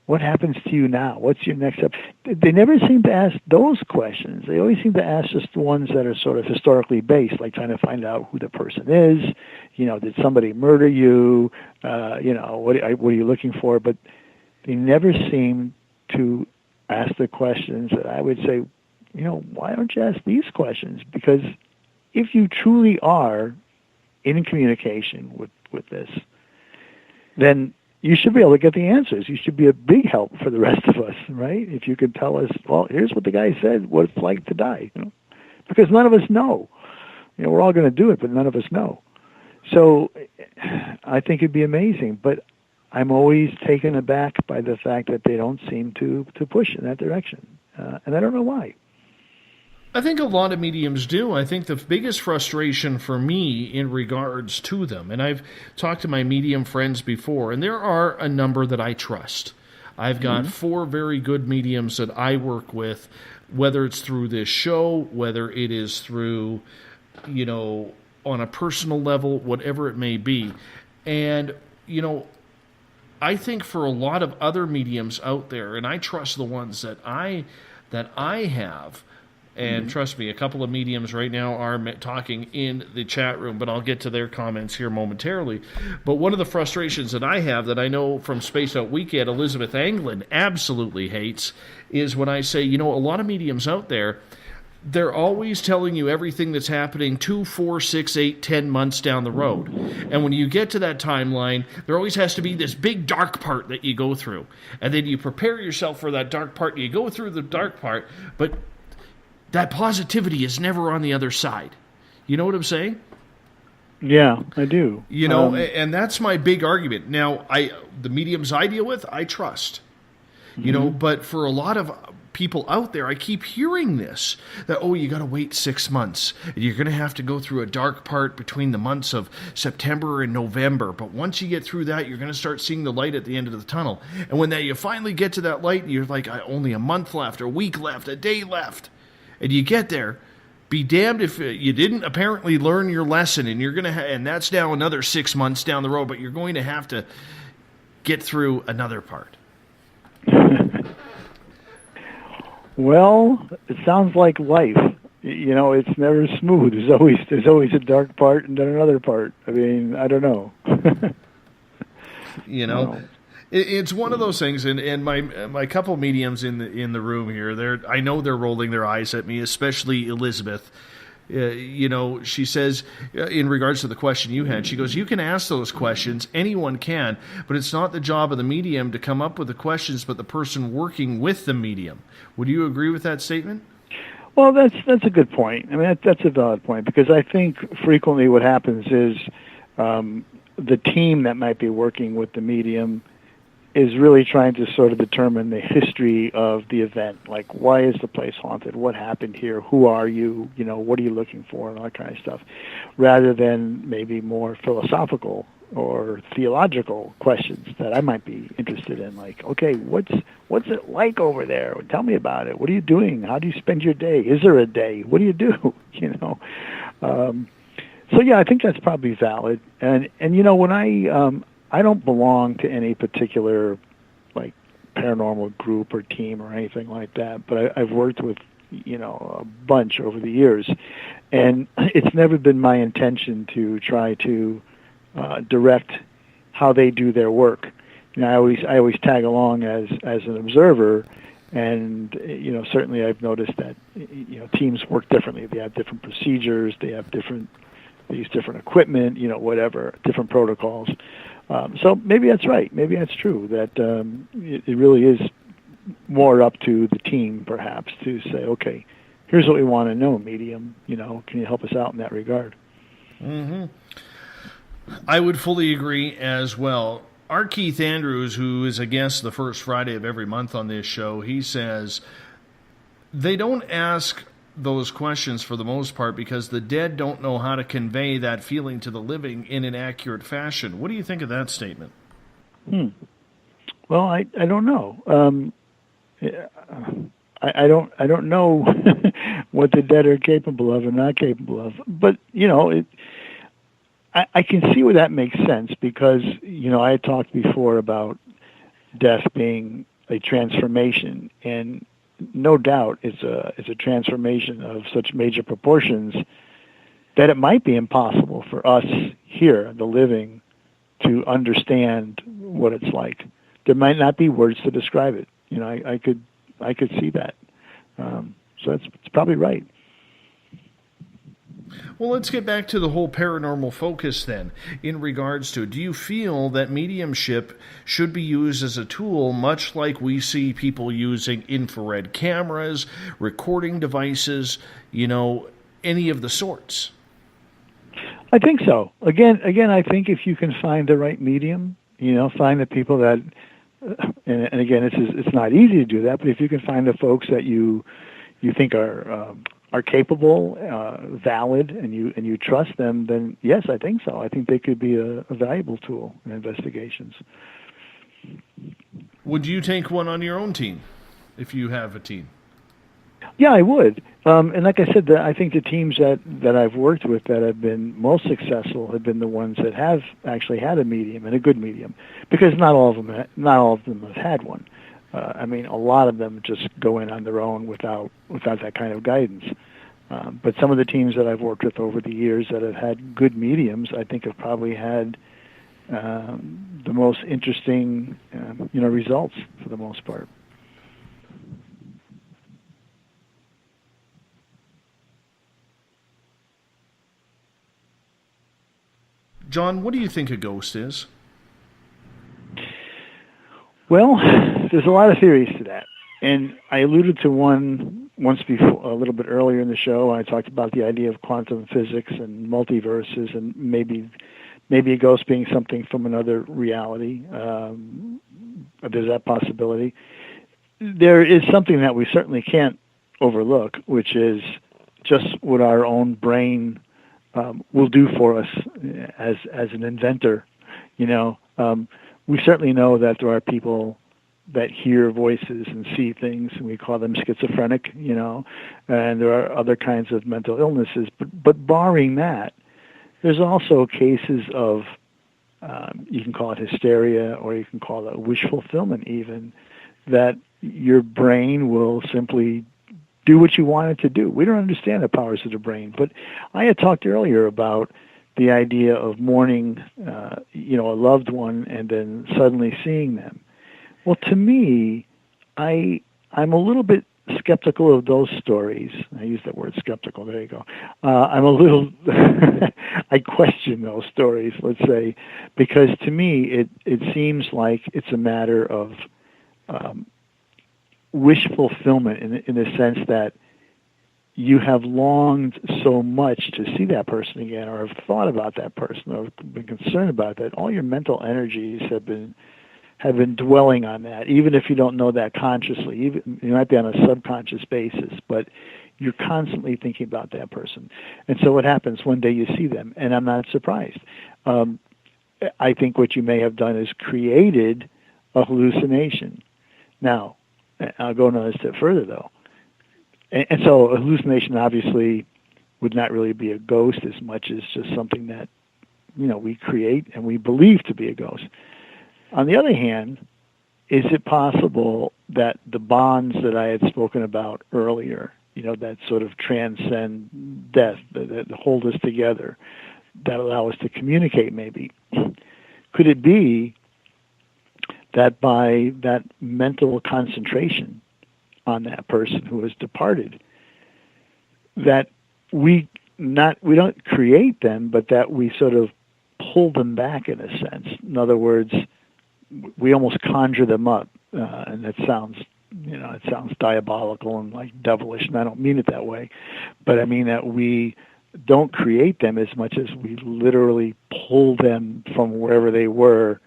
what happens to you now? What's your next step? They never seem to ask those questions. They always seem to ask just the ones that are sort of historically based, like trying to find out who the person is. Did somebody murder you? What are you looking for? But they never seem to ask the questions that I would say, why don't you ask these questions? Because if you truly are in communication with this, then you should be able to get the answers. You should be a big help for the rest of us, right? If you could tell us, well, here's what the guy said, what it's like to die, because none of us know. We're all going to do it, but none of us know. So I think it'd be amazing, but I'm always taken aback by the fact that they don't seem to push in that direction, and I don't know why. I think a lot of mediums do. I think the biggest frustration for me in regards to them, and I've talked to my medium friends before, and there are a number that I trust. I've got 4 very good mediums that I work with, whether it's through this show, whether it is through, on a personal level, whatever it may be. And, I think for a lot of other mediums out there, and I trust the ones that I have. And trust me, a couple of mediums right now are talking in the chat room, but I'll get to their comments here momentarily. But one of the frustrations that I have, that I know from Space Out Weekend, Elizabeth Anglin absolutely hates, is when I say, a lot of mediums out there, they're always telling you everything that's happening 2, 4, 6, 8, 10 months down the road. And when you get to that timeline, there always has to be this big dark part that you go through. And then you prepare yourself for that dark part, and you go through the dark part, but that positivity is never on the other side. You know what I'm saying? Yeah, I do. And that's my big argument. Now, the mediums I deal with, I trust. But for a lot of people out there, I keep hearing this, that, you got to wait 6 months. You're going to have to go through a dark part between the months of September and November. But once you get through that, you're going to start seeing the light at the end of the tunnel. And when you finally get to that light, you're like, only a month left, a week left, a day left. And you get there, be damned if you didn't apparently learn your lesson, and you're going to and that's now another 6 months down the road, but you're going to have to get through another part. Well, it sounds like life. It's never smooth. There's always a dark part and then another part. I mean, I don't know. It's one of those things, and my couple mediums in the room here, I know they're rolling their eyes at me, especially Elizabeth, She says, in regards to the question you had, she goes, you can ask those questions, anyone can, but it's not the job of the medium to come up with the questions, but the person working with the medium. Would you agree with that statement? Well, that's a good point. I mean, that's a valid point, because I think frequently what happens is the team that might be working with the medium is really trying to sort of determine the history of the event. Like, why is the place haunted? What happened here? Who are you? What are you looking for? And all that kind of stuff. Rather than maybe more philosophical or theological questions that I might be interested in. Like, okay, what's it like over there? Tell me about it. What are you doing? How do you spend your day? Is there a day? What do you do? So yeah, I think that's probably valid. And when I don't belong to any particular like paranormal group or team or anything like that, but I've worked with a bunch over the years, and it's never been my intention to try to direct how they do their work. I always tag along as an observer, and certainly I've noticed that teams work differently. They have different procedures. They use different equipment. Whatever, different protocols. So maybe that's right. Maybe that's true, that it really is more up to the team, perhaps, to say, okay, here's what we want to know, medium. Can you help us out in that regard? Mm-hmm. I would fully agree as well. Our Keith Andrews, who is a guest the first Friday of every month on this show, he says they don't ask those questions for the most part because the dead don't know how to convey that feeling to the living in an accurate fashion. What do you think of that statement? Well, I don't know. I don't know what the dead are capable of and not capable of. But I can see where that makes sense, because I had talked before about death being a transformation, and no doubt it's a transformation of such major proportions that it might be impossible for us here, the living, to understand what it's like. There might not be words to describe it. I could see that. So it's probably right. Well, let's get back to the whole paranormal focus then. In regards to, do you feel that mediumship should be used as a tool, much like we see people using infrared cameras, recording devices, any of the sorts? I think so. Again, I think if you can find the right medium, find the people that, and again, it's not easy to do that, but if you can find the folks that you think are capable, valid, and you trust them, then yes, I think so. I think they could be a valuable tool in investigations. Would you take one on your own team, if you have a team? Yeah, I would. And like I said, I think the teams that I've worked with that have been most successful have been the ones that have actually had a medium, and a good medium, because not all of them have had one. A lot of them just go in on their own without that kind of guidance. But some of the teams that I've worked with over the years that have had good mediums, I think have probably had the most interesting, results for the most part. John, what do you think a ghost is? Well, there's a lot of theories to that, and I alluded to one once before, a little bit earlier in the show. I talked about the idea of quantum physics and multiverses, and maybe a ghost being something from another reality. There's that possibility. There is something that we certainly can't overlook, which is just what our own brain will do for us as an inventor. We certainly know that there are people that hear voices and see things, and we call them schizophrenic, and there are other kinds of mental illnesses. But barring that, there's also cases of, you can call it hysteria, or you can call it wish fulfillment even, that your brain will simply do what you want it to do. We don't understand the powers of the brain. But I had talked earlier about the idea of mourning, a loved one and then suddenly seeing them. Well, to me, I'm a little bit skeptical of those stories. I use that word skeptical. There you go. I'm a little. I question those stories. Let's say, because to me it seems like it's a matter of wish fulfillment in the sense that you have longed so much to see that person again, or have thought about that person, or been concerned about that. All your mental energies have been dwelling on that, even if you don't know that consciously. Even you might be on a subconscious basis, but you're constantly thinking about that person. And so what happens one day you see them, and I'm not surprised. I think what you may have done is created a hallucination. Now, I'll go another step further, though. And so a hallucination obviously would not really be a ghost as much as just something that, we create and we believe to be a ghost. On the other hand, is it possible that the bonds that I had spoken about earlier, that sort of transcend death, that hold us together, that allow us to communicate maybe, could it be that by that mental concentration on that person who has departed, that we don't create them, but that we sort of pull them back in a sense. In other words, we almost conjure them up, and it sounds diabolical and like devilish, and I don't mean it that way, but I mean that we don't create them as much as we literally pull them from wherever they were,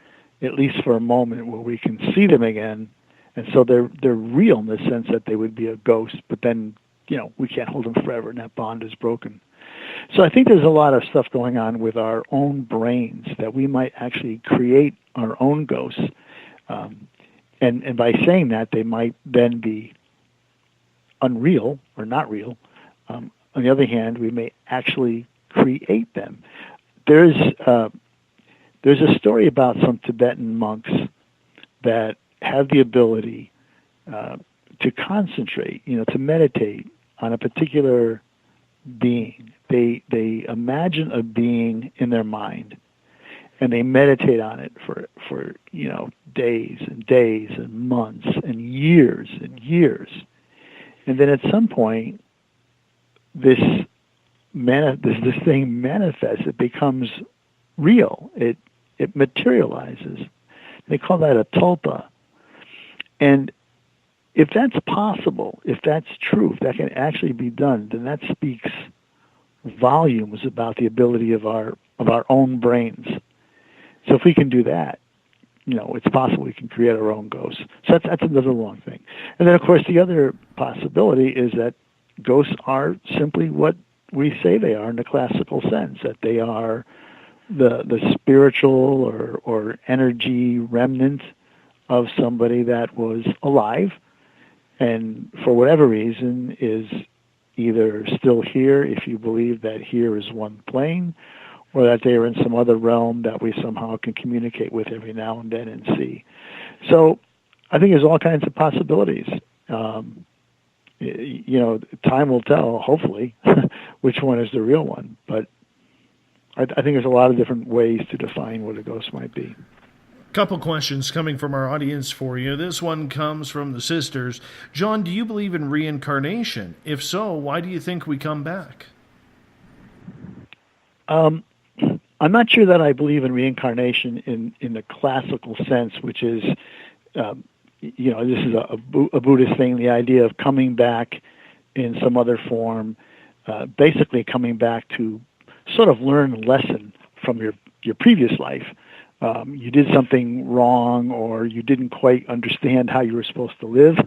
at least for a moment, where we can see them again. And so they're real in the sense that they would be a ghost, but then, we can't hold them forever, and that bond is broken. So I think there's a lot of stuff going on with our own brains that we might actually create our own ghosts. And by saying that, they might then be unreal or not real. On the other hand, we may actually create them. There's a story about some Tibetan monks that have the ability to concentrate, to meditate on a particular being. They imagine a being in their mind, and they meditate on it for days and days and months and years. And then at some point, this thing manifests. It becomes real. It materializes. They call that a tulpa. And if that's possible, if that's true, if that can actually be done, then that speaks volumes about the ability of our own brains. So if we can do that, it's possible we can create our own ghosts. So that's another long thing. And then, of course, the other possibility is that ghosts are simply what we say they are in the classical sense, that they are the spiritual or energy remnant of somebody that was alive and for whatever reason is either still here, if you believe that here is one plane, or that they are in some other realm that we somehow can communicate with every now and then and see. So I think there's all kinds of possibilities. Time will tell, hopefully, which one is the real one. But I think there's a lot of different ways to define what a ghost might be. Couple questions coming from our audience for you. This one comes from the sisters. John, do you believe in reincarnation? If so, why do you think we come back? I'm not sure that I believe in reincarnation in the classical sense, which is, this is a Buddhist thing, the idea of coming back in some other form, basically coming back to sort of learn a lesson from your previous life. You did something wrong, or you didn't quite understand how you were supposed to live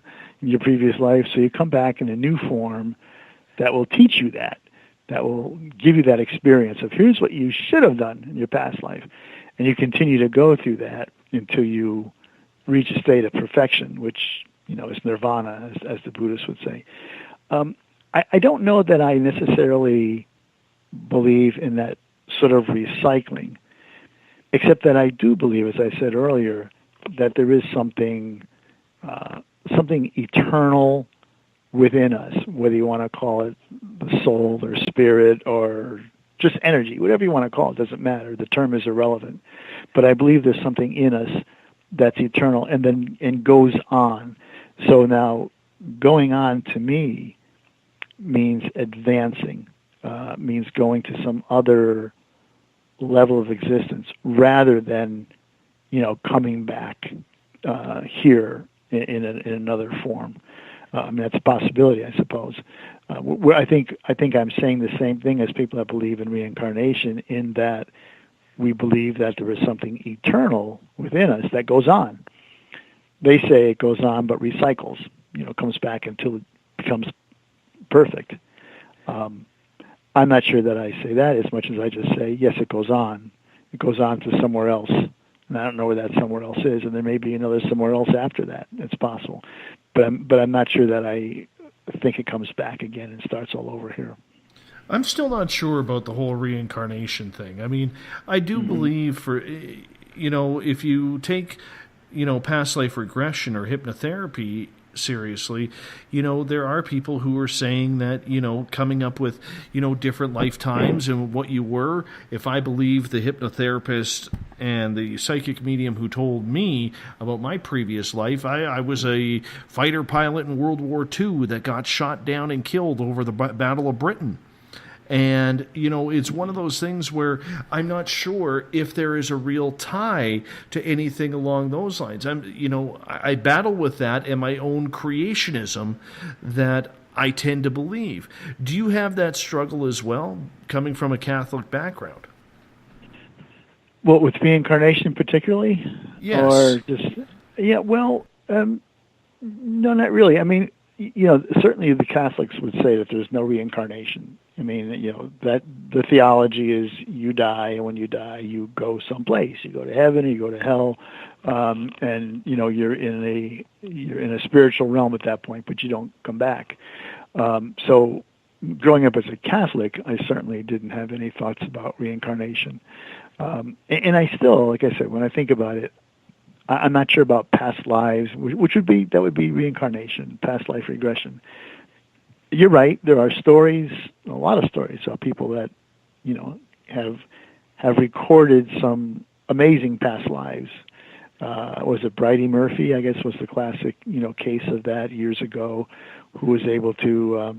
in your previous life, so you come back in a new form that will teach you that will give you that experience of here's what you should have done in your past life. And you continue to go through that until you reach a state of perfection, which, is nirvana, as the Buddhists would say. I don't know that I necessarily believe in that sort of recycling, except that I do believe, as I said earlier, that there is something eternal within us, whether you want to call it the soul or spirit or just energy, whatever you want to call it, doesn't matter. The term is irrelevant. But I believe there's something in us that's eternal and goes on. So now going on to me means advancing, means going to some other level of existence rather than, coming back here in another form. That's a possibility, I suppose. I think I'm saying the same thing as people that believe in reincarnation, in that we believe that there is something eternal within us that goes on. They say it goes on but recycles, comes back until it becomes perfect. I'm not sure that I say that as much as I just say, yes, it goes on. It goes on to somewhere else. And I don't know where that somewhere else is, and there may be another somewhere else after that. It's possible. But I'm not sure that I think it comes back again and starts all over here. I'm still not sure about the whole reincarnation thing. I mean, I do believe if you take, past life regression or hypnotherapy seriously, there are people who are saying that, coming up with, different lifetimes and what you were. If I believe the hypnotherapist and the psychic medium who told me about my previous life, I was a fighter pilot in World War II that got shot down and killed over the Battle of Britain. And, it's one of those things where I'm not sure if there is a real tie to anything along those lines. I battle with that and my own creationism that I tend to believe. Do you have that struggle as well, coming from a Catholic background? Well, with reincarnation particularly? Yes. Or just, no, not really. I mean, certainly the Catholics would say that there's no reincarnation. I mean, that the theology is you die, and when you die, you go someplace. You go to heaven, or you go to hell, and you're in a spiritual realm at that point, but you don't come back. So, growing up as a Catholic, I certainly didn't have any thoughts about reincarnation, and I still, like I said, when I think about it, I'm not sure about past lives, which would be reincarnation, past life regression. You're right. There are stories, a lot of stories of people that, have recorded some amazing past lives. Was it Bridie Murphy? I guess was the classic, case of that years ago, who was able to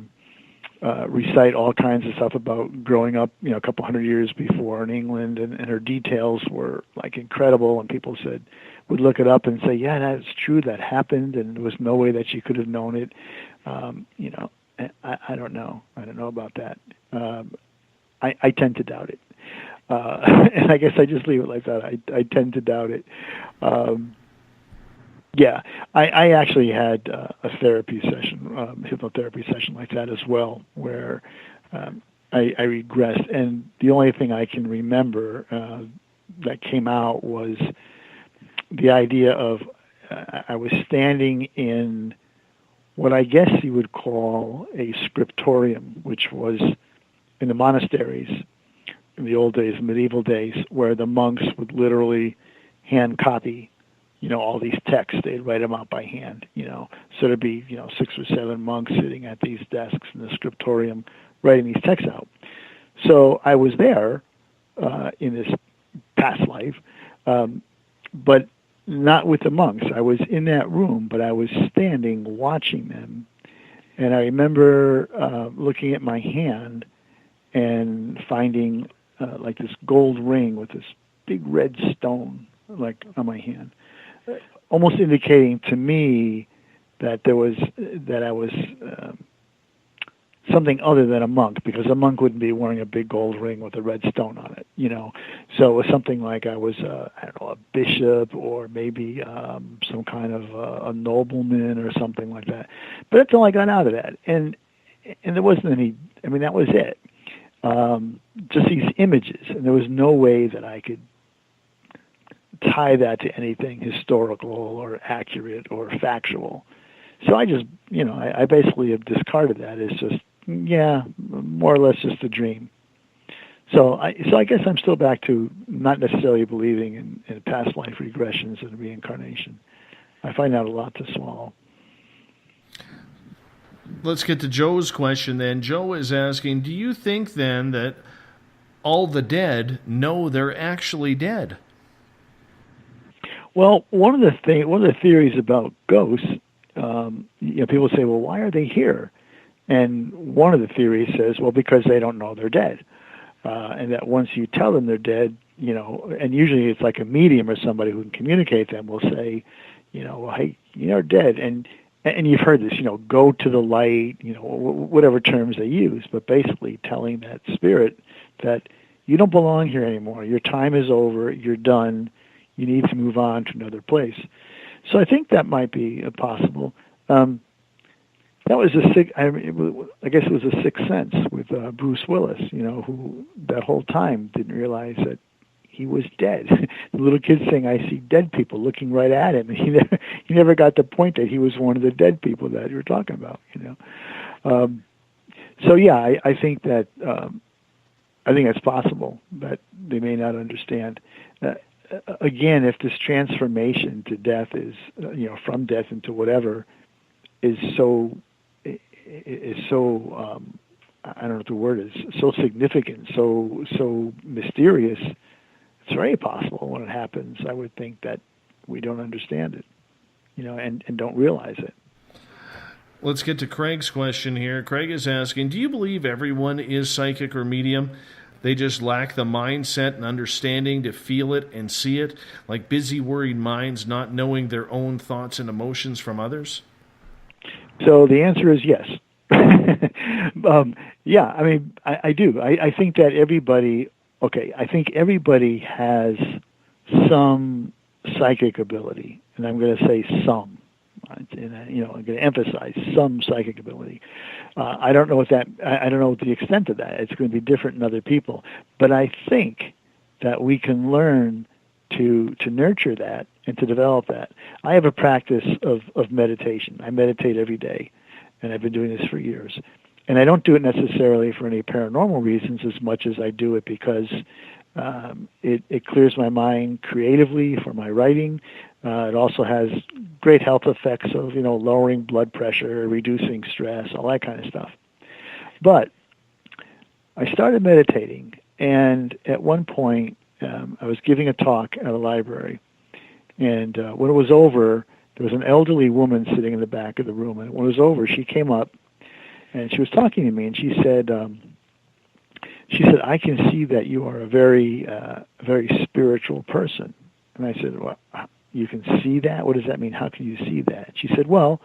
recite all kinds of stuff about growing up, a couple hundred years before in England, and her details were like incredible. And people would look it up and say, yeah, that's true, that happened, and there was no way that she could have known it. I don't know. I don't know about that. I tend to doubt it. And I guess I just leave it like that. I tend to doubt it. I actually had a therapy session, hypnotherapy session like that as well, where I regressed. And the only thing I can remember that came out was the idea of I was standing in what I guess you would call a scriptorium, which was in the monasteries in the old days, medieval days, where the monks would literally hand copy, all these texts. They'd write them out by hand, So there'd be, 6 or 7 monks sitting at these desks in the scriptorium writing these texts out. So I was there in this past life, but not with the monks. I was in that room, but I was standing watching them. And I remember looking at my hand and finding like this gold ring with this big red stone like on my hand, almost indicating to me that I was something other than a monk, because a monk wouldn't be wearing a big gold ring with a red stone on it, So it was something like I was, a bishop, or maybe some kind of a nobleman or something like that. But that's all I got out of that. And there wasn't any, that was it. Just these images, and there was no way that I could tie that to anything historical or accurate or factual. So I just, I basically have discarded that as just, more or less just a dream. So I guess I'm still back to not necessarily believing in past life regressions and reincarnation. I find that a lot to swallow. Let's get to Joe's question then. Joe is asking, do you think then that all the dead know they're actually dead? Well, one of the theories about ghosts people say, well, why are they here? And one of the theories says, well, because they don't know they're dead. And that once you tell them they're dead, and usually it's like a medium or somebody who can communicate them will say, well, hey, you're dead. And you've heard this, go to the light, whatever terms they use, but basically telling that spirit that you don't belong here anymore. Your time is over. You're done. You need to move on to another place. So I think that might be possible. That was I guess it was a sixth sense with Bruce Willis, who that whole time didn't realize that he was dead. The little kid saying, "I see dead people," looking right at him, and he never got the point that he was one of the dead people that you were talking about. So yeah, I think that I think it's possible that they may not understand. Again, if this transformation to death is from death into whatever is so I don't know what the word is, so significant, so mysterious. It's very possible when it happens. I would think that we don't understand it, and don't realize it. Let's get to Craig's question here. Craig is asking, do you believe everyone is psychic or medium? They just lack the mindset and understanding to feel it and see it, like busy, worried minds not knowing their own thoughts and emotions from others? So the answer is yes. Yeah, I mean, I do. I think that everybody has some psychic ability, and I'm going to say some. And, I'm going to emphasize some psychic ability. I don't know what the extent of that. It's going to be different in other people, but I think that we can learn to nurture that and to develop that. I have a practice of meditation. I meditate every day, and I've been doing this for years. And I don't do it necessarily for any paranormal reasons as much as I do it because it clears my mind creatively for my writing. It also has great health effects of, lowering blood pressure, reducing stress, all that kind of stuff. But I started meditating, and at one point, I was giving a talk at a library. And when it was over, there was an elderly woman sitting in the back of the room. And when it was over, she came up, and she was talking to me, and she said, I can see that you are a very spiritual person. And I said, well, you can see that? What does that mean? How can you see that? She said, well,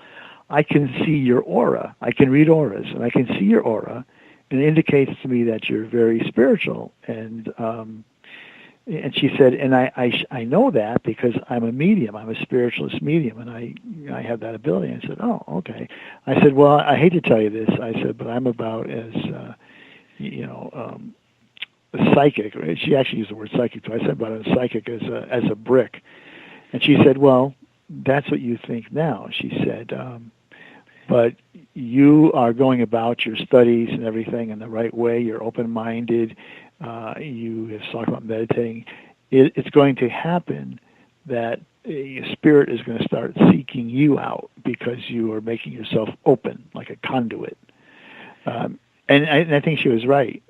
I can see your aura. I can read auras, and I can see your aura, and it indicates to me that you're very spiritual. And she said, and I know that because I'm a medium. I'm a spiritualist medium, and I have that ability. I said, oh, okay. I said, well, I hate to tell you this. I said, but I'm about as psychic. She actually used the word psychic, so I said about as psychic as a brick. And she said, well, that's what you think now. She said, but you are going about your studies and everything in the right way. You're open-minded. You have talked about meditating. It's going to happen that a spirit is going to start seeking you out because you are making yourself open, like a conduit. And I think she was right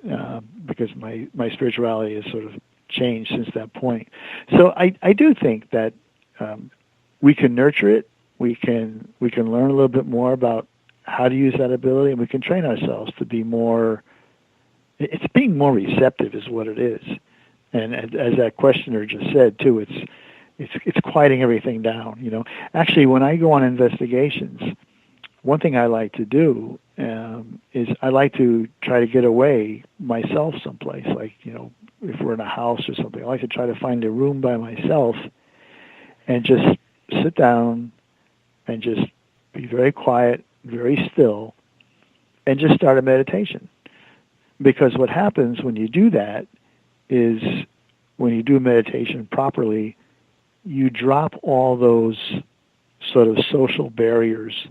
because my spirituality has sort of changed since that point. So I do think that we can nurture it. We can learn a little bit more about how to use that ability, and we can train ourselves to be more. It's being more receptive, is what it is. And as that questioner just said too, it's quieting everything down. Actually, when I go on investigations, one thing I like to do is I like to try to get away myself someplace. Like if we're in a house or something, I like to try to find a room by myself and just sit down and just be very quiet, very still, and just start a meditation. Because what happens when you do that is when you do meditation properly, you drop all those sort of social barriers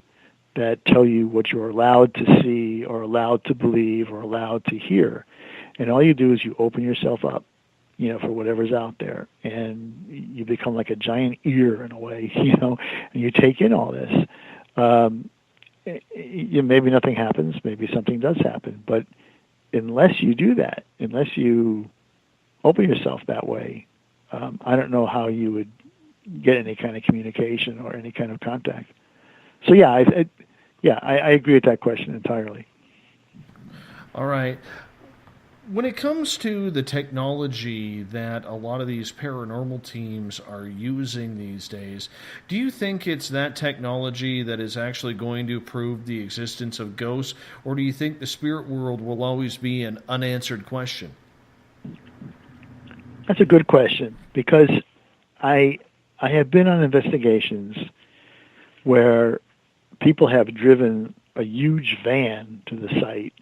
that tell you what you're allowed to see or allowed to believe or allowed to hear. And all you do is you open yourself up, for whatever's out there. And you become like a giant ear in a way, and you take in all this. Maybe nothing happens, maybe something does happen, but unless you do that, unless you open yourself that way, I don't know how you would get any kind of communication or any kind of contact. So yeah, I agree with that question entirely. All right. When it comes to the technology that a lot of these paranormal teams are using these days, do you think it's that technology that is actually going to prove the existence of ghosts, or do you think the spirit world will always be an unanswered question? That's a good question, because I have been on investigations where people have driven a huge van to the site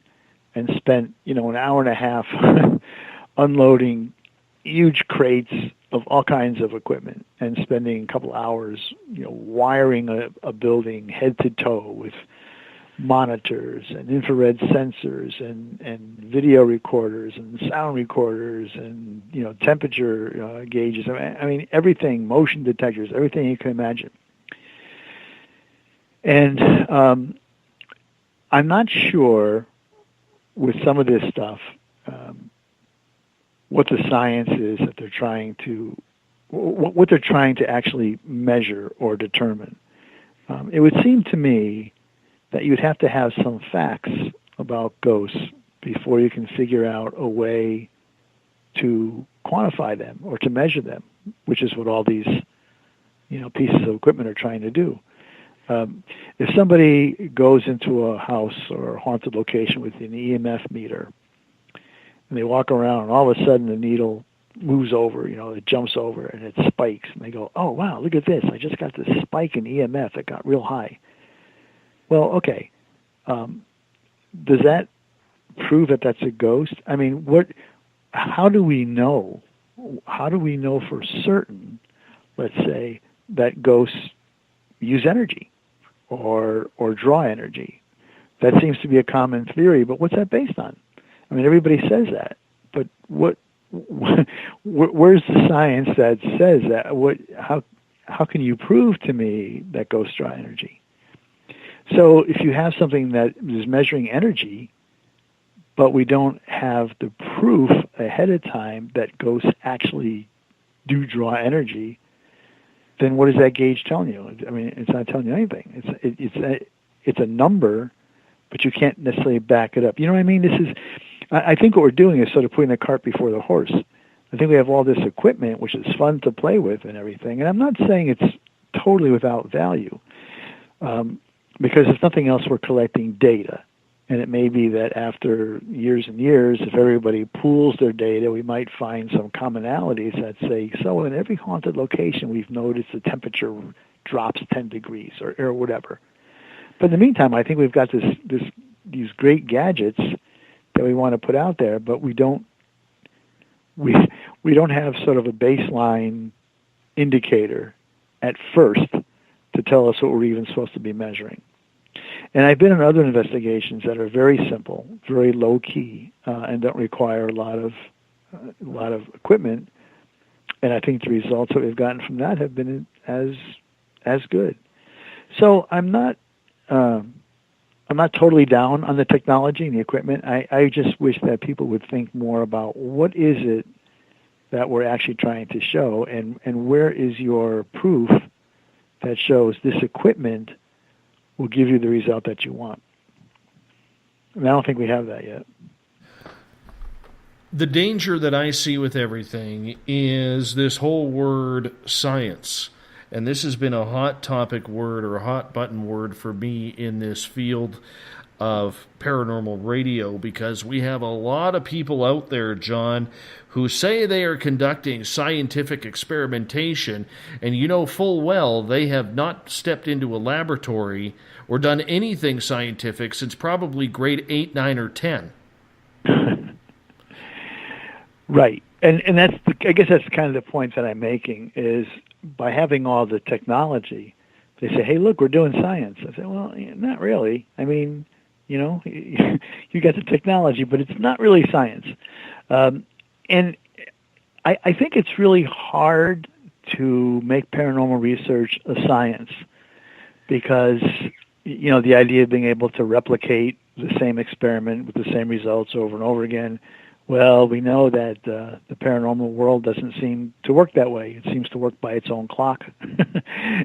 and spent, an hour and a half unloading huge crates of all kinds of equipment and spending a couple hours, wiring a building head to toe with monitors and infrared sensors and video recorders and sound recorders and, temperature gauges. I mean, everything, motion detectors, everything you can imagine. And I'm not sure with some of this stuff, what the science is that they're trying to, what they're trying to actually measure or determine. It would seem to me that you'd have to have some facts about ghosts before you can figure out a way to quantify them or to measure them, which is what all these, pieces of equipment are trying to do. If somebody goes into a house or a haunted location with an EMF meter and they walk around and all of a sudden the needle moves over, it jumps over and it spikes and they go, oh, wow, look at this. I just got this spike in EMF that got real high. Well, okay. Does that prove that that's a ghost? I mean, how do we know? How do we know for certain, let's say, that ghosts use energy or draw energy? That seems to be a common theory, but what's that based on? I mean, everybody says that, but where's the science that says that? How can you prove to me that ghosts draw energy? So if you have something that is measuring energy, but we don't have the proof ahead of time that ghosts actually do draw energy, then what is that gauge telling you? I mean, it's not telling you anything. It's a number, but you can't necessarily back it up. You know what I mean? I think what we're doing is sort of putting the cart before the horse. I think we have all this equipment, which is fun to play with and everything. And I'm not saying it's totally without value, because if nothing else, we're collecting data. And it may be that after years and years, if everybody pools their data, we might find some commonalities that say, so in every haunted location, we've noticed the temperature drops 10 degrees or whatever. But in the meantime, I think we've got these great gadgets that we want to put out there, but we don't have sort of a baseline indicator at first to tell us what we're even supposed to be measuring. And I've been in other investigations that are very simple, very low key, and don't require a lot of equipment. And I think the results that we've gotten from that have been as good. So I'm not totally down on the technology and the equipment. I just wish that people would think more about what is it that we're actually trying to show, and where is your proof that shows this equipment will give you the result that you want. And I don't think we have that yet. The danger that I see with everything is this whole word science. And this has been a hot topic word or a hot button word for me in this field of paranormal radio, because we have a lot of people out there, John, who say they are conducting scientific experimentation, and you know full well they have not stepped into a laboratory or done anything scientific since probably grade 8, 9, or 10. Right. And that's I guess that's kind of the point that I'm making, is by having all the technology, they say, hey, look, we're doing science. I say, well, not really. I mean, you got the technology, but it's not really science. And I think it's really hard to make paranormal research a science because, the idea of being able to replicate the same experiment with the same results over and over again, Well, we know that the paranormal world doesn't seem to work that way. It seems to work by its own clock, and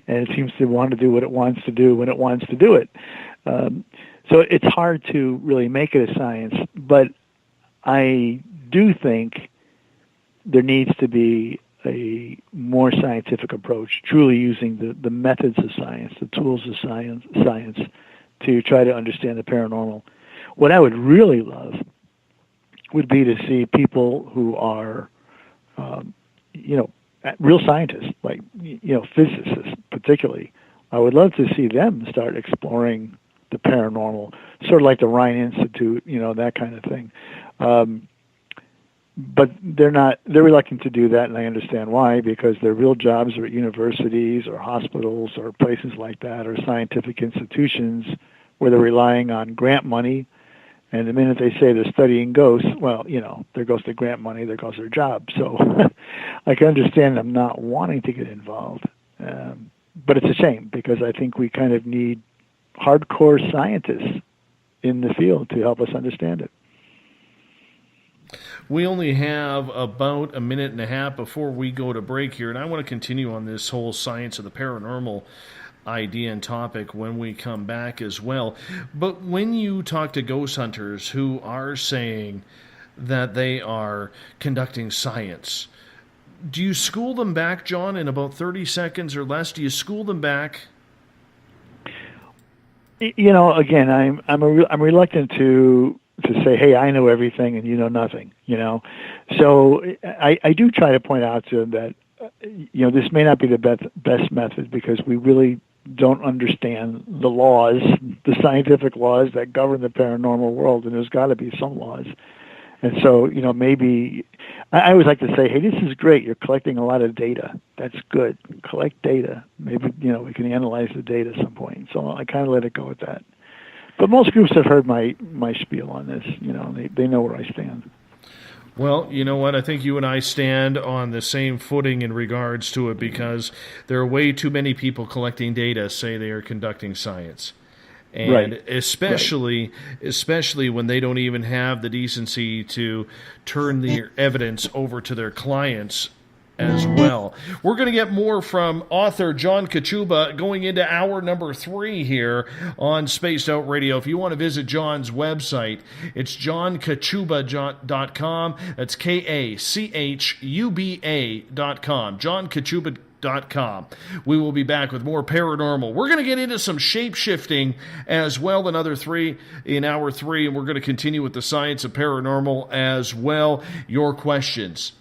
it seems to want to do what it wants to do when it wants to do it. So it's hard to really make it a science, but I do think there needs to be a more scientific approach, truly using the methods of science, the tools of science to try to understand the paranormal. What I would really love would be to see people who are, real scientists, like, physicists particularly. I would love to see them start exploring the paranormal, sort of like the Rhine Institute, that kind of thing. But they're reluctant to do that, and I understand why, because their real jobs are at universities or hospitals or places like that, or scientific institutions where they're relying on grant money. And the minute they say they're studying ghosts, well, there goes the grant money, there goes their job. So I can understand them not wanting to get involved. But it's a shame, because I think we kind of need hardcore scientists in the field to help us understand it. We only have about a minute and a half before we go to break here, and I want to continue on this whole science of the paranormal idea and topic when we come back as well. But when you talk to ghost hunters who are saying that they are conducting science, do you school them back, John, in about 30 seconds or less? Do you school them back? Again, I'm reluctant to say, hey, I know everything and you know nothing, So I do try to point out to them that, this may not be the best method, because we really don't understand the laws, the scientific laws that govern the paranormal world, and there's got to be some laws. And so, maybe I always like to say, hey, this is great. You're collecting a lot of data. That's good. Collect data. Maybe, we can analyze the data at some point. So I kind of let it go with that. But most groups have heard my spiel on this. They know where I stand. Well, you know what? I think you and I stand on the same footing in regards to it, because there are way too many people collecting data say they are conducting science. And right. especially when they don't even have the decency to turn their evidence over to their clients as well. We're going to get more from author John Kachuba going into hour number 3 here on Spaced Out Radio. If you want to visit John's website, it's johnkachuba.com. That's KACHUBA.com. johnkachuba.com. We will be back with more paranormal. We're going to get into some shape-shifting as well in hour 3, and we're going to continue with the science of paranormal as well. Your questions,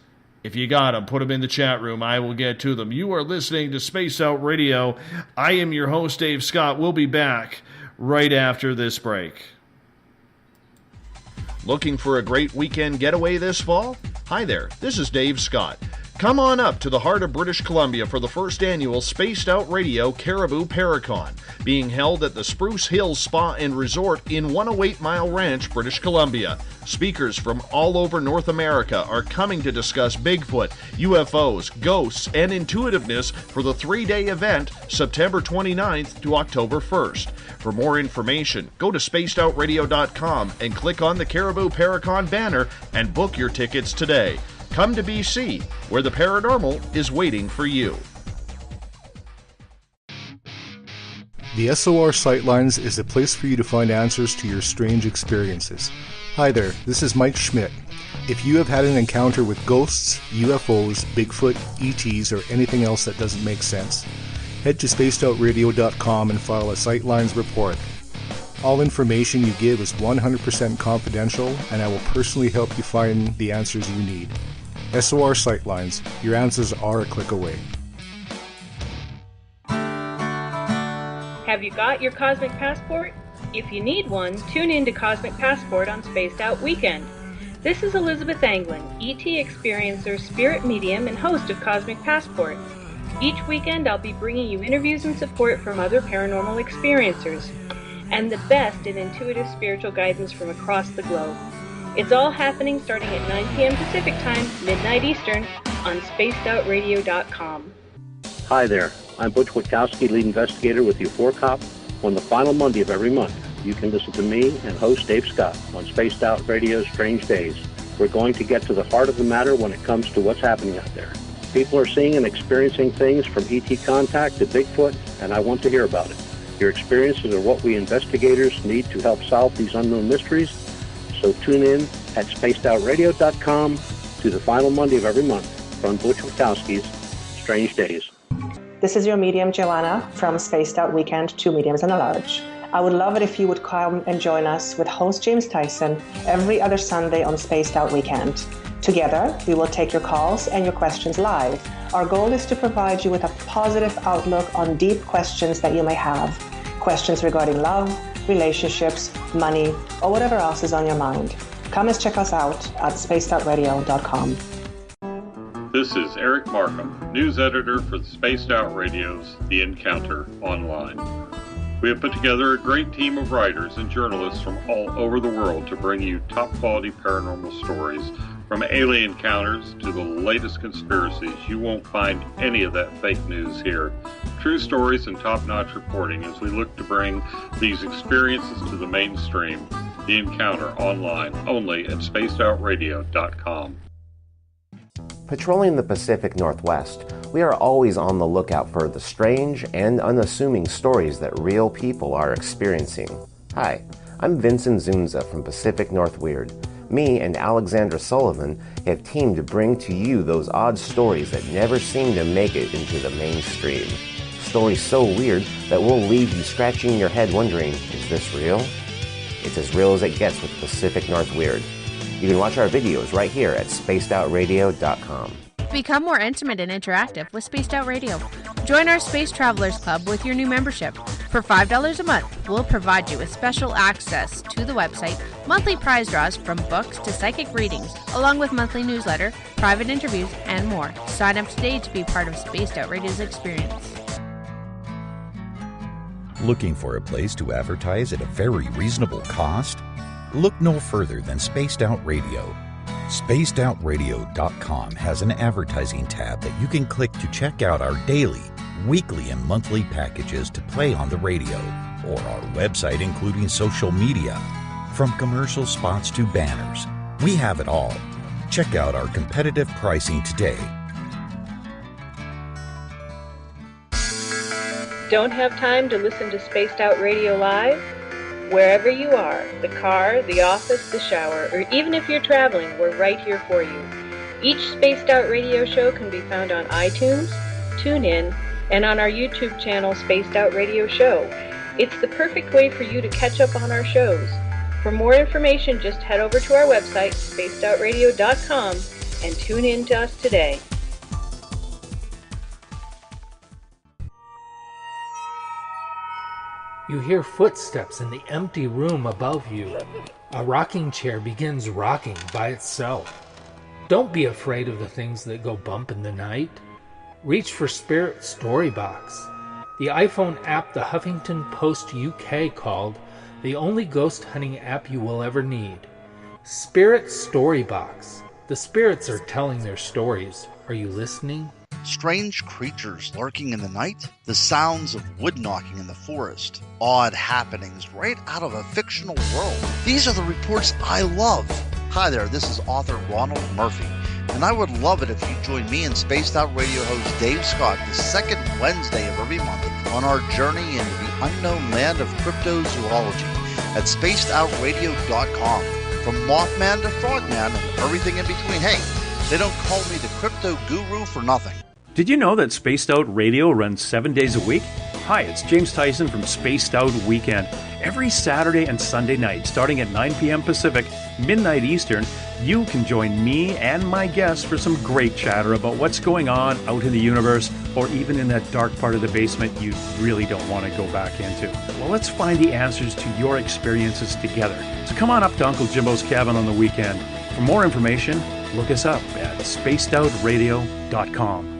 if you got them, put them in the chat room. I will get to them. You are listening to Space Out Radio. I am your host, Dave Scott. We'll be back right after this break. Looking for a great weekend getaway this fall? Hi there, this is Dave Scott. Come on up to the heart of British Columbia for the first annual Spaced Out Radio Caribou Paracon, being held at the Spruce Hills Spa and Resort in 108 Mile Ranch, British Columbia. Speakers from all over North America are coming to discuss Bigfoot, UFOs, ghosts, and intuitiveness for the 3-day event, September 29th to October 1st. For more information, go to spacedoutradio.com and click on the Caribou Paracon banner and book your tickets today. Come to BC, where the paranormal is waiting for you. The SOR Sightlines is a place for you to find answers to your strange experiences. Hi there, this is Mike Schmidt. If you have had an encounter with ghosts, UFOs, Bigfoot, ETs, or anything else that doesn't make sense, head to spacedoutradio.com and file a Sightlines report. All information you give is 100% confidential, and I will personally help you find the answers you need. SOR Sightlines, your answers are a click away. Have you got your Cosmic Passport? If you need one, tune in to Cosmic Passport on Spaced Out Weekend. This is Elizabeth Anglin, ET experiencer, spirit medium, and host of Cosmic Passport. Each weekend I'll be bringing you interviews and support from other paranormal experiencers, and the best in intuitive spiritual guidance from across the globe. It's all happening starting at 9 p.m. Pacific Time, midnight Eastern, on spacedoutradio.com. Hi there, I'm Butch Witkowski, lead investigator with U4COP. On the final Monday of every month, you can listen to me and host Dave Scott on Spaced Out Radio's Strange Days. We're going to get to the heart of the matter when it comes to what's happening out there. People are seeing and experiencing things from ET contact to Bigfoot, and I want to hear about it. Your experiences are what we investigators need to help solve these unknown mysteries. So tune in at spacedoutradio.com to the final Monday of every month from Butch Wachowski's Strange Days. This is your medium, Joanna, from Spaced Out Weekend, 2 mediums and a large. I would love it if you would come and join us with host James Tyson every other Sunday on Spaced Out Weekend. Together, we will take your calls and your questions live. Our goal is to provide you with a positive outlook on deep questions that you may have. Questions regarding love, relationships, money, or whatever else is on your mind. Come and check us out at spacedoutradio.com. This is Eric Markham, news editor for the Spaced Out Radio's The Encounter Online. We have put together a great team of writers and journalists from all over the world to bring you top-quality paranormal stories, from alien encounters to the latest conspiracies. You won't find any of that fake news here. True stories and top-notch reporting as we look to bring these experiences to the mainstream. The Encounter Online, only at spacedoutradio.com. Patrolling the Pacific Northwest, we are always on the lookout for the strange and unassuming stories that real people are experiencing. Hi, I'm Vincent Zunza from Pacific North Weird. Me and Alexandra Sullivan have teamed to bring to you those odd stories that never seem to make it into the mainstream. Stories so weird that will leave you scratching your head wondering, is this real? It's as real as it gets with Pacific North Weird. You can watch our videos right here at spacedoutradio.com. Become more intimate and interactive with Spaced Out Radio. Join our Space Travelers Club with your new membership. For $5 a month, we'll provide you with special access to the website, monthly prize draws from books to psychic readings, along with monthly newsletter, private interviews, and more. Sign up today to be part of Spaced Out Radio's experience. Looking for a place to advertise at a very reasonable cost? Look no further than Spaced Out Radio. SpacedOutRadio.com has an advertising tab that you can click to check out our daily, weekly, and monthly packages to play on the radio, or our website including social media. From commercial spots to banners, we have it all. Check out our competitive pricing today. Don't have time to listen to Spaced Out Radio live? Wherever you are, the car, the office, the shower, or even if you're traveling, we're right here for you. Each Spaced Out Radio show can be found on iTunes, TuneIn, and on our YouTube channel, Spaced Out Radio Show. It's the perfect way for you to catch up on our shows. For more information, just head over to our website, spacedoutradio.com, and tune in to us today. You hear footsteps in the empty room above you. A rocking chair begins rocking by itself. Don't be afraid of the things that go bump in the night. Reach for Spirit Storybox, the iPhone app the Huffington Post UK called the only ghost hunting app you will ever need. Spirit Storybox. The spirits are telling their stories. Are you listening? Strange creatures lurking in the night, the sounds of wood knocking in the forest, odd happenings right out of a fictional world. These are the reports I love. Hi there, this is author Ronald Murphy, and I would love it if you join me and Spaced Out Radio host Dave Scott the second Wednesday of every month on our journey into the unknown land of cryptozoology at spacedoutradio.com. From Mothman to Frogman and everything in between. Hey, they don't call me the crypto guru for nothing. Did you know that Spaced Out Radio runs 7 days a week? Hi, it's James Tyson from Spaced Out Weekend. Every Saturday and Sunday night, starting at 9 p.m. Pacific, midnight Eastern, you can join me and my guests for some great chatter about what's going on out in the universe, or even in that dark part of the basement you really don't want to go back into. Well, let's find the answers to your experiences together. So come on up to Uncle Jimbo's cabin on the weekend. For more information, look us up at spacedoutradio.com.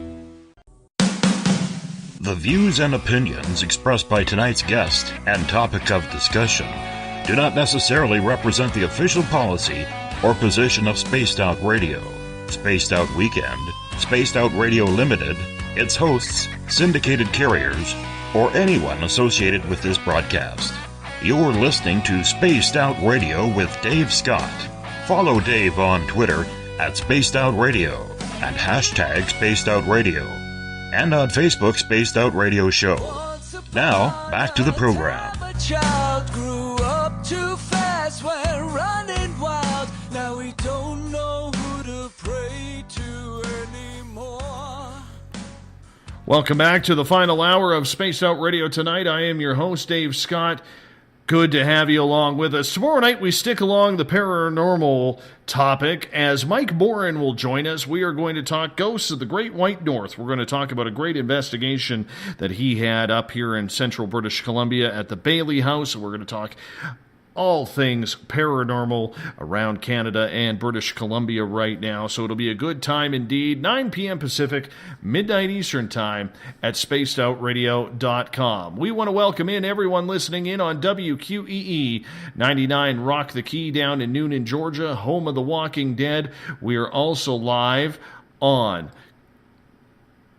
The views and opinions expressed by tonight's guest and topic of discussion do not necessarily represent the official policy or position of Spaced Out Radio, Spaced Out Weekend, Spaced Out Radio Limited, its hosts, syndicated carriers, or anyone associated with this broadcast. You're listening to Spaced Out Radio with Dave Scott. Follow Dave on Twitter at Spaced Out Radio and hashtag Spaced Out Radio, and on Facebook Spaced Out Radio Show. Now, back to the program. A child grew up too fast, went running wild. Now we don't know who to pray to anymore. Welcome back to the final hour of Spaced Out Radio tonight. I am your host, Dave Scott. Good to have you along with us. Tomorrow night, we stick along the paranormal topic as Mike Boren will join us. We are going to talk ghosts of the Great White North. We're going to talk about a great investigation that he had up here in central British Columbia at the Bailey House. We're going to talk all things paranormal around Canada and British Columbia right now. So it'll be a good time indeed. 9 p.m. Pacific, midnight Eastern time at spacedoutradio.com. We want to welcome in everyone listening in on WQEE 99 Rock the Key down in Noonan, Georgia, home of The Walking Dead. We are also live on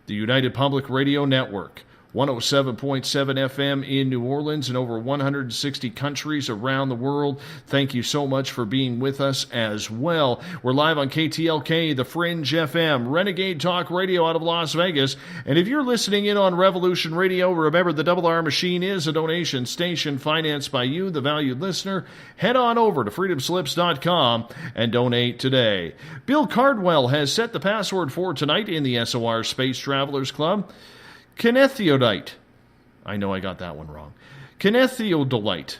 the United Public Radio Network. 107.7 FM in New Orleans and over 160 countries around the world. Thank you so much for being with us as well. We're live on KTLK, The Fringe FM, Renegade Talk Radio out of Las Vegas. And if you're listening in on Revolution Radio, remember the Double R Machine is a donation station financed by you, the valued listener. Head on over to freedomslips.com and donate today. Bill Cardwell has set the password for tonight in the SOR Space Travelers Club. Kinethiodite. I know I got that one wrong. Kinethiodolite.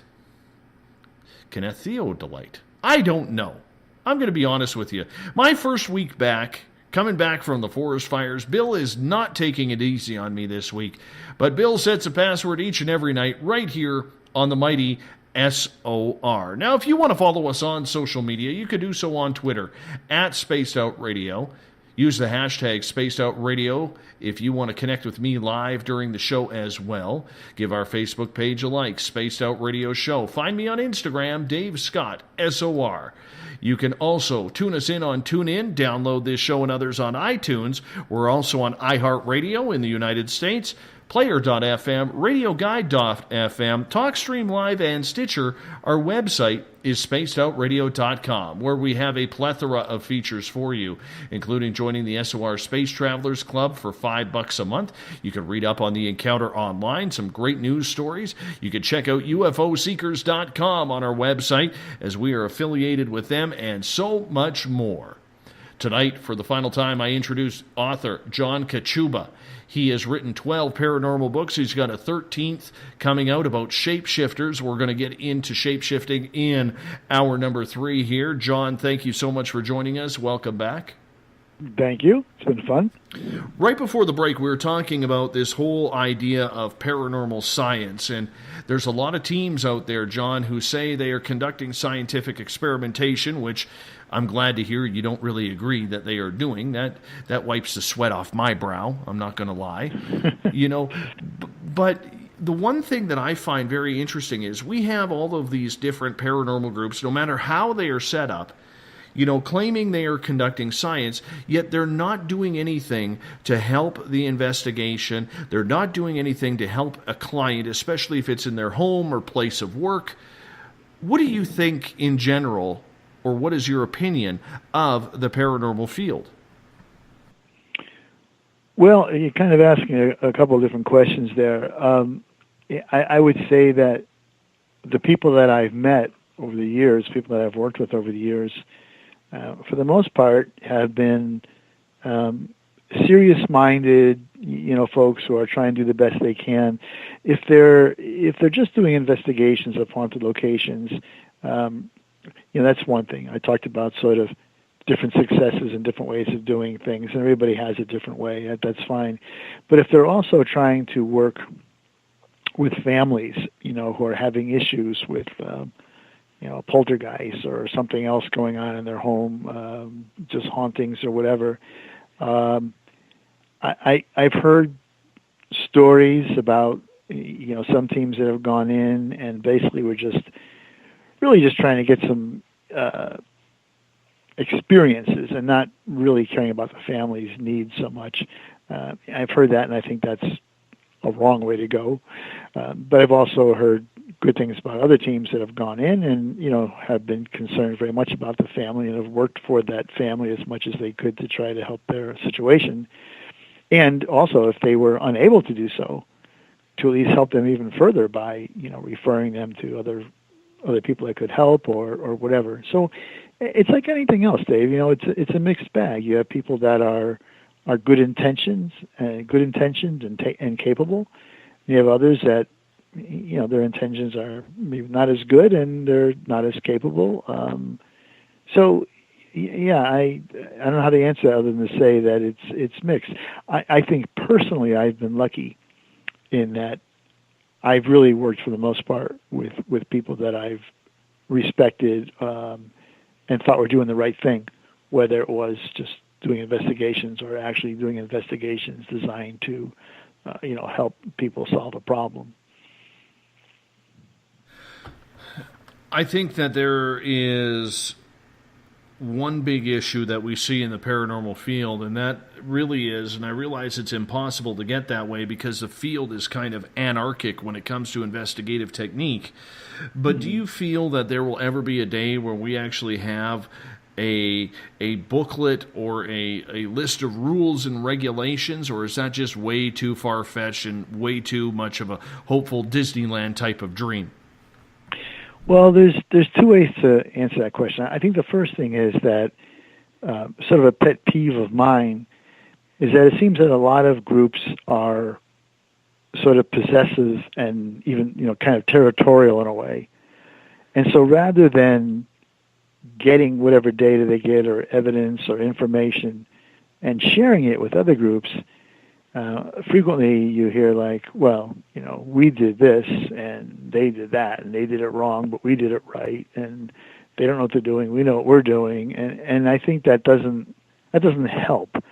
I don't know. I'm going to be honest with you. My first week back, coming back from the forest fires, Bill is not taking it easy on me this week. But Bill sets a password each and every night right here on the mighty SOR. Now, if you want to follow us on social media, you can do so on Twitter at Spaced Out Radio. Use the hashtag Spaced Out Radio if you want to connect with me live during the show as well. Give our Facebook page a like, Spaced Out Radio Show. Find me on Instagram, Dave Scott, SOR. You can also tune us in on TuneIn, download this show and others on iTunes. We're also on iHeartRadio in the United States, Player.fm, RadioGuide.fm, TalkStream Live, and Stitcher. Our website is spacedoutradio.com, where we have a plethora of features for you, including joining the SOR Space Travelers Club for $5 a month. You can read up on the encounter online, some great news stories. You can check out UFOseekers.com on our website, as we are affiliated with them, and so much more. Tonight, for the final time, I introduce author John Kachuba. He has written 12 paranormal books. He's got a 13th coming out about shapeshifters. We're going to get into shapeshifting in hour number 3 here. John, thank you so much for joining us. Welcome back. Thank you. It's been fun. Right before the break, we were talking about this whole idea of paranormal science, and there's a lot of teams out there, John, who say they are conducting scientific experimentation, which I'm glad to hear you don't really agree that they are doing. That wipes the sweat off my brow. I'm not going to lie. But the one thing that I find very interesting is we have all of these different paranormal groups, no matter how they are set up, claiming they are conducting science, yet they're not doing anything to help the investigation. They're not doing anything to help a client, especially if it's in their home or place of work. What do you think in general, or what is your opinion of the paranormal field? Well, you're kind of asking a couple of different questions there. I would say that the people that I've met over the years, people that I've worked with over the years, for the most part, have been serious-minded, folks who are trying to do the best they can. If they're just doing investigations of haunted locations, that's one thing. I talked about sort of different successes and different ways of doing things, and everybody has a different way. That's fine. But if they're also trying to work with families, who are having issues with poltergeist or something else going on in their home, just hauntings or whatever. I've heard stories about, some teams that have gone in and basically were just trying to get some experiences and not really caring about the family's needs so much. I've heard that, and I think that's a wrong way to go. But I've also heard good things about other teams that have gone in and, have been concerned very much about the family and have worked for that family as much as they could to try to help their situation. And also, if they were unable to do so, to at least help them even further by, referring them to other people that could help or whatever. So it's like anything else, Dave. It's a mixed bag. You have people that are good intentioned and capable. You have others that, their intentions are maybe not as good and they're not as capable. So, yeah, I don't know how to answer that other than to say that it's mixed. I think personally I've been lucky in that I've really worked for the most part with people that I've respected and thought were doing the right thing, whether it was just doing investigations or actually doing investigations designed to, help people solve a problem. I think that there is one big issue that we see in the paranormal field, and that really is, and I realize it's impossible to get that way because the field is kind of anarchic when it comes to investigative technique. But do you feel that there will ever be a day where we actually have a booklet or a list of rules and regulations, or is that just way too far-fetched and way too much of a hopeful Disneyland type of dream? Well, there's two ways to answer that question. I think the first thing is that sort of a pet peeve of mine is that it seems that a lot of groups are sort of possessive and even kind of territorial in a way. And so rather than getting whatever data they get or evidence or information and sharing it with other groups, frequently you hear like, well, we did this and they did that and they did it wrong, but we did it right, and they don't know what they're doing. We know what we're doing, and I think that doesn't help.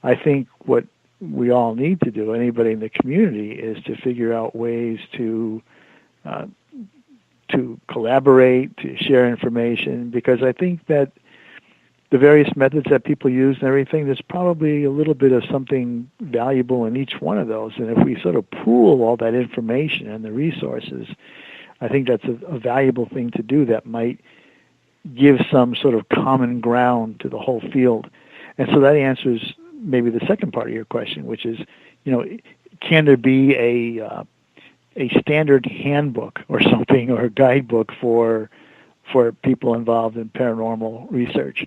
I think what we all need to do, anybody in the community, is to figure out ways to collaborate, to share information, because I think that the various methods that people use and everything, there's probably a little bit of something valuable in each one of those. And if we sort of pool all that information and the resources, I think that's a valuable thing to do that might give some sort of common ground to the whole field. And so that answers maybe the second part of your question, which is, can there be a standard handbook or something, or a guidebook for people involved in paranormal research?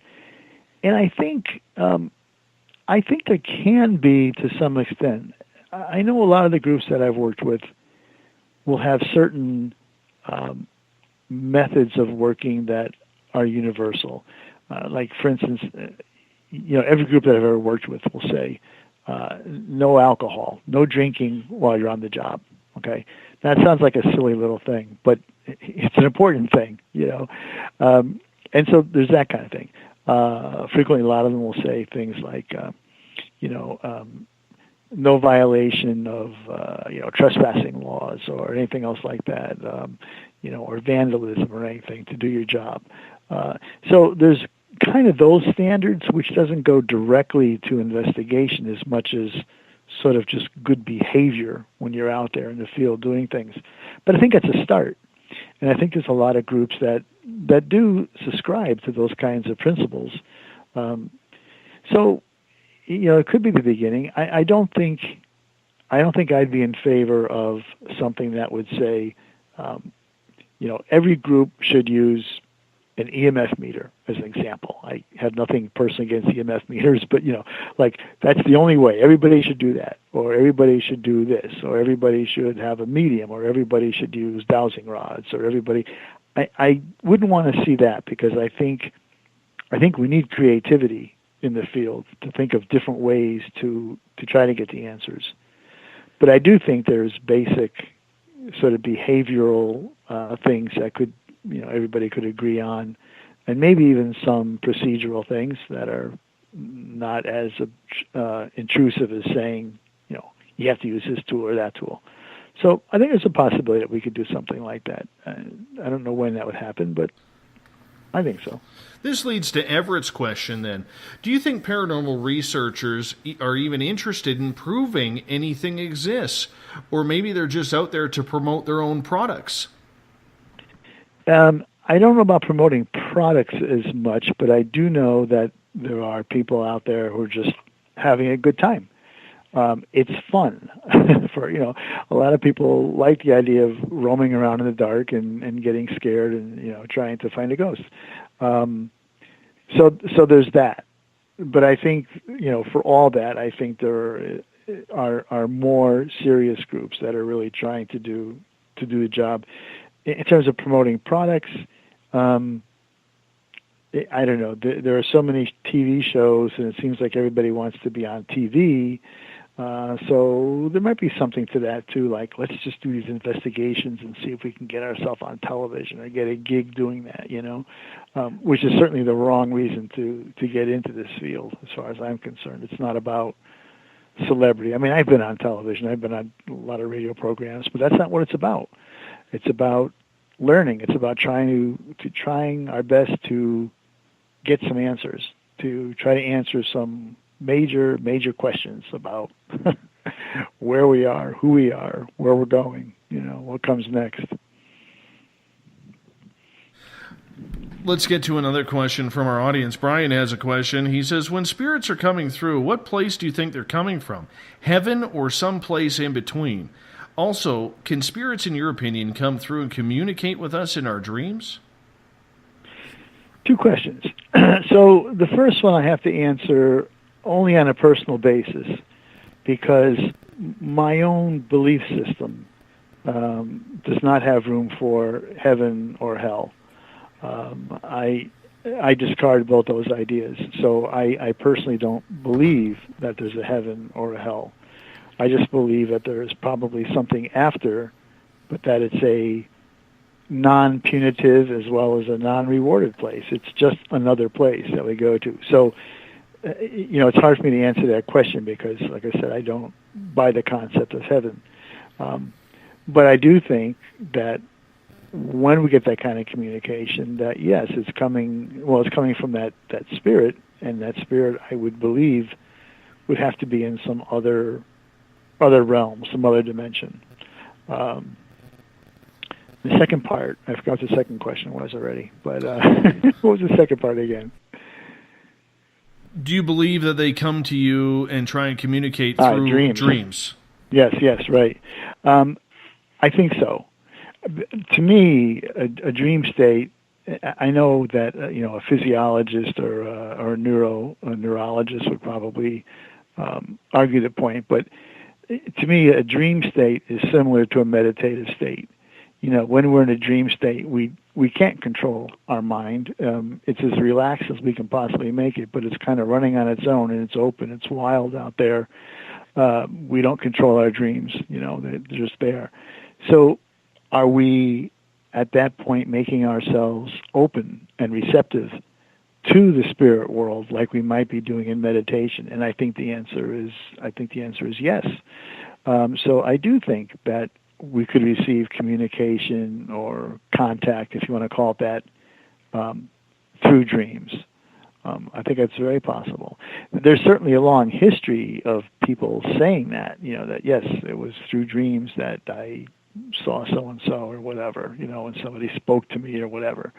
And I think there can be to some extent. I know a lot of the groups that I've worked with will have certain methods of working that are universal. Like, for instance, every group that I've ever worked with will say, no alcohol, no drinking while you're on the job. Okay, that sounds like a silly little thing, but it's an important thing, and so there's that kind of thing. Frequently, a lot of them will say things like, no violation of, trespassing laws or anything else like that, or vandalism or anything to do your job. So there's kind of those standards, which doesn't go directly to investigation as much as sort of just good behavior when you're out there in the field doing things. But I think that's a start. And I think there's a lot of groups that do subscribe to those kinds of principles. So, it could be the beginning. I don't think I'd be in favor of something that would say, every group should use an EMF meter as an example. I have nothing personally against EMF meters, but that's the only way. Everybody should do that, or everybody should do this, or everybody should have a medium, or everybody should use dowsing rods, or everybody. I wouldn't want to see that, because I think we need creativity in the field to think of different ways to try to get the answers. But I do think there's basic sort of behavioral things that could, everybody could agree on, and maybe even some procedural things that are not as intrusive as saying, you have to use this tool or that tool. So I think there's a possibility that we could do something like that. I don't know when that would happen, but I think so. This leads to Everett's question then. Do you think paranormal researchers are even interested in proving anything exists? Or maybe they're just out there to promote their own products? I don't know about promoting products as much, but I do know that there are people out there who are just having a good time. It's fun for, a lot of people like the idea of roaming around in the dark and getting scared and, trying to find a ghost. So there's that. But I think, for all that, I think there are more serious groups that are really trying to do the job. In terms of promoting products, I don't know. There are so many TV shows, and it seems like everybody wants to be on TV. So there might be something to that too. Like, let's just do these investigations and see if we can get ourselves on television or get a gig doing that. Which is certainly the wrong reason to get into this field, as far as I'm concerned. It's not about celebrity. I mean, I've been on television. I've been on a lot of radio programs, but that's not what it's about. It's about learning. It's about trying our best to get some answers, to try to answer some major questions about where we are, who we are, where we're going, what comes next. Let's get to another question from our audience. Brian has a question. He says, when spirits are coming through, what place do you think they're coming from? Heaven or some place in between? Also, can spirits, in your opinion, come through and communicate with us in our dreams? Two questions. So the first one I have to answer only on a personal basis, because my own belief system does not have room for heaven or hell. I discard both those ideas. So I personally don't believe that there's a heaven or a hell. I just believe that there is probably something after, but that it's a non-punitive as well as a non-rewarded place. It's just another place that we go to. So, it's hard for me to answer that question because, like I said, I don't buy the concept of heaven. But I do think that when we get that kind of communication, that yes, it's coming from that spirit, and that spirit, I would believe, would have to be in some other realm, some other dimension. The second part, I forgot what the second question was already, but what was the second part again? Do you believe that they come to you and try and communicate through dreams? Yes, right. I think so. To me, a dream state, I know that a physiologist or a neurologist would probably argue the point, but to me, a dream state is similar to a meditative state. When we're in a dream state, we can't control our mind. It's as relaxed as we can possibly make it, but it's kind of running on its own, and it's open, it's wild out there. We don't control our dreams, they're just there. So are we, at that point, making ourselves open and receptive to the spirit world like we might be doing in meditation? And I think the answer is yes. So I do think that we could receive communication or contact, if you want to call it that, through dreams. I think that's very possible. There's certainly a long history of people saying that, that yes, it was through dreams that I saw so-and-so or whatever, when somebody spoke to me or whatever.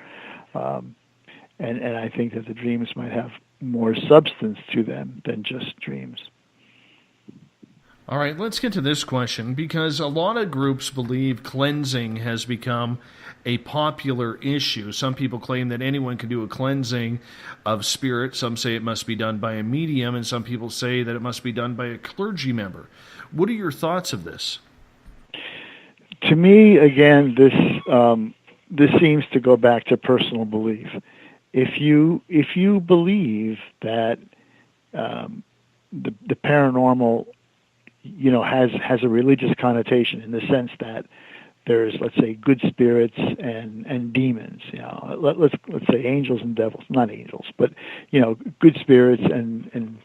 And I think that the dreams might have more substance to them than just dreams. All right, let's get to this question, because a lot of groups believe cleansing has become a popular issue. Some people claim that anyone can do a cleansing of spirit. Some say it must be done by a medium, and some people say that it must be done by a clergy member. What are your thoughts of this? To me, again, this seems to go back to personal belief. If you believe that the paranormal, has a religious connotation in the sense that there's, let's say, good spirits and demons. Let's say angels and devils, not angels, but good spirits and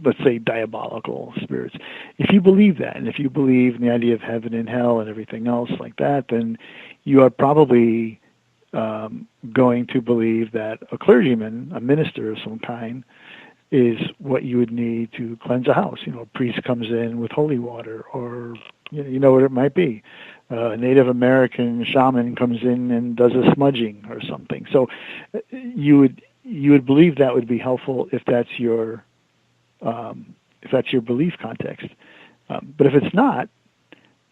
let's say diabolical spirits. If you believe that, and if you believe in the idea of heaven and hell and everything else like that, then you are probably going to believe that a clergyman, a minister of some kind, is what you would need to cleanse a house. A priest comes in with holy water, or what it might be. a Native American shaman comes in and does a smudging or something. So you would believe that would be helpful if that's your belief context. But if it's not,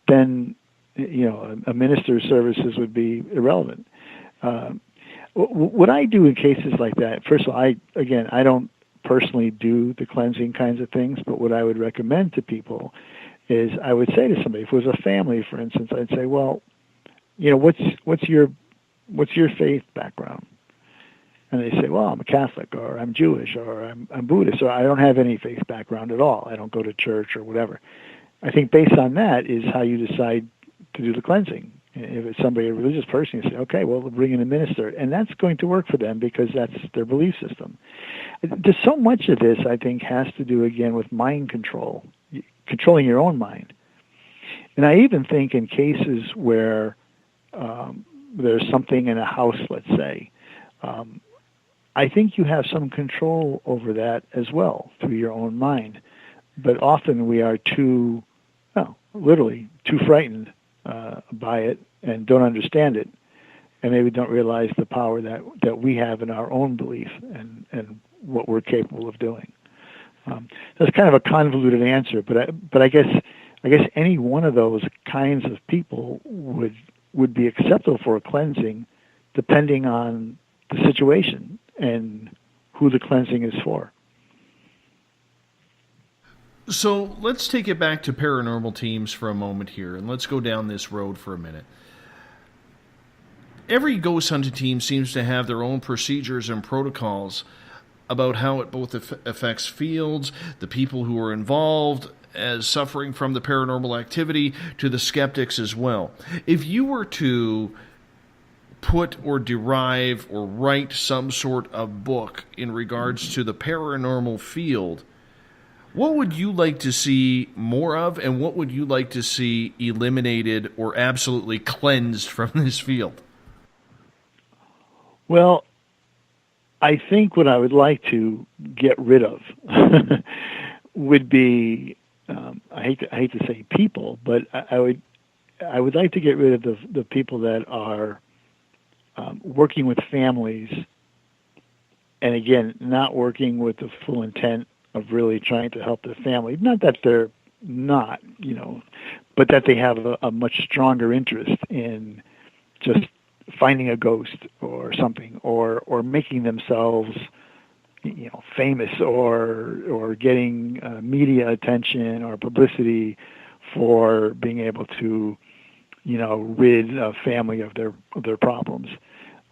then a minister's services would be irrelevant. What I do in cases like that, first of all, I don't personally do the cleansing kinds of things, but what I would recommend to people is I would say to somebody, if it was a family, for instance, I'd say, well, what's your faith background? And they say, well, I'm a Catholic, or I'm Jewish, or I'm Buddhist, or I don't have any faith background at all. I don't go to church or whatever. I think based on that is how you decide to do the cleansing. If it's somebody, a religious person, you say, okay, well, we'll bring in a minister. And that's going to work for them because that's their belief system. There's so much of this, I think, has to do, again, with mind control, controlling your own mind. And I even think in cases where there's something in a house, let's say, I think you have some control over that as well through your own mind. But often we are literally too frightened by it and don't understand it, and maybe don't realize the power that we have in our own belief and what we're capable of doing. That's kind of a convoluted answer, but I guess any one of those kinds of people would be acceptable for a cleansing, depending on the situation and who the cleansing is for. So let's take it back to paranormal teams for a moment here, and let's go down this road for a minute. Every ghost hunting team seems to have their own procedures and protocols about how it both affects fields, the people who are involved as suffering from the paranormal activity, to the skeptics as well. If you were to put or derive or write some sort of book in regards to the paranormal field, what would you like to see more of, and what would you like to see eliminated or absolutely cleansed from this field? Well, I think what I would like to get rid of would be, I hate to say people, but I would like to get rid of the people that are working with families, and again, not working with the full intent of really trying to help the family. Not that they're not, but that they have a much stronger interest in just finding a ghost or something, or making themselves, famous, or getting media attention or publicity for being able to, rid a family of their problems.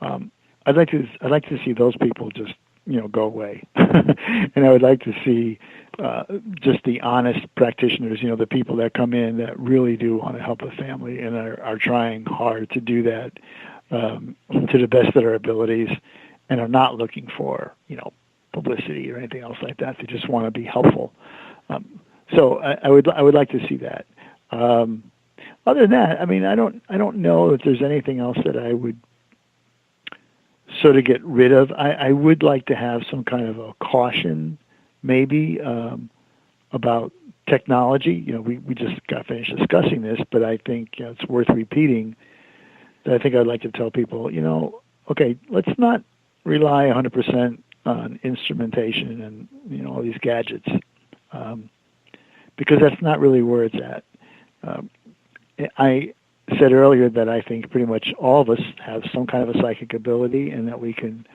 I'd like to see those people just go away, and I would like to see just the honest practitioners, the people that come in that really do want to help the family and are trying hard to do that to the best of their abilities, and are not looking for publicity or anything else like that. They just want to be helpful. So I would like to see that. Other than that, I don't know if there's anything else that I would sort of get rid of. I would like to have some kind of a caution, maybe, about technology. We just got finished discussing this, but I think it's worth repeating that I think I'd like to tell people, okay, let's not rely 100% on instrumentation and, all these gadgets, because that's not really where it's at. I said earlier that I think pretty much all of us have some kind of a psychic ability, and that we can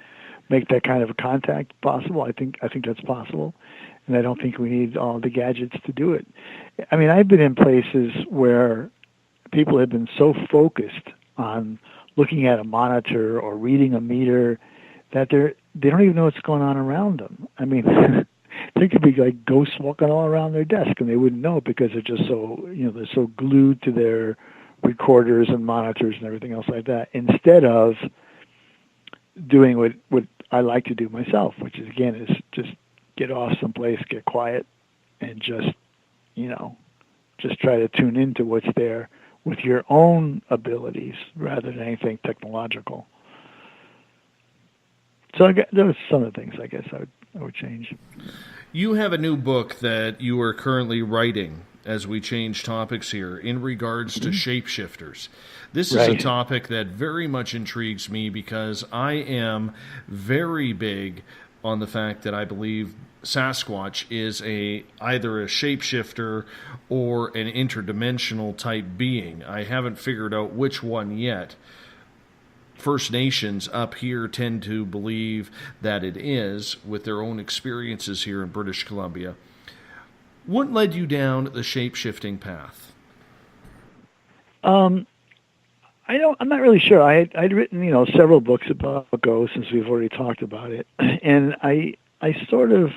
make that kind of a contact possible. I think that's possible, and I don't think we need all the gadgets to do it. I've been in places where people have been so focused on looking at a monitor or reading a meter that they don't even know what's going on around them. There could be like ghosts walking all around their desk, and they wouldn't know because they're just so they're so glued to their recorders and monitors and everything else like that, instead of doing what I like to do myself, which is, again, is just get off someplace, get quiet, and just try to tune into what's there with your own abilities rather than anything technological. So those are some of the things I guess I would change. You have a new book that you are currently writing, as we change topics here, in regards to shapeshifters. This is a Right. topic that very much intrigues me because I am very big on the fact that I believe Sasquatch is either a shapeshifter or an interdimensional type being. I haven't figured out which one yet. First Nations up here tend to believe that it is, with their own experiences here in British Columbia. What led you down the shape-shifting path? I'm not really sure. I'd written, several books about ghosts, since we've already talked about it. And I sort of,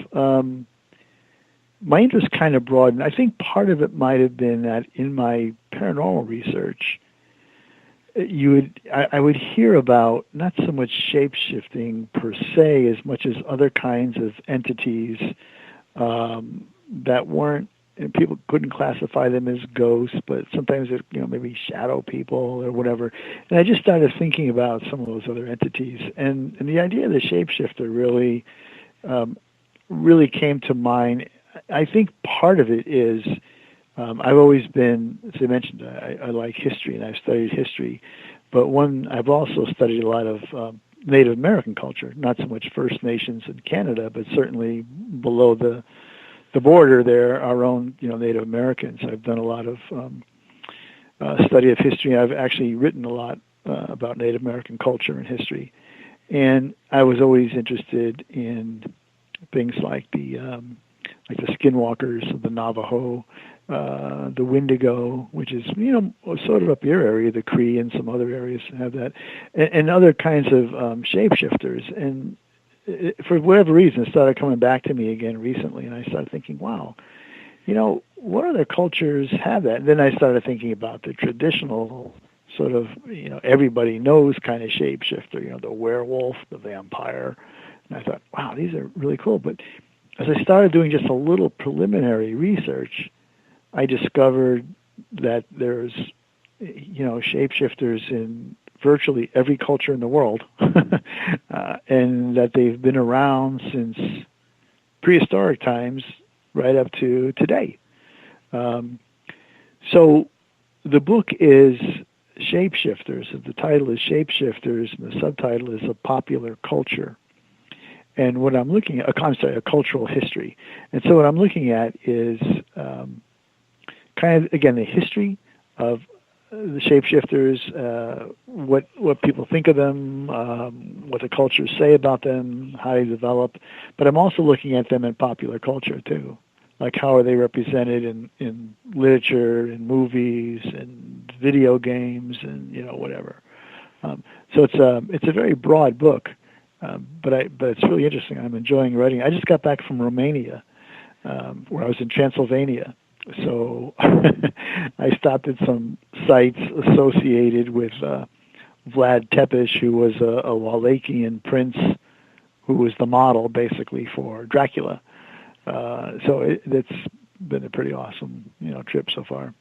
my interest kind of broadened. I think part of it might have been that in my paranormal research, I would hear about not so much shape-shifting per se, as much as other kinds of entities that weren't, people couldn't classify them as ghosts, but sometimes it, maybe shadow people or whatever. And I just started thinking about some of those other entities, and the idea of the shapeshifter really came to mind. I think part of it is I've always been, as I mentioned, I like history and I've studied history, but I've also studied a lot of Native American culture, not so much First Nations in Canada, but certainly below the border there, our own, Native Americans. I've done a lot of study of history. I've actually written a lot about Native American culture and history, and I was always interested in things like the skinwalkers of the Navajo, the Wendigo, which is, sort of up your area, the Cree and some other areas have that, and other kinds of shapeshifters. And for whatever reason, it started coming back to me again recently, and I started thinking, wow, what other cultures have that? And then I started thinking about the traditional sort of, everybody knows kind of shapeshifter, the werewolf, the vampire. And I thought, wow, these are really cool. But as I started doing just a little preliminary research, I discovered that there's, shapeshifters in virtually every culture in the world, and that they've been around since prehistoric times right up to today. So the book is Shapeshifters. The title is Shapeshifters, and the subtitle is A Popular Culture. And what I'm looking at, a cultural history. And so what I'm looking at is kind of, again, the history of the shapeshifters, what people think of them, what the cultures say about them, how they develop. But I'm also looking at them in popular culture too, like how are they represented in literature, in movies, and video games, and whatever. So it's a very broad book, but it's really interesting. I'm enjoying writing. I just got back from Romania, where I was in Transylvania. So I stopped at some sites associated with Vlad Tepes, who was a Wallachian prince who was the model, basically, for Dracula. So it's been a pretty awesome, trip so far.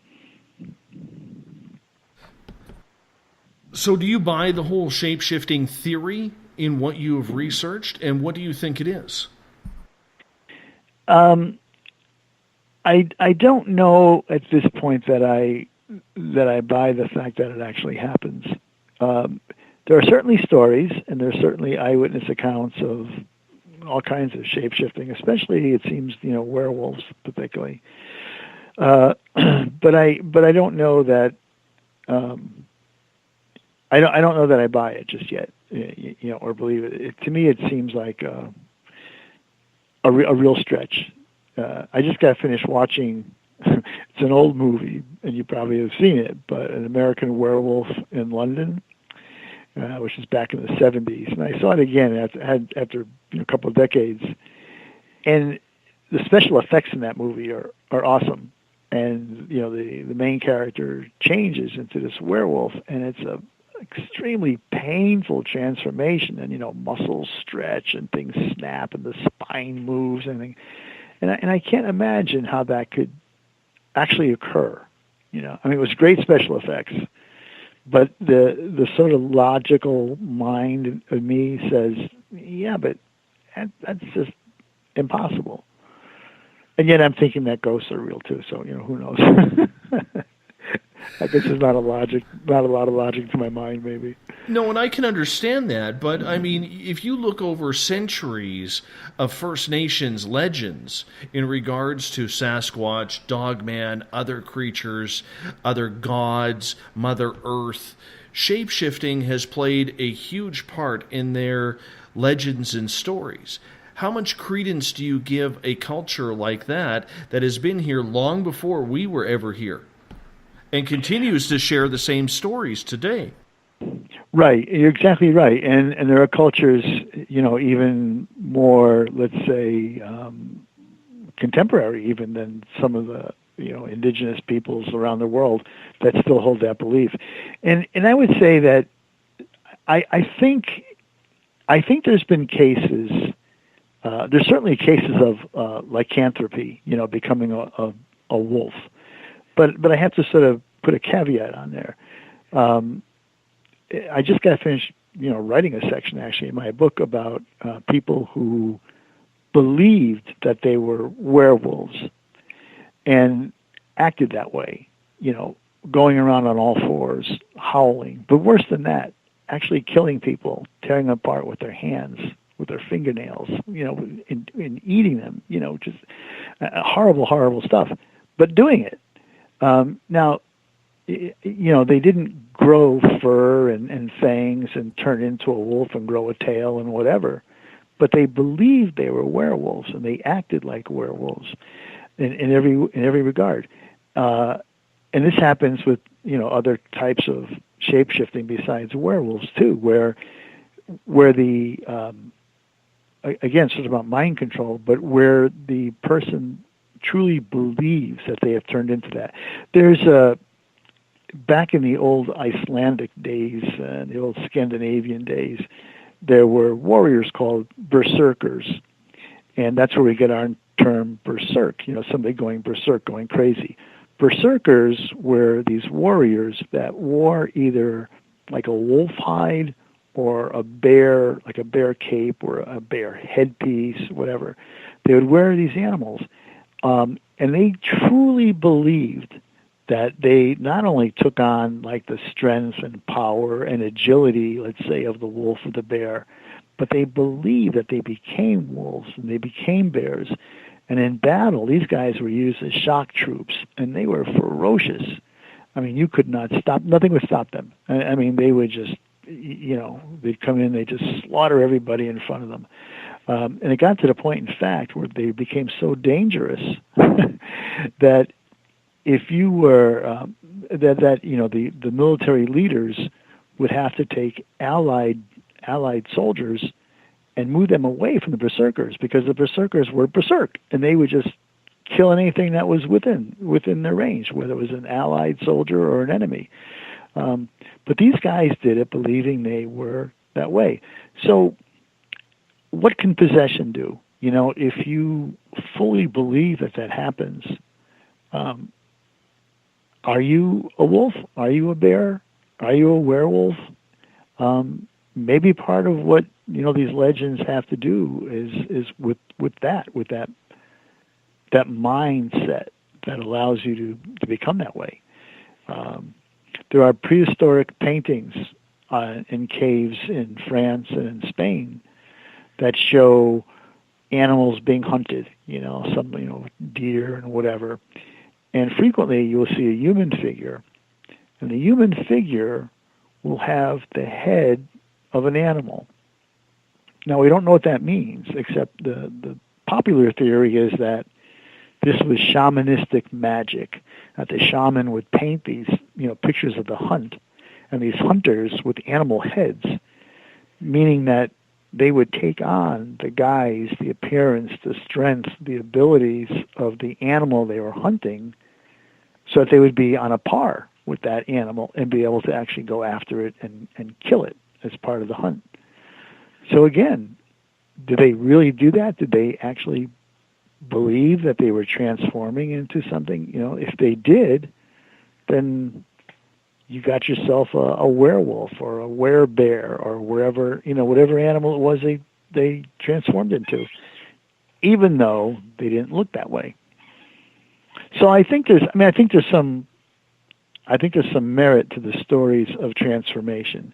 So do you buy the whole shape-shifting theory in what you have researched, and what do you think it is? I don't know at this point that I buy the fact that it actually happens. There are certainly stories, and there are certainly eyewitness accounts of all kinds of shape-shifting, especially, it seems, werewolves particularly. But I don't know that I don't know that I buy it just yet, or believe it. To me, it seems like a real stretch. I just got finished watching, it's an old movie, and you probably have seen it, but An American Werewolf in London, which is back in the 70s. And I saw it again after a couple of decades. And the special effects in that movie are awesome. And, the main character changes into this werewolf, and it's a extremely painful transformation, and, muscles stretch and things snap and the spine moves and everything. And I can't imagine how that could actually occur. It was great special effects, but the sort of logical mind of me says, yeah, but that's just impossible. And yet I'm thinking that ghosts are real too. So who knows? I guess there's not a lot of logic to my mind, maybe. No, and I can understand that, but I mean, if you look over centuries of First Nations legends in regards to Sasquatch, Dogman, other creatures, other gods, Mother Earth, shape-shifting has played a huge part in their legends and stories. How much credence do you give a culture like that has been here long before we were ever here and continues to share the same stories today? Right, you're exactly right. And there are cultures, even more, let's say, contemporary even than some of the, indigenous peoples around the world that still hold that belief. And I would say that I think there's been cases. There's certainly cases of lycanthropy, becoming a wolf, but I have to sort of put a caveat on there. I just got finished, writing a section actually in my book about people who believed that they were werewolves and acted that way, going around on all fours, howling. But worse than that, actually killing people, tearing them apart with their hands, with their fingernails, and eating them, just horrible, horrible stuff. But doing it. Now, they didn't grow fur and fangs and turn into a wolf and grow a tail and whatever, but they believed they were werewolves and they acted like werewolves in every regard. And this happens with other types of shape-shifting besides werewolves too, where the again, sort of about mind control, but where the person truly believes that they have turned into that. There's back in the old Icelandic days, the old Scandinavian days, there were warriors called berserkers, and that's where we get our term berserk, somebody going berserk, going crazy. Berserkers were these warriors that wore either like a wolf hide or a bear, like a bear cape or a bear headpiece, whatever. They would wear these animals, and they truly believed that they not only took on like the strength and power and agility, let's say, of the wolf or the bear, but they believed that they became wolves and they became bears. And in battle, these guys were used as shock troops, and they were ferocious. I mean, you could not stop, nothing would stop them. I mean, they would just, they'd come in, they'd just slaughter everybody in front of them. And it got to the point, in fact, where they became so dangerous that if you were, the military leaders would have to take allied soldiers and move them away from the berserkers, because the berserkers were berserk, and they would just kill anything that was within their range, whether it was an allied soldier or an enemy. But these guys did it believing they were that way. So what can possession do? If you fully believe that happens, are you a wolf? Are you a bear? Are you a werewolf? Maybe part of what these legends have to do is with that mindset that allows you to become that way. There are prehistoric paintings in caves in France and in Spain that show animals being hunted, some deer and whatever. And frequently you will see a human figure, and the human figure will have the head of an animal. Now, we don't know what that means, except the popular theory is that this was shamanistic magic, that the shaman would paint these, pictures of the hunt, and these hunters with animal heads, meaning that they would take on the guise, the appearance, the strength, the abilities of the animal they were hunting, so that they would be on a par with that animal and be able to actually go after it and kill it as part of the hunt. So again, did they really do that? Did they actually believe that they were transforming into something? If they did, then you got yourself a werewolf or a werebear or whatever animal it was they transformed into, even though they didn't look that way. So I think there's some merit to the stories of transformation,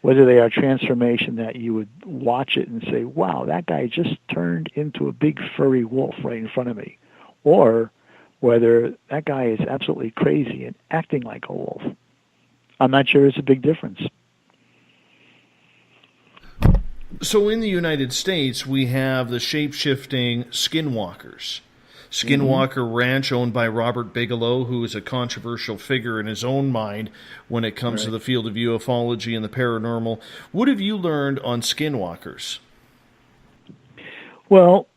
whether they are transformation that you would watch it and say, wow, that guy just turned into a big furry wolf right in front of me, or whether that guy is absolutely crazy and acting like a wolf. I'm not sure it's a big difference. So in the United States, we have the shape-shifting skinwalkers. Skinwalker Ranch, owned by Robert Bigelow, who is a controversial figure in his own mind when it comes to the field of ufology and the paranormal. What have you learned on skinwalkers? Well,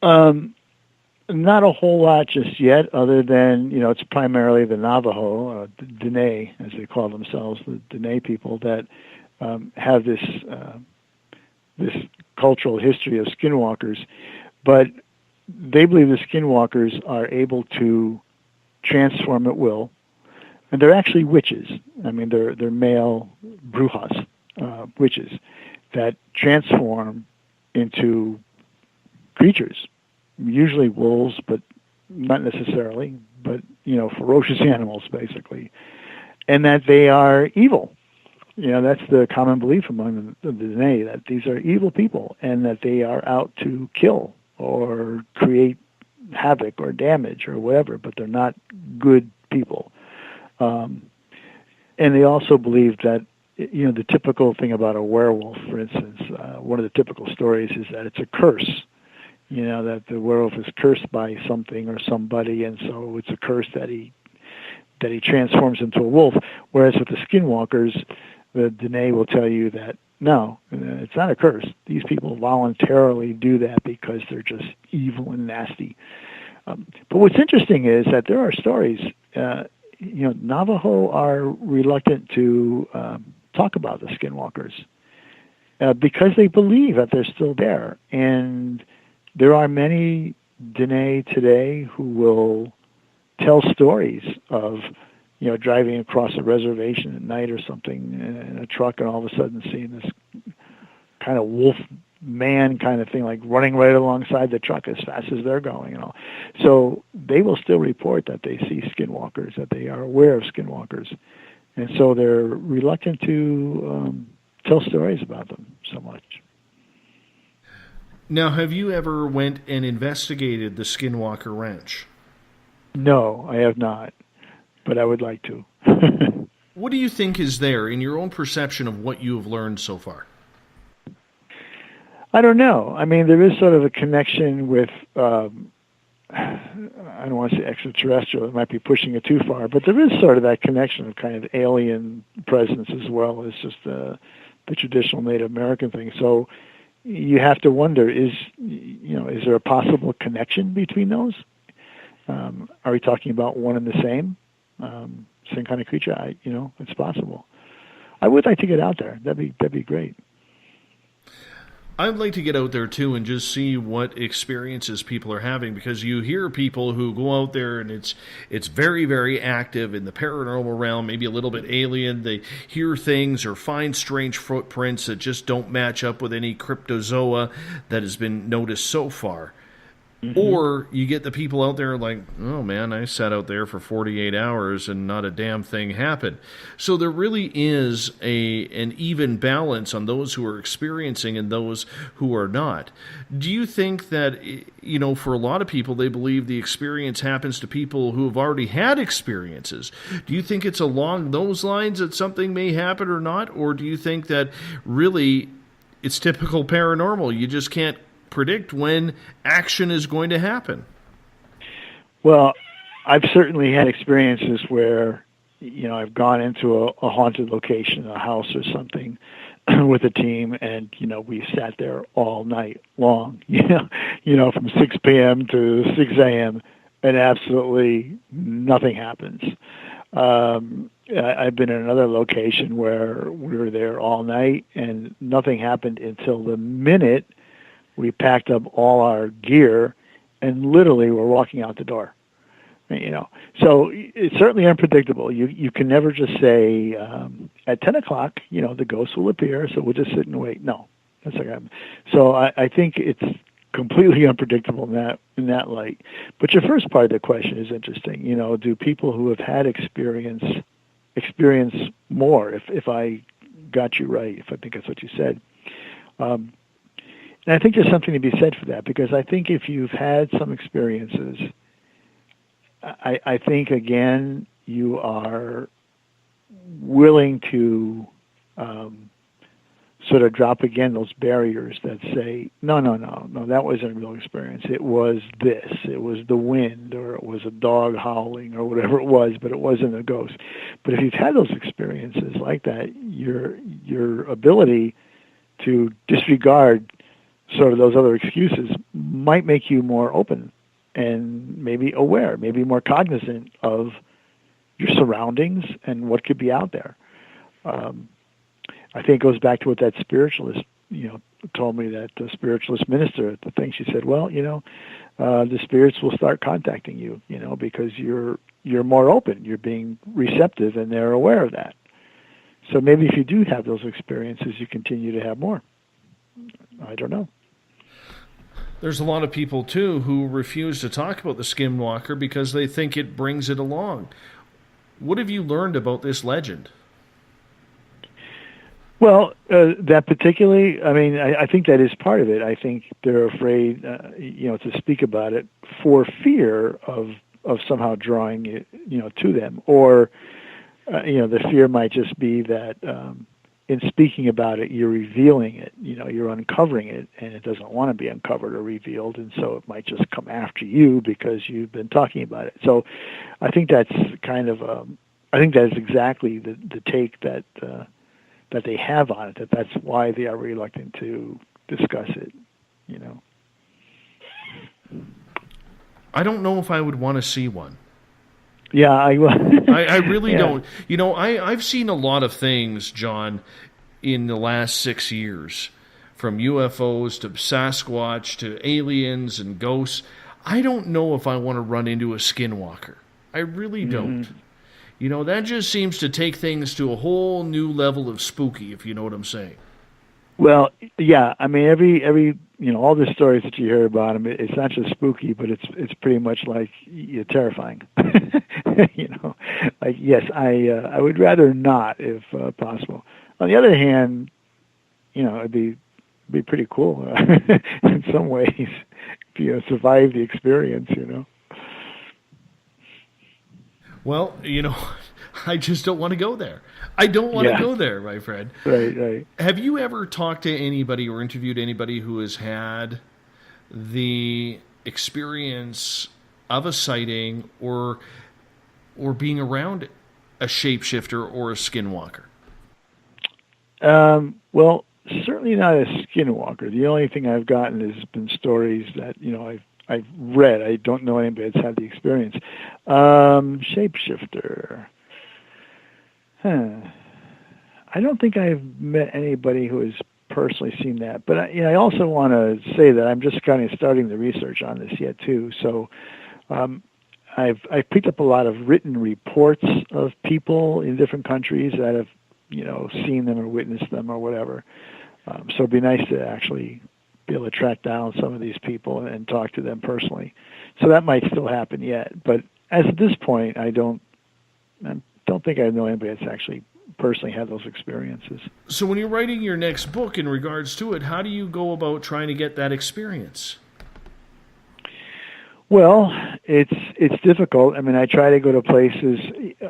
not a whole lot just yet, other than, it's primarily the Navajo, Dene, as they call themselves, the Dene people that have this cultural history of skinwalkers. But they believe the skinwalkers are able to transform at will, and they're actually witches. I mean, they're male brujas, witches, that transform into creatures, usually wolves, but not necessarily, but, ferocious animals, basically, and that they are evil. That's the common belief among the Dene, that these are evil people and that they are out to kill or create havoc or damage or whatever, but they're not good people. And they also believe that, the typical thing about a werewolf, for instance, one of the typical stories is that it's a curse, that the werewolf is cursed by something or somebody, and so it's a curse that he transforms into a wolf. Whereas with the skinwalkers, the Dene will tell you that, no, it's not a curse. These people voluntarily do that because they're just evil and nasty. But what's interesting is that there are stories, Navajo are reluctant to talk about the skinwalkers because they believe that they're still there. And there are many Dene today who will tell stories of, driving across a reservation at night or something in a truck and all of a sudden seeing this kind of wolf man kind of thing, like running right alongside the truck as fast as they're going and all. So they will still report that they see skinwalkers, that they are aware of skinwalkers. And so they're reluctant to tell stories about them so much. Now, have you ever went and investigated the Skinwalker Ranch? No, I have not, but I would like to. What do you think is there in your own perception of what you have learned so far? I don't know. I mean, there is sort of a connection with, I don't want to say extraterrestrial, it might be pushing it too far, but there is sort of that connection of kind of alien presence as well as just the traditional Native American thing. So you have to wonder, is there a possible connection between those? Are we talking about one and the same kind of creature? It's possible. I would like to get out there. That'd be great. I'd like to get out there too and just see what experiences people are having, because you hear people who go out there and it's very, very active in the paranormal realm, maybe a little bit alien. They hear things or find strange footprints that just don't match up with any cryptozoa that has been noticed so far. Mm-hmm. Or you get the people out there like, oh man, I sat out there for 48 hours and not a damn thing happened. So there really is an even balance on those who are experiencing and those who are not. Do you think that, for a lot of people, they believe the experience happens to people who have already had experiences? Do you think it's along those lines that something may happen or not? Or do you think that really it's typical paranormal? You just can't predict when action is going to happen? Well, I've certainly had experiences where, I've gone into a haunted location, a house or something, with a team, and, we sat there all night long, from 6 p.m. to 6 a.m., and absolutely nothing happens. I've been in another location where we were there all night, and nothing happened until the minute we packed up all our gear and literally were walking out the door. So it's certainly unpredictable. You can never just say at 10 o'clock, the ghost will appear, so we'll just sit and wait. No, that's not going to happen. So I think it's completely unpredictable in that light. But your first part of the question is interesting. You know, do people who have had experience more? If I got you right, if I think that's what you said. And I think there's something to be said for that, because I think if you've had some experiences, I think, again, you are willing to sort of drop again those barriers that say, no, that wasn't a real experience. It was this. It was the wind, or it was a dog howling, or whatever it was, but it wasn't a ghost. But if you've had those experiences like that, your ability to disregard sort of those other excuses might make you more open and maybe aware, maybe more cognizant of your surroundings and what could be out there. I think it goes back to what that spiritualist, told me, that the spiritualist minister at the thing. She said, well, the spirits will start contacting you, because you're more open, you're being receptive, and they're aware of that. So maybe if you do have those experiences, you continue to have more. I don't know. There's a lot of people, too, who refuse to talk about the skinwalker because they think it brings it along. What have you learned about this legend? Well, that particularly, I think that is part of it. I think they're afraid, to speak about it for fear of somehow drawing it, to them. Or, the fear might just be that in speaking about it, you're revealing it, you're uncovering it, and it doesn't want to be uncovered or revealed, and so it might just come after you because you've been talking about it. So I think that's kind of, I think that is exactly the take that they have on it, that's why they are reluctant to discuss it, I don't know if I would want to see one. Yeah, I really don't. I've seen a lot of things, John, in the last 6 years, from UFOs to Sasquatch to aliens and ghosts. I don't know if I want to run into a skinwalker. I really don't. That just seems to take things to a whole new level of spooky, if you know what I'm saying. Well, yeah, every all the stories that you hear about them, it's not just spooky, but it's pretty much like terrifying. Like, yes, I would rather not, if possible. On the other hand, it'd be pretty cool in some ways if you survive the experience. Well, I just don't want to go there. I don't want to go there, my friend. Right. Have you ever talked to anybody or interviewed anybody who has had the experience of a sighting or being around a shapeshifter or a skinwalker? Well, certainly not a skinwalker. The only thing I've gotten has been stories that, I've read. I don't know anybody that's had the experience. Shapeshifter. I don't think I've met anybody who has personally seen that. But I also want to say that I'm just kind of starting the research on this yet too. So I've picked up a lot of written reports of people in different countries that have seen them or witnessed them or whatever. So it'd be nice to actually be able to track down some of these people and talk to them personally. So that might still happen yet. But as of this point, I don't think I know anybody that's actually personally had those experiences. So when you're writing your next book in regards to it, how do you go about trying to get that experience? Well, it's difficult. I try to go to places.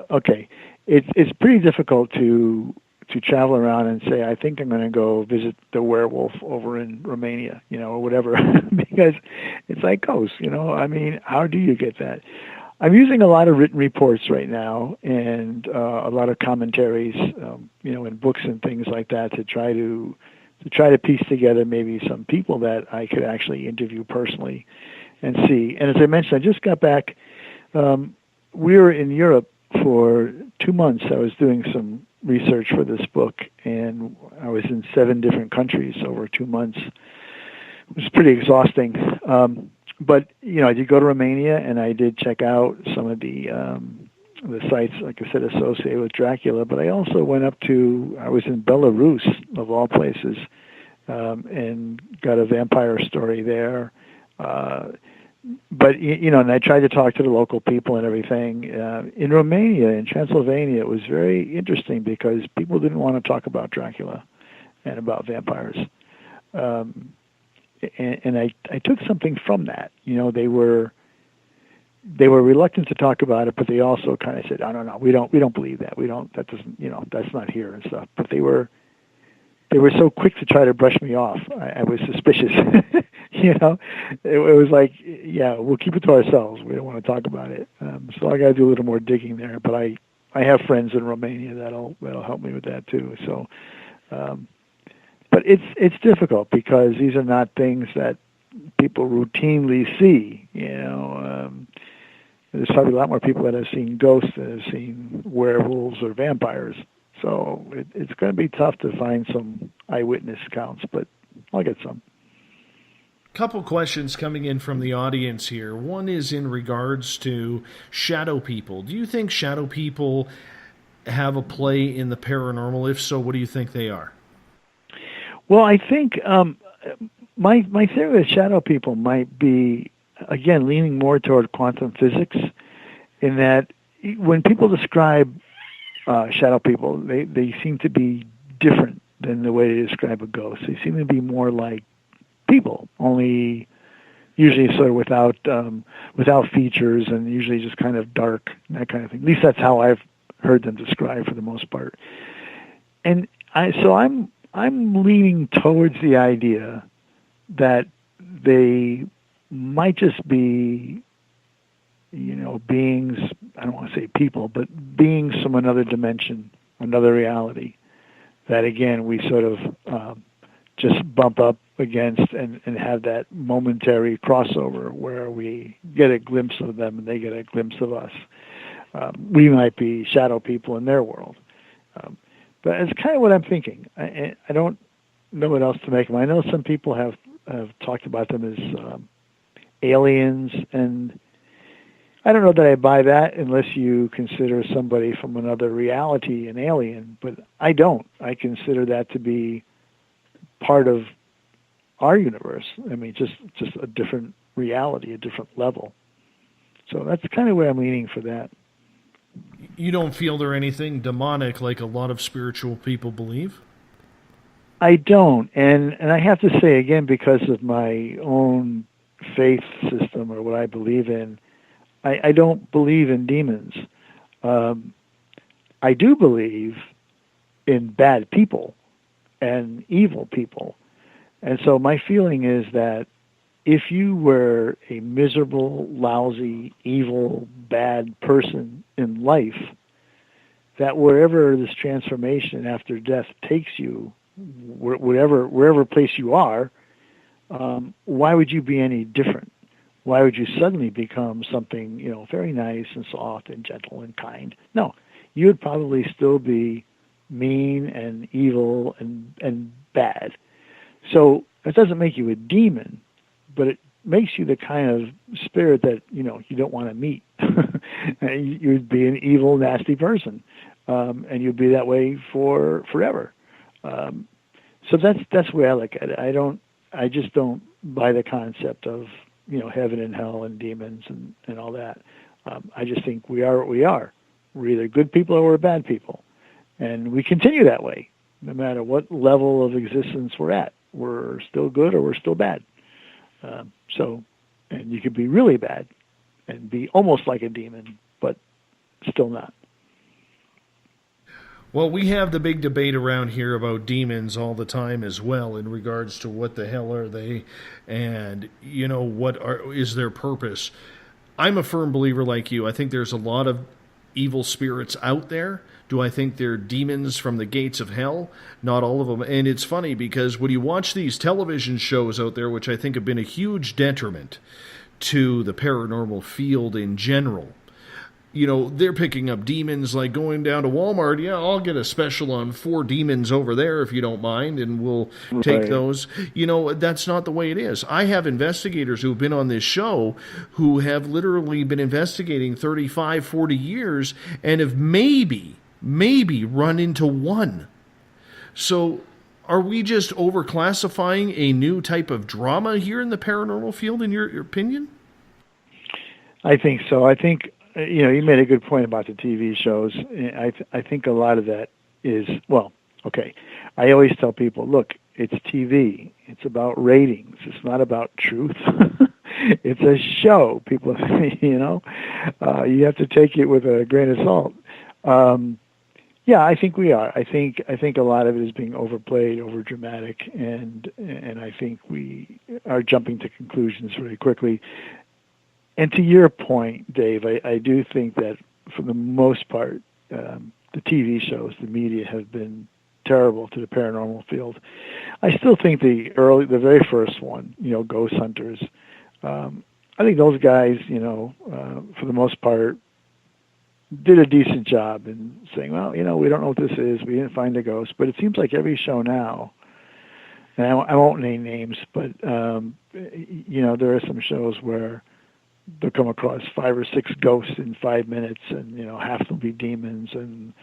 Okay, it's pretty difficult to travel around and say, I think I'm going to go visit the werewolf over in Romania, or whatever, because it's like ghosts, how do you get that? I'm using a lot of written reports right now and a lot of commentaries, in books and things like that to try to piece together maybe some people that I could actually interview personally and see. And as I mentioned, I just got back. We were in Europe for 2 months. I was doing some research for this book, and I was in 7 different countries over 2 months. It was pretty exhausting. But, I did go to Romania, and I did check out some of the sites, like I said, associated with Dracula. But I also went I was in Belarus, of all places, and got a vampire story there. But, and I tried to talk to the local people and everything. In Romania, in Transylvania, it was very interesting because people didn't want to talk about Dracula and about vampires. And I took something from that. They were reluctant to talk about it, but they also kind of said, "No, we don't believe that. That doesn't, that's not here and stuff." But they were so quick to try to brush me off. I was suspicious. It was like, yeah, we'll keep it to ourselves. We don't want to talk about it. So I got to do a little more digging there. But I have friends in Romania that'll help me with that too. So, but it's difficult because these are not things that people routinely see. There's probably a lot more people that have seen ghosts than have seen werewolves or vampires. So it's going to be tough to find some eyewitness accounts, but I'll get some. Couple questions coming in from the audience here. One is in regards to shadow people. Do you think shadow people have a play in the paranormal? If so, what do you think they are? Well, I think my theory with shadow people might be, again, leaning more toward quantum physics, in that when people describe shadow people, they seem to be different than the way they describe a ghost. They seem to be more like people, only usually sort of without features, and usually just kind of dark, that kind of thing. At least that's how I've heard them described for the most part. And I'm leaning towards the idea that they might just be, beings, I don't want to say people, but beings from another dimension, another reality, that again we sort of just bump up against and have that momentary crossover where we get a glimpse of them and they get a glimpse of us. We might be shadow people in their world. But it's kind of what I'm thinking. I don't know what else to make of them. I know some people have talked about them as aliens, and I don't know that I buy that unless you consider somebody from another reality an alien, but I don't. I consider that to be part of our universe. I mean, just a different reality, a different level. So that's kind of where I'm leaning for that. You don't feel they're anything demonic like a lot of spiritual people believe? I don't. And I have to say, again, because of my own faith system or what I believe in, I don't believe in demons. I do believe in bad people and evil people. And so my feeling is that if you were a miserable, lousy, evil, bad person in life, that wherever this transformation after death takes you, wherever place you are, why would you be any different? Why would you suddenly become something, very nice and soft and gentle and kind? No, you would probably still be mean and evil and bad. So that doesn't make you a demon, but it makes you the kind of spirit that, you don't want to meet. You'd be an evil, nasty person, and you'd be that way forever. So that's the way I look at it. I just don't buy the concept of, heaven and hell and demons and all that. I just think we are what we are. We're either good people or we're bad people. And we continue that way, no matter what level of existence we're at. We're still good or we're still bad. And you could be really bad and be almost like a demon, but still not. Well, we have the big debate around here about demons all the time as well, in regards to what the hell are they, and is their purpose. I'm a firm believer like you. I think there's a lot of evil spirits out there. Do I think they're demons from the gates of hell? Not all of them. And it's funny because when you watch these television shows out there, which I think have been a huge detriment to the paranormal field in general, they're picking up demons, like going down to Walmart. Yeah, I'll get a special on 4 demons over there if you don't mind, and we'll take those. That's not the way it is. I have investigators who've been on this show who have literally been investigating 35, 40 years and have maybe run into one. So Are we just overclassifying a new type of drama here in the paranormal field, in your opinion? I think so. I think, you made a good point about the TV shows. I think a lot of that is, well, okay. I always tell people, look, it's TV. It's about ratings. It's not about truth. It's a show. People, you have to take it with a grain of salt. Yeah, I think we are. I think a lot of it is being overplayed, over dramatic, and I think we are jumping to conclusions really quickly. And to your point, Dave, I do think that for the most part, the TV shows, the media have been terrible to the paranormal field. I still think the very first one, Ghost Hunters, I think those guys, for the most part, did a decent job in saying, well, we don't know what this is. We didn't find a ghost. But it seems like every show now, and I won't name names, but, there are some shows where they'll come across 5 or 6 ghosts in 5 minutes, and, half of them be demons, and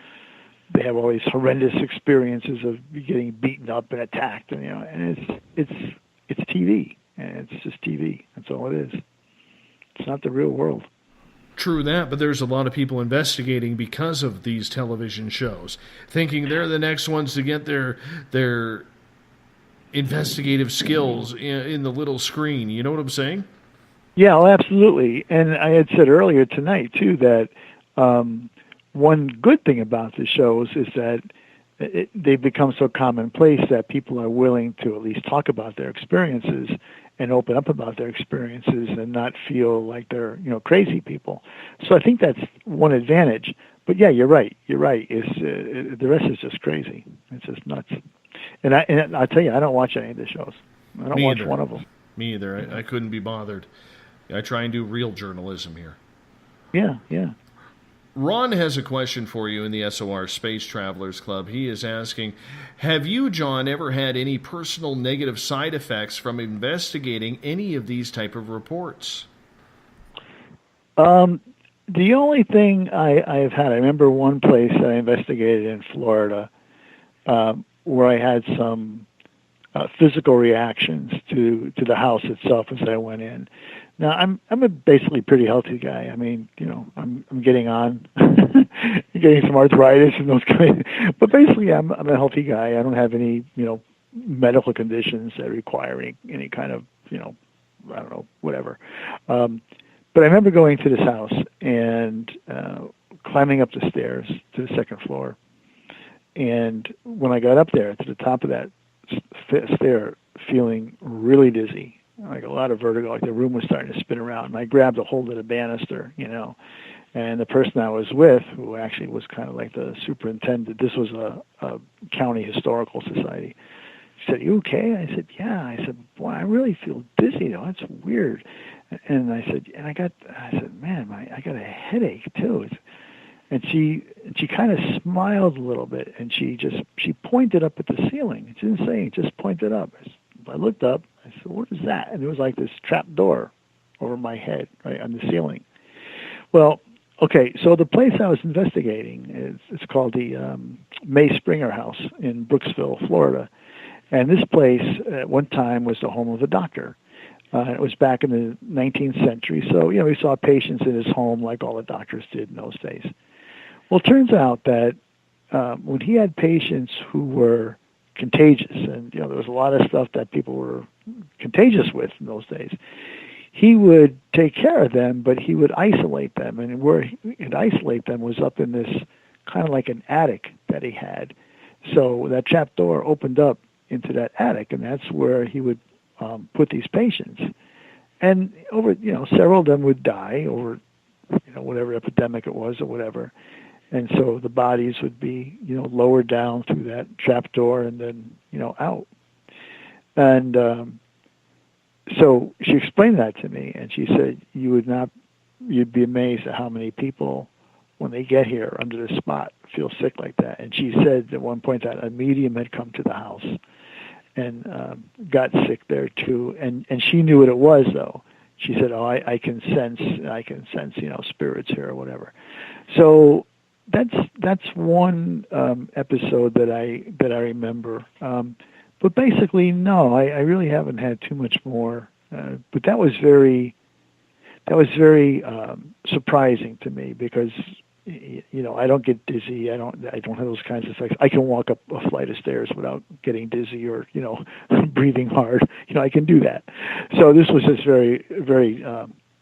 they have all these horrendous experiences of getting beaten up and attacked, and it's TV, and it's just TV. That's all it is. It's not the real world. True that, but there's a lot of people investigating because of these television shows, thinking they're the next ones to get their investigative skills in the little screen. You know what I'm saying? Yeah, well, absolutely. And I had said earlier tonight, too, that one good thing about the shows is that they've become so commonplace that people are willing to at least talk about their experiences and open up about their experiences and not feel like they're, crazy people. So I think that's one advantage. But yeah, you're right. The rest is just crazy. It's just nuts. And I'll tell you, I don't watch any of the shows. I don't watch one of them. Me either. I couldn't be bothered. I try and do real journalism here. Yeah. Ron has a question for you in the SOR Space Travelers Club. He is asking, have you, John, ever had any personal negative side effects from investigating any of these type of reports? The only thing I've had, I remember one place that I investigated in Florida where I had some physical reactions to the house itself as I went in. Now, I'm a basically pretty healthy guy. I mean, I'm getting on, getting some arthritis and those kind of, but basically I'm a healthy guy. I don't have any, medical conditions that require any kind of, I don't know, whatever. But I remember going to this house and climbing up the stairs to the second floor. And when I got up there to the top of that stair, feeling really dizzy, like a lot of vertigo, like the room was starting to spin around. And I grabbed a hold of the banister, and the person I was with, who actually was kind of like the superintendent, this was a county historical society, said, "You okay?" I said, "Yeah." I said, "Boy, I really feel dizzy though. That's weird." And I said, "Man, I got a headache too." And she kind of smiled a little bit, and she pointed up at the ceiling. She didn't say anything, just pointed up. I looked up. I said, "What is that?" And it was like this trap door over my head, right on the ceiling. Well, okay, so the place I was investigating it's called the May Springer House in Brooksville, Florida. And this place at one time was the home of a doctor. It was back in the 19th century. So, we saw patients in his home like all the doctors did in those days. Well, it turns out that when he had patients who were contagious, and, there was a lot of stuff that people were contagious with in those days, he would take care of them, but he would isolate them. And where he'd isolate them was up in this kind of like an attic that he had. So that trap door opened up into that attic, and that's where he would put these patients. And over, several of them would die over, whatever epidemic it was or whatever. And so the bodies would be, lowered down through that trap door and then, out. And so she explained that to me, and she said, you'd be amazed at how many people, when they get here under the spot, feel sick like that. And she said at one point that a medium had come to the house and got sick there too. And she knew what it was, though. She said, "Oh, I can sense, spirits here or whatever." So that's one episode that I remember. But basically, no, I really haven't had too much more. But that was very surprising to me because, I don't get dizzy. I don't have those kinds of effects. I can walk up a flight of stairs without getting dizzy or, breathing hard. I can do that. So this was just very, very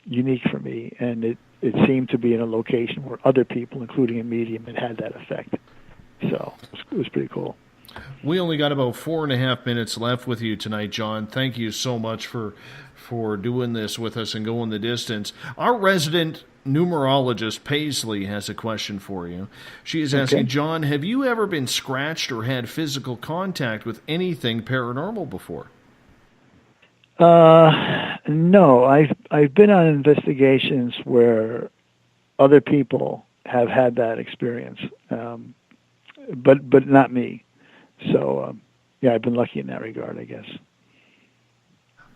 unique for me, and it seemed to be in a location where other people, including a medium, had that effect. So it was pretty cool. We only got about 4.5 minutes left with you tonight, John. Thank you so much for doing this with us and going the distance. Our resident numerologist, Paisley, has a question for you. She is asking, John, have you ever been scratched or had physical contact with anything paranormal before? No. I've been on investigations where other people have had that experience, but not me. So, I've been lucky in that regard, I guess.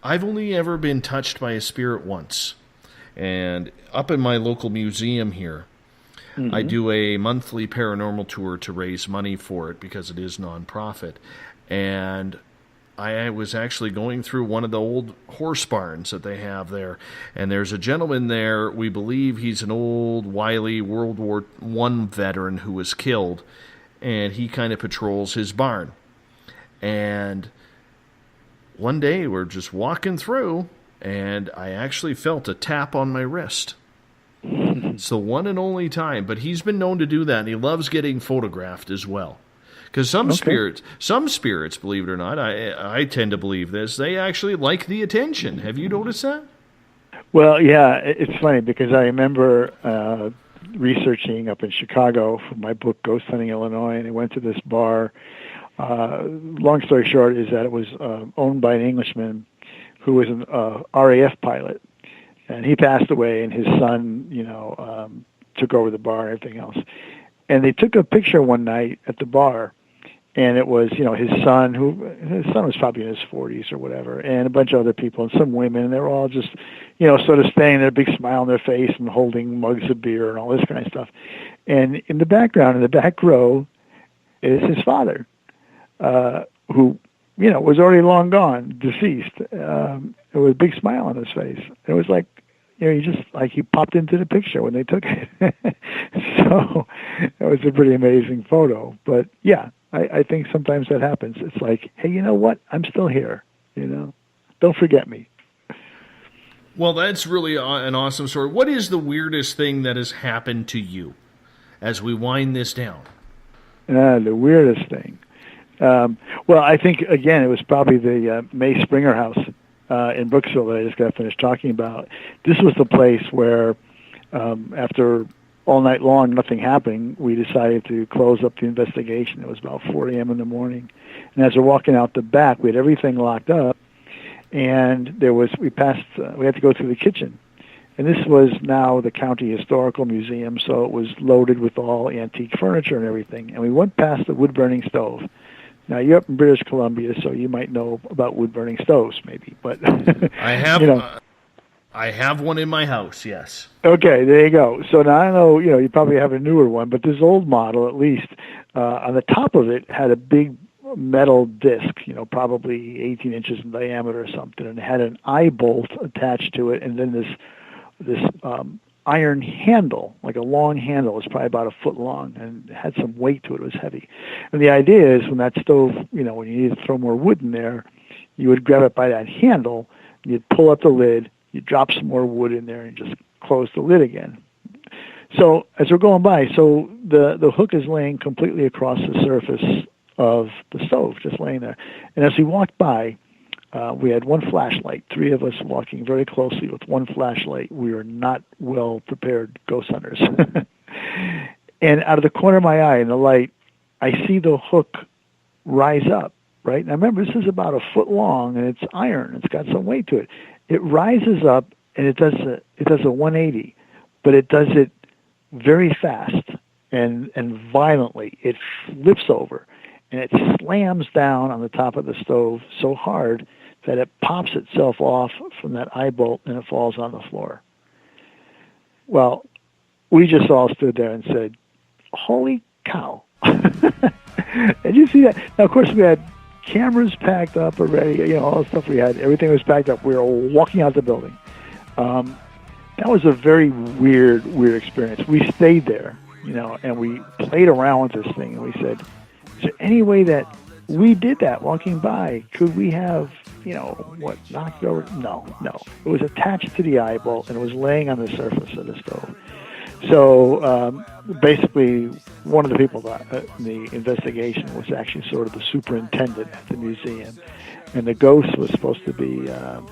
I've only ever been touched by a spirit once. And up in my local museum here, I do a monthly paranormal tour to raise money for it because it is nonprofit. And I was actually going through one of the old horse barns that they have there. And there's a gentleman there, we believe he's an old, wily World War I veteran who was killed. And he kind of patrols his barn. And one day we're just walking through, and I actually felt a tap on my wrist. It's the one and only time, but he's been known to do that, and he loves getting photographed as well. Because some spirits, believe it or not, I tend to believe this, they actually like the attention. Have you noticed that? Well, yeah, it's funny because I remember researching up in Chicago for my book Ghost Hunting Illinois, and I went to this bar. Long story short is that it was owned by an Englishman who was an RAF pilot, and he passed away, and his son, took over the bar and everything else. And they took a picture one night at the bar, and it was, his son was probably in his 40s or whatever, and a bunch of other people and some women, and they were all just, sort of standing there, big smile on their face and holding mugs of beer and all this kind of stuff. And in the background, in the back row, is his father, who, was already long gone, deceased. It was a big smile on his face. It was like, he popped into the picture when they took it. So that was a pretty amazing photo. But yeah, I think sometimes that happens. It's like, hey, you know what? I'm still here. Don't forget me. Well, that's really an awesome story. What is the weirdest thing that has happened to you as we wind this down? The weirdest thing. Well, I think, again, it was probably the May Springer House in Brooksville that I just got finished talking about. This was the place where, after all night long, nothing happening, we decided to close up the investigation. It was about 4 a.m. in the morning. And as we're walking out the back, we had everything locked up, and we had to go through the kitchen. And this was now the County Historical Museum, so it was loaded with all antique furniture and everything. And we went past the wood-burning stove. Now, you're up in British Columbia, so you might know about wood-burning stoves, maybe. But I have one in my house, yes. Okay, there you go. So now I know, you probably have a newer one, but this old model, at least, on the top of it had a big metal disc, probably 18 inches in diameter or something, and it had an eye bolt attached to it, and then this iron handle, like a long handle, was probably about 1 foot long, and it had some weight to it. It was heavy. And the idea is when that stove, when you need to throw more wood in there, you would grab it by that handle, and you'd pull up the lid, you'd drop some more wood in there, and just close the lid again. So as we're going by, the hook is laying completely across the surface of the stove, just laying there. And as we walked by, we had one flashlight, 3 of us walking very closely with one flashlight. We were not well-prepared ghost hunters. And out of the corner of my eye in the light, I see the hook rise up, right? Now remember, this is about 1 foot long, and it's iron. It's got some weight to it. It rises up, and it does a 180, but it does it very fast and violently. It flips over, and it slams down on the top of the stove so hard that it pops itself off from that eye bolt, and it falls on the floor. Well, we just all stood there and said, holy cow. And you see that? Now, of course, we had cameras packed up already, all the stuff we had, everything was packed up. We were walking out the building. That was a very weird experience. We stayed there, and we played around with this thing, and we said, is there any way that we did that walking by? Could we have, knocked over? No. It was attached to the eyeball, and it was laying on the surface of the stove. So basically, one of the people in the investigation was actually sort of the superintendent at the museum, and the ghost was supposed to be a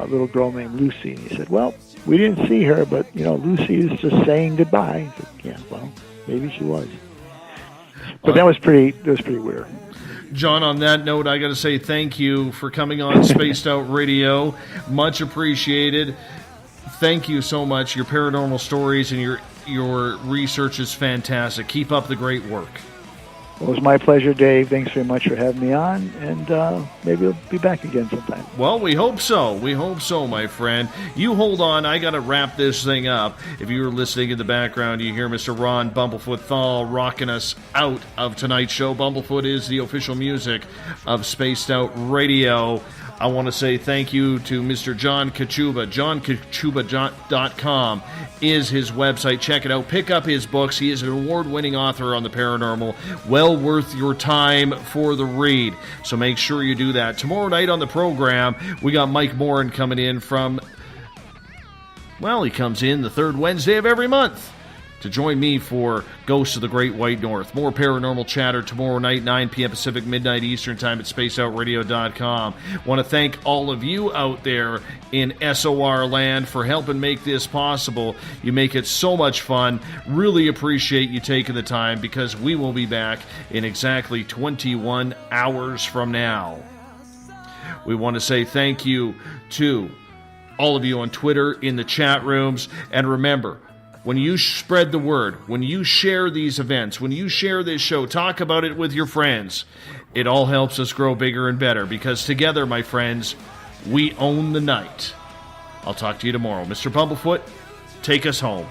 little girl named Lucy. And he said, well, we didn't see her, but, Lucy is just saying goodbye. I said, yeah, well, maybe she was. But that was pretty weird. John, on that note, I got to say thank you for coming on Spaced Out Radio. Much appreciated. Thank you so much. Your paranormal stories and your research is fantastic. Keep up the great work. Well, it was my pleasure, Dave. Thanks very much for having me on, and maybe we'll be back again sometime. Well, we hope so. We hope so, my friend. You hold on. I got to wrap this thing up. If you were listening in the background, you hear Mr. Ron Bumblefoot THAL rocking us out of tonight's show. Bumblefoot is the official music of Spaced Out Radio. I want to say thank you to Mr. John Kachuba. JohnKachuba.com is his website. Check it out. Pick up his books. He is an award-winning author on the paranormal. Well worth your time for the read. So make sure you do that. Tomorrow night on the program, we got Mike Morin coming in from, he comes in the third Wednesday of every month to join me for Ghosts of the Great White North. More paranormal chatter tomorrow night, 9 p.m. Pacific, midnight Eastern time at spaceoutradio.com. Want to thank all of you out there in SOR land for helping make this possible. You make it so much fun. Really appreciate you taking the time, because we will be back in exactly 21 hours from now. We want to say thank you to all of you on Twitter, in the chat rooms, and remember, when you spread the word, when you share these events, when you share this show, talk about it with your friends, it all helps us grow bigger and better, because together, my friends, we own the night. I'll talk to you tomorrow. Mr. Bumblefoot, take us home.